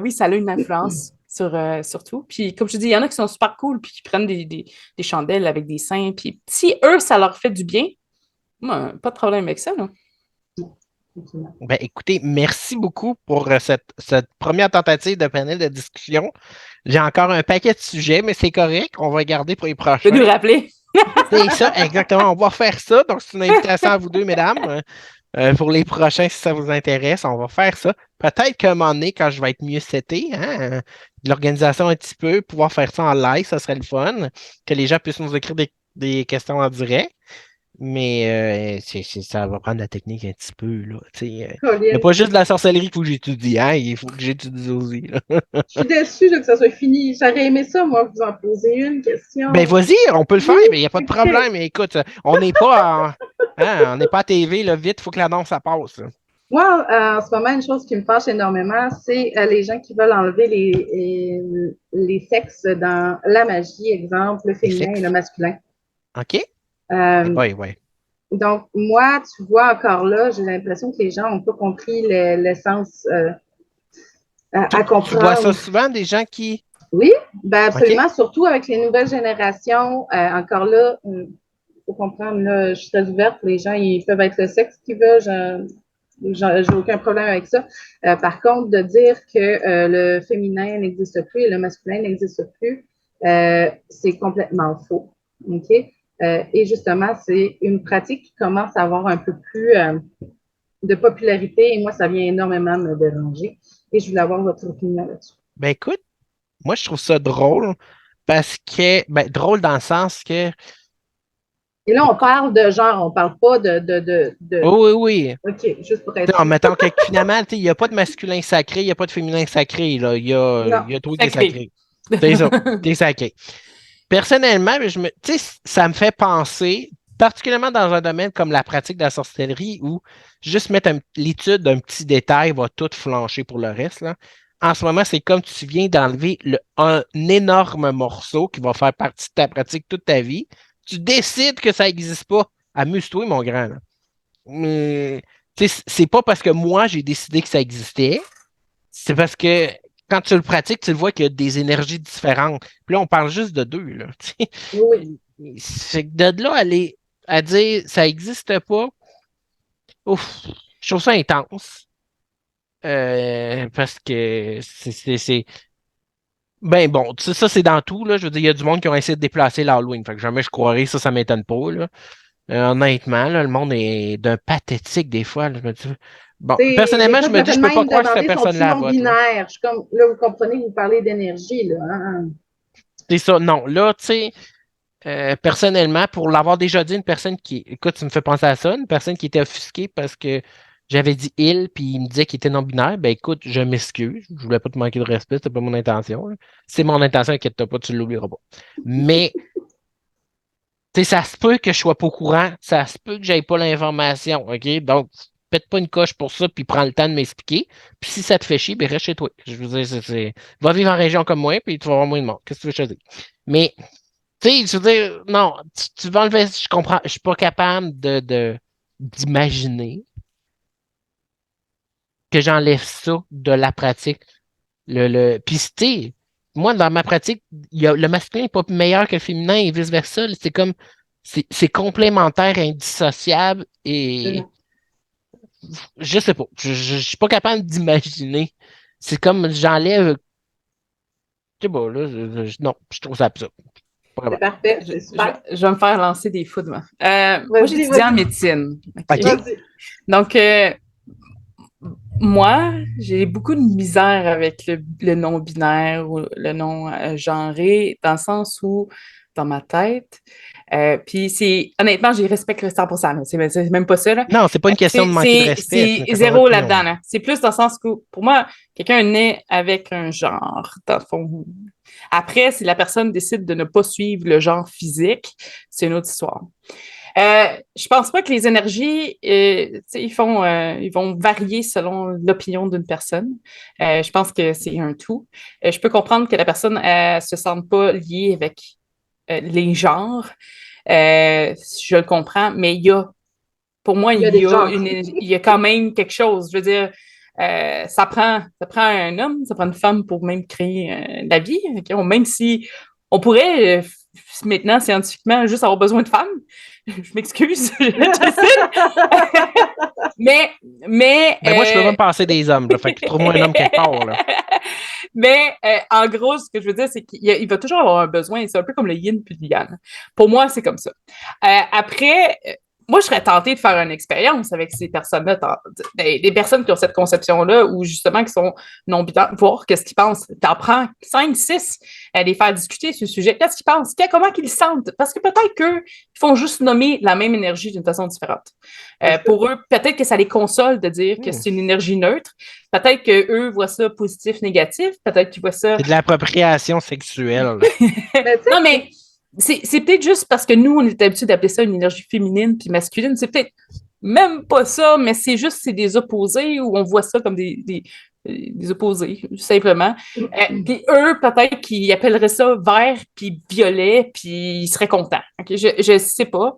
oui, ça a une influence sur tout. Puis comme je dis, il y en a qui sont super cool, puis qui prennent des chandelles avec des seins, puis si eux, ça leur fait du bien, moi, pas de problème avec ça, là. Ben, écoutez, merci beaucoup pour cette première tentative de panel de discussion. J'ai encore un paquet de sujets, mais c'est correct. On va garder pour les Je prochains. peux nous rappeler. C'est ça, exactement. On va faire ça. Donc, c'est une invitation à vous deux, mesdames. Pour les prochains, si ça vous intéresse, on va faire ça. Peut-être qu'à un moment donné, quand je vais être mieux seté, de l'organisation un petit peu, pouvoir faire ça en live, ça serait le fun. Que les gens puissent nous écrire des questions en direct. Mais ça va prendre la technique un petit peu, là. Il n'y a pas juste de la sorcellerie qu'il faut que j'étudie, hein? Il faut que j'étudie aussi, là. Je suis déçue que ça soit fini. J'aurais aimé ça, moi, vous en poser une question. Ben vas-y, on peut le faire, mais il n'y a pas de problème. Mais écoute, on n'est pas on n'est pas à TV, là, vite, il faut que l'annonce ça passe. Là. Moi, en ce moment, une chose qui me fâche énormément, c'est les gens qui veulent enlever les sexes dans la magie, exemple, le féminin et le masculin. OK? Oui. Donc, moi, tu vois, encore là, j'ai l'impression que les gens n'ont pas compris l'essence à comprendre. Tu vois ça souvent, des gens qui... Oui, ben absolument, Okay. surtout avec les nouvelles générations. Encore là, il faut comprendre, là, je suis très ouverte, les gens, ils peuvent être le sexe qu'ils veulent, j'ai aucun problème avec ça. Par contre, de dire que le féminin n'existe plus et le masculin n'existe plus, c'est complètement faux. OK? Et justement, c'est une pratique qui commence à avoir un peu plus de popularité et moi, ça vient énormément me déranger. Et je voulais avoir votre opinion là-dessus. Ben écoute, moi je trouve ça drôle parce que, drôle dans le sens que... Et là, on parle de genre, on parle pas Oui. OK, juste pour être En mettant que finalement, il n'y a pas de masculin sacré, il n'y a pas de féminin sacré, là. Il y a toi qui est sacré. C'est ça, t'es sacré. Personnellement, ça me fait penser, particulièrement dans un domaine comme la pratique de la sorcellerie, où juste mettre l'étude d'un petit détail va tout flancher pour le reste. Là. En ce moment, c'est comme tu viens d'enlever un énorme morceau qui va faire partie de ta pratique toute ta vie. Tu décides que ça n'existe pas. Amuse-toi, mon grand. Là. Mais c'est pas parce que moi, j'ai décidé que ça existait. C'est parce que quand tu le pratiques, tu le vois qu'il y a des énergies différentes. Puis là, on parle juste de deux. Là, oui. c'est que de là, à dire ça n'existe pas, ouf, je trouve ça intense. Parce que Ben bon, tu sais, ça, c'est dans tout, là. Je veux dire, il y a du monde qui ont essayé de déplacer l'Halloween. Fait que jamais je croirais, ça m'étonne pas, là. Honnêtement, là, le monde est d'un pathétique des fois, là. Je me dis... Bon, personnellement, je Écoute, me ça dis, fait je peux pas même croire que cette demander son personne-là non vote, là. binaire. Je suis comme, là, vous comprenez, vous parlez d'énergie, là. Hein? C'est ça, non. Là, tu sais, personnellement, pour l'avoir déjà dit, une personne qui... Écoute, tu me fais penser à ça, une personne qui était offusquée parce que j'avais dit il, puis il me disait qu'il était non-binaire, ben écoute, je m'excuse. Je voulais pas te manquer de respect, c'était pas mon intention, là. C'est mon intention, inquiète-toi pas, tu l'oublieras pas. Mais... Tu sais, ça se peut que je sois pas au courant, ça se peut que j'aille pas l'information, OK? Donc, pète pas une coche pour ça, puis prends le temps de m'expliquer. Puis si ça te fait chier, ben reste chez toi. Je veux dire, va vivre en région comme moi, puis tu vas avoir moins de monde. Qu'est-ce que tu veux que je te dise? Mais, tu sais, je veux dire, non, tu vas enlever, je comprends, je suis pas capable d'imaginer que j'enlève ça de la pratique. Puis, tu sais, moi, dans ma pratique, le masculin n'est pas meilleur que le féminin et vice-versa. C'est comme, c'est complémentaire, indissociable et je sais pas. Je suis pas capable d'imaginer. C'est comme, j'enlève, je sais pas, là, non, je trouve ça absurde. Vraiment. C'est parfait, Je, c'est super. je vais me faire lancer des foudres. Moi, Vas-y, j'étudie en vas-y. médecine. OK? OK. Vas-y. Donc, moi, j'ai beaucoup de misère avec le non-binaire ou le non-genré, dans le sens où, dans ma tête, puis honnêtement, j'y respecte le 100%, là. C'est même pas ça, là. Non, c'est pas une question de manquer de respect, c'est C'est une question zéro d'opinion. là-dedans, là. C'est plus dans le sens que, pour moi, quelqu'un naît avec un genre, dans le fond. Après, si la personne décide de ne pas suivre le genre physique, c'est une autre histoire. Je pense pas que les énergies, ils vont varier selon l'opinion d'une personne. Je pense que c'est un tout. Je peux comprendre que la personne se sente pas liée avec les genres. Je le comprends, mais pour moi, Il y a des genres. il y a quand même quelque chose. Je veux dire, ça prend un homme, ça prend une femme pour même créer la vie. Okay? Même si on pourrait maintenant scientifiquement juste avoir besoin de femmes. Je m'excuse, je sais. mais Ben moi, je peux pas me passer des hommes, là. Fait que trouve-moi un homme quelque part, là. Mais en gros, ce que je veux dire, c'est qu'il va toujours avoir un besoin. C'est un peu comme le yin puis le yang. Pour moi, c'est comme ça. Après, moi, je serais tentée de faire une expérience avec ces personnes-là, des personnes qui ont cette conception-là, ou justement qui sont non-binaires, voir qu'est-ce qu'ils pensent. T'en prends 5, 6, les faire discuter sur le sujet. Qu'est-ce qu'ils pensent? Comment qu'ils se sentent? Parce que peut-être qu'eux, ils font juste nommer la même énergie d'une façon différente. Pour eux, peut-être que ça les console de dire que c'est une énergie neutre. Peut-être qu'eux voient ça positif, négatif. Peut-être qu'ils voient ça... C'est de l'appropriation sexuelle. Non, mais c'est peut-être juste parce que nous, on est habitué d'appeler ça une énergie féminine puis masculine. C'est peut-être même pas ça, mais c'est des opposés où on voit ça comme des opposés, simplement. Puis eux, peut-être qu'ils appelleraient ça vert puis violet, puis ils seraient contents. Okay? Je sais pas.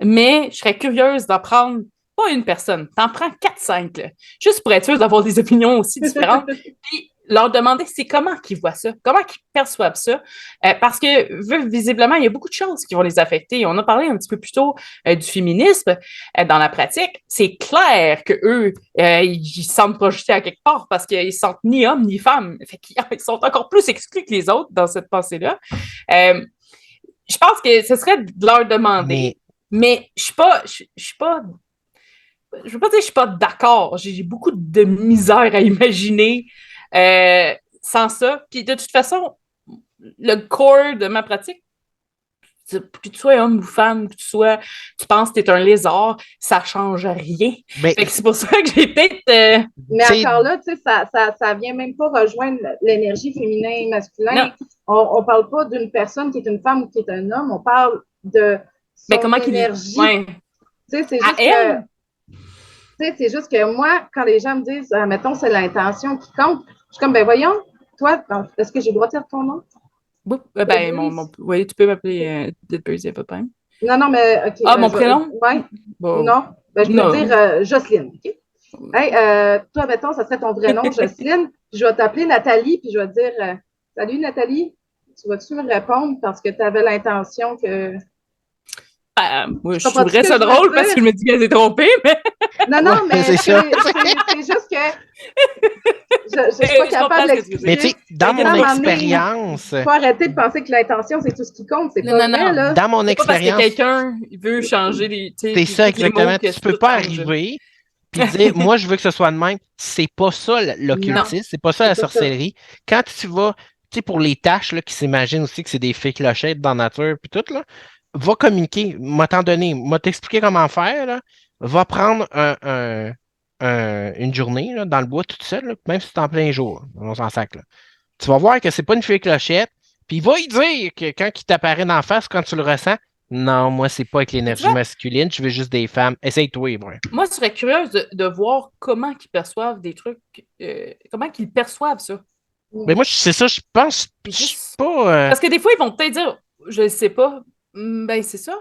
Mais je serais curieuse d'en prendre pas une personne, t'en prends 4-5, là, juste pour être sûr d'avoir des opinions aussi différentes. Puis leur demander c'est comment qu'ils voient ça, comment qu'ils perçoivent ça, parce que visiblement, il y a beaucoup de choses qui vont les affecter. On a parlé un petit peu plus tôt du féminisme dans la pratique. C'est clair qu'eux, ils se sentent projetés à quelque part parce qu'ils se sentent ni hommes ni femmes. Fait qu'ils sont encore plus exclus que les autres dans cette pensée-là. Je pense que ce serait de leur demander, mais je veux pas dire que je suis pas d'accord. J'ai beaucoup de misère à imaginer sans ça. Puis de toute façon, le core de ma pratique, que tu sois homme ou femme, que tu penses que tu es un lézard, ça change rien. Mais, c'est pour ça que j'ai peut-être... Mais encore là, tu sais, ça vient même pas rejoindre l'énergie féminin masculin. On parle pas d'une personne qui est une femme ou qui est un homme, on parle de son énergie. Ouais. Tu sais, c'est juste que... c'est juste que moi, quand les gens me disent, mettons, c'est l'intention qui compte, je suis comme, ben voyons, toi, est-ce que j'ai le droit de dire ton nom? Oui, tu peux m'appeler Deadbirds, il n'y a pas de problème. Non, mais, OK. Mon prénom? Oui. Bon. Non, ben, je peux dire Jocelyne, OK? Hey, toi, mettons, ça serait ton vrai nom, Jocelyne, puis je vais t'appeler Nathalie, puis je vais te dire, salut Nathalie, tu vas-tu me répondre parce que tu avais l'intention que... Moi, je trouverais ça drôle parce que je me dis qu'elle s'est trompée, mais... Non, mais c'est juste que... Je suis pas capable de l'expliquer. Mais tu sais, dans mon expérience... Il faut arrêter de penser que l'intention, c'est tout ce qui compte. C'est pas vrai, là. Dans mon expérience... Parce que quelqu'un veut changer les... C'est ça, exactement. Tu peux pas arriver puis dire, moi, je veux que ce soit de même. C'est pas ça l'occultisme, c'est pas ça la sorcellerie. Quand tu vas, tu sais, pour les tâches là, qui s'imaginent aussi que c'est des fées clochettes dans la nature, puis tout, là, va communiquer, m'a t'en donné, m'a t'expliquer comment faire, là, va prendre une journée là, dans le bois toute seule, là, même si c'est en plein jour, on s'en sac, là. Tu vas voir que c'est pas une fée clochette, puis il va y dire que quand il t'apparaît d'en face, quand tu le ressens, non, moi, c'est pas avec l'énergie masculine, je veux juste des femmes. Essaye-toi, ouais. Moi, je serais curieuse de voir comment ils perçoivent des trucs, comment ils perçoivent ça. Mais moi, c'est ça, je pense, je suis pas... Parce que des fois, ils vont peut-être dire, je ne sais pas, ben c'est ça.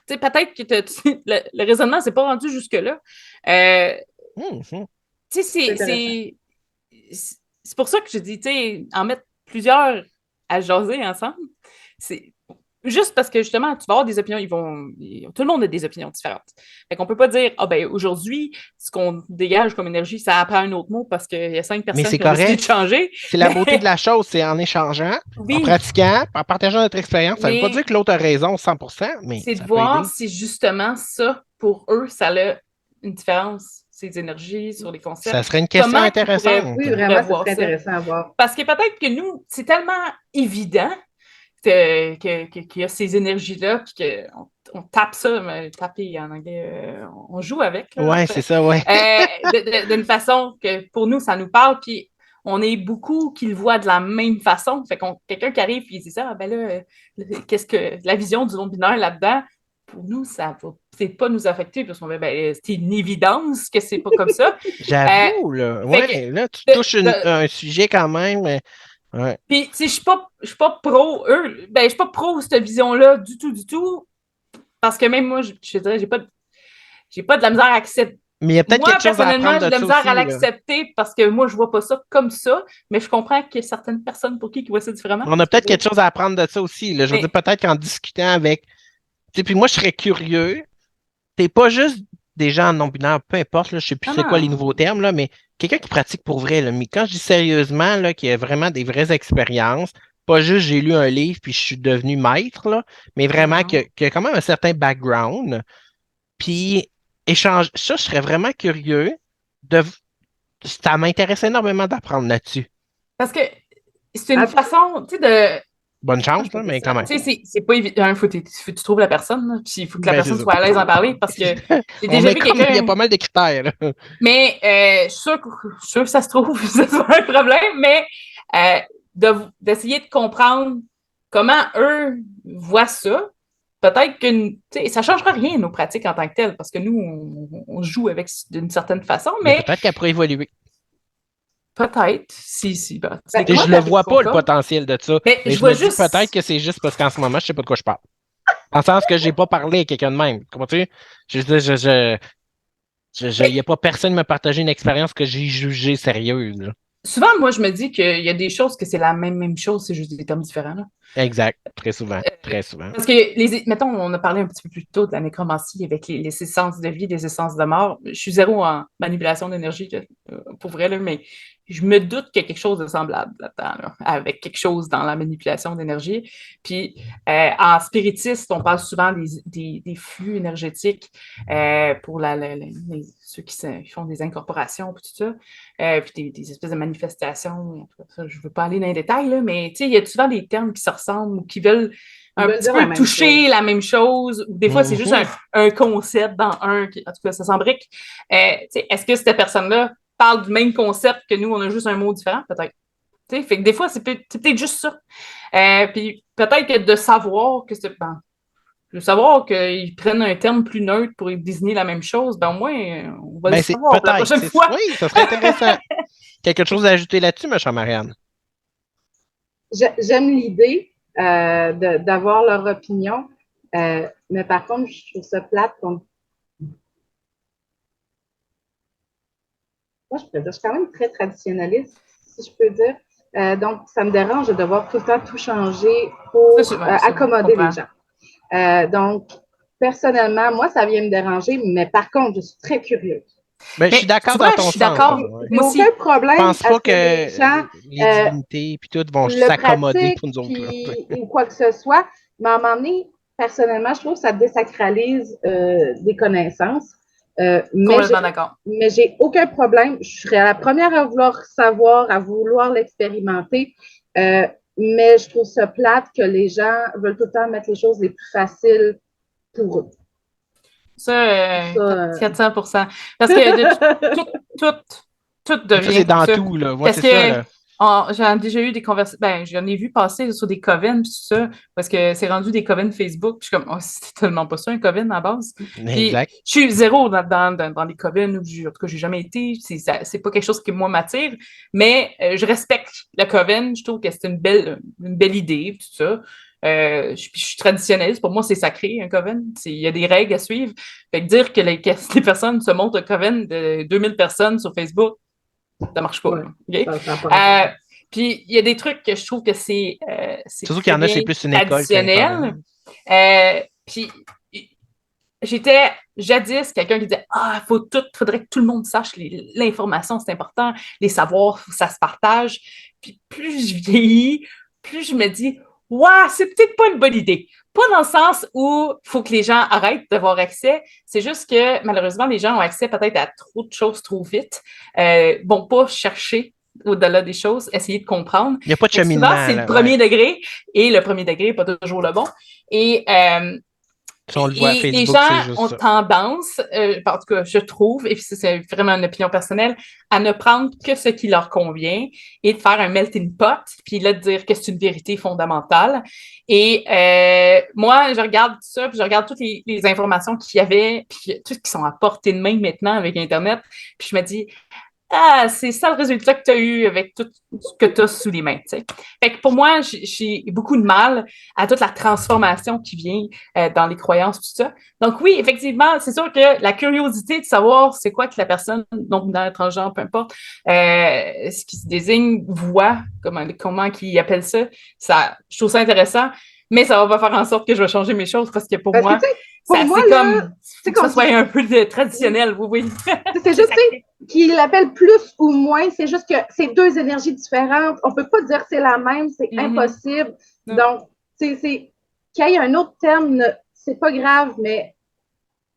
Tu sais, peut-être que le raisonnement s'est pas rendu jusque-là. Tu sais, c'est pour ça que je dis, tu sais, en mettre plusieurs à jaser ensemble, c'est... Juste parce que justement, tu vas avoir des opinions, tout le monde a des opinions différentes. Fait qu'on peut pas dire, ah ben aujourd'hui, ce qu'on dégage comme énergie, ça apprend un autre mot parce qu'il y a 5 personnes qui ont décidé de changer. C'est la beauté de la chose, c'est en échangeant, en pratiquant, en partageant notre expérience. Ça veut pas dire que l'autre a raison 100%, mais c'est de voir si justement ça, pour eux, ça a une différence, ces énergies, sur les concepts. Ça serait une question intéressante. Oui, vraiment, ça serait intéressant à voir. Parce que peut-être que nous, c'est tellement évident qu'il y a ces énergies-là, puis qu'on tape ça, mais taper en anglais, on joue avec. Oui, c'est ça, oui. D'une façon que pour nous, ça nous parle, puis on est beaucoup qui le voient de la même façon. Fait qu'on quelqu'un qui arrive et dit ça, ah ben là, qu'est-ce que la vision du non-binaire là-dedans, pour nous, ça va peut-être pas nous affecter, parce qu'on c'est une évidence que c'est pas comme ça. J'avoue, là. Ouais, là, tu touches un sujet quand même. Ouais. Puis, tu sais, je suis pas pro eux. Ben, je suis pas pro cette vision-là du tout. Parce que même moi, je dirais, j'ai pas de la misère à accepter. Mais il y a peut-être quelque chose à apprendre de ça. Moi, personnellement, j'ai de la misère à l'accepter parce que moi, je vois pas ça comme ça. Mais je comprends qu'il y a certaines personnes pour qui voient ça différemment. On a peut-être quelque chose à apprendre de ça aussi. Là. Je veux dire, peut-être qu'en discutant avec. Tu sais, puis moi, je serais curieux. T'es pas juste des gens non-binaires, peu importe, là, je sais plus c'est quoi les nouveaux termes, là, mais quelqu'un qui pratique pour vrai. Là. Mais quand je dis sérieusement, là, qu'il y a vraiment des vraies expériences, pas juste j'ai lu un livre puis je suis devenu maître, là, mais vraiment qu'il y a quand même un certain background. Puis échange. Ça, je serais vraiment curieux de. Ça m'intéresse énormément d'apprendre là-dessus. Parce que c'est une façon, tu sais, de. Bonne chance, là, mais quand même. Tu sais, c'est pas évident. Il faut que tu trouves la personne, puis il faut que la personne soit à l'aise d'en parler, parce que j'ai déjà vu quelqu'un... Il y a pas mal de critères, là. Mais je suis sûre que ça se trouve, ça soit un problème, mais d'essayer de comprendre comment eux voient ça, peut-être que ça ne changera rien nos pratiques en tant que telles, parce que nous, on joue avec d'une certaine façon, mais peut-être qu'elle pourrait évoluer. Peut-être, si. Ben, je ne vois pas le potentiel de ça. Mais je me dis peut-être que c'est juste parce qu'en ce moment, je ne sais pas de quoi je parle. En sens que je n'ai pas parlé à quelqu'un de même. Comment tu sais? Il n'y a pas personne qui m'a partagé une expérience que j'ai jugée sérieuse. Là. Souvent, moi, je me dis qu'il y a des choses que c'est la même chose, c'est juste des termes différents. Là. Exact. Très souvent. Très souvent. Parce que, mettons, on a parlé un petit peu plus tôt de la nécromancie avec les essences de vie, les essences de mort. Je suis zéro en manipulation d'énergie, pour vrai, là, mais je me doute qu'il y a quelque chose de semblable là-dedans, là, avec quelque chose dans la manipulation d'énergie. Puis, en spiritiste, on parle souvent des flux énergétiques pour ceux qui font des incorporations, puis tout ça, puis des espèces de manifestations. Je ne veux pas aller dans les détails, là, mais il y a souvent des termes qui se ressemblent ou qui veulent un petit peu toucher la même chose. Ou des fois, c'est juste un concept dans en tout cas, ça s'embrique. Est-ce que cette personne-là parle du même concept que nous, on a juste un mot différent? Peut-être. Fait que des fois, c'est peut-être juste ça. Puis peut-être que de savoir que c'est... de savoir qu'ils prennent un terme plus neutre pour désigner la même chose, au moins, on va le savoir la prochaine fois. Oui, ça serait intéressant. Quelque chose à ajouter là-dessus, ma chère Marianne? J'aime l'idée d'avoir leur opinion, mais par contre, je trouve ça plate. Moi, je suis quand même très traditionnaliste, si je peux dire. Donc, ça me dérange de devoir tout le temps tout changer pour accommoder les gens. Donc, personnellement, moi, ça vient me déranger, mais par contre, je suis très curieuse. Mais je suis d'accord dans ton je suis sens. d'accord. Ouais. J'ai Moi aussi. aucun problème Je pense à pas ce que les gens les divinités puis tout vont le s'accommoder pratiquent pour nous autres. Là. ou quoi que ce soit. Mais à un moment donné, personnellement, je trouve que ça désacralise des connaissances. Complètement d'accord. Mais j'ai aucun problème. Je serais la première à vouloir savoir, à vouloir l'expérimenter. Mais je trouve ça plate que les gens veulent tout le temps mettre les choses les plus faciles pour eux. Ça, Ça, 400%. Parce que tout Ça, devient c'est dans ça. tout, là. Ouais, Parce c'est ça, que là. j'en ai déjà eu des conversations. Ben, j'en ai vu passer sur des coven, puis tout ça, parce que c'est rendu des coven Facebook. Puis je suis comme, oh, c'est tellement pas ça, un coven à la base. Puis Exact. je suis zéro dans les coven, en tout cas, j'ai jamais été. C'est pas quelque chose qui, moi, m'attire. Mais je respecte le coven. Je trouve que c'est une belle idée, tout ça. Je suis traditionnaliste. Pour moi, c'est sacré, un coven. Il y a des règles à suivre. Fait que dire que les personnes se montent un coven de 2000 personnes sur Facebook, ça marche pas. Ouais, Okay? Puis il y a des trucs que je trouve que c'est Surtout qu'il y en a, c'est plus une école qu'un traditionnel. Puis j'étais jadis quelqu'un qui disait faudrait que tout le monde sache l'information, c'est important, les savoirs, ça se partage. Puis plus je vieillis, plus je me dis c'est peut-être pas une bonne idée. Pas dans le sens où il faut que les gens arrêtent d'avoir accès. C'est juste que malheureusement, les gens ont accès peut-être à trop de choses trop vite. Vont pas chercher au-delà des choses, essayer de comprendre. Il n'y a pas de cheminement. Souvent, c'est le premier degré, et le premier degré n'est pas toujours le bon. Et si on le voit à Facebook, les gens ont tendance, en tout cas, je trouve, et c'est vraiment une opinion personnelle, à ne prendre que ce qui leur convient et de faire un melting pot, puis là, de dire que c'est une vérité fondamentale. Et moi, je regarde ça, puis je regarde toutes les informations qu'il y avait, puis toutes qui sont à portée de main maintenant avec Internet, puis je me dis, c'est ça le résultat que tu as eu avec tout ce que tu as sous les mains. T'sais. Fait que pour moi, j'ai beaucoup de mal à toute la transformation qui vient dans les croyances, tout ça. Donc oui, effectivement, c'est sûr que la curiosité de savoir c'est quoi que la personne, donc dans transgenre, peu importe, ce qui se désigne, voit, comment qu'ils appellent ça, je trouve ça intéressant, mais ça va pas faire en sorte que je vais changer mes choses parce que pour moi, c'est comme ça soit un peu traditionnel, oui. C'est juste, qu'il l'appelle plus ou moins, c'est juste que c'est deux énergies différentes. On peut pas dire que c'est la même, c'est impossible. Donc, qu'il y ait un autre terme, c'est pas grave, mais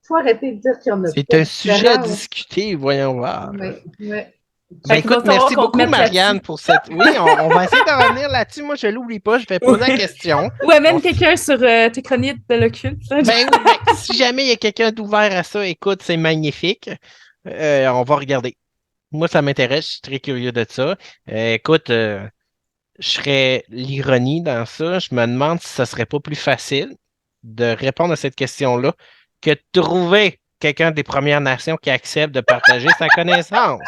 il faut arrêter de dire qu'il y en a c'est un sujet à discuter, voyons voir. Oui. Ben, écoute, merci beaucoup, Marianne, pour cette... Oui, on va essayer de revenir là-dessus. Moi, je l'oublie pas, je vais poser la question. Ou amène quelqu'un sur tes chroniques de l'occulte. Si jamais il y a quelqu'un d'ouvert à ça, écoute, c'est magnifique. On va regarder. Moi, ça m'intéresse, je suis très curieux de ça. Écoute, je serais l'ironie dans ça. Je me demande si ça serait pas plus facile de répondre à cette question-là que de trouver quelqu'un des Premières Nations qui accepte de partager sa connaissance.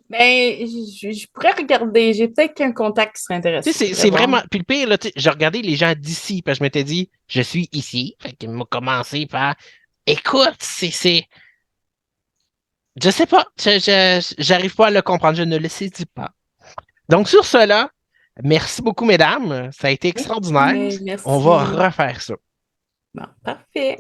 Ben, je pourrais regarder. J'ai peut-être qu'un contact qui serait intéressant. C'est vraiment. Puis le pire, là, j'ai regardé les gens d'ici, parce que je m'étais dit, je suis ici. Fait qu'il m'a commencé par. Écoute, c'est. Je sais pas. J'arrive pas à le comprendre. Je ne le saisis pas. Donc, sur cela, merci beaucoup, mesdames. Ça a été extraordinaire. Merci. On va refaire ça. Bon, parfait.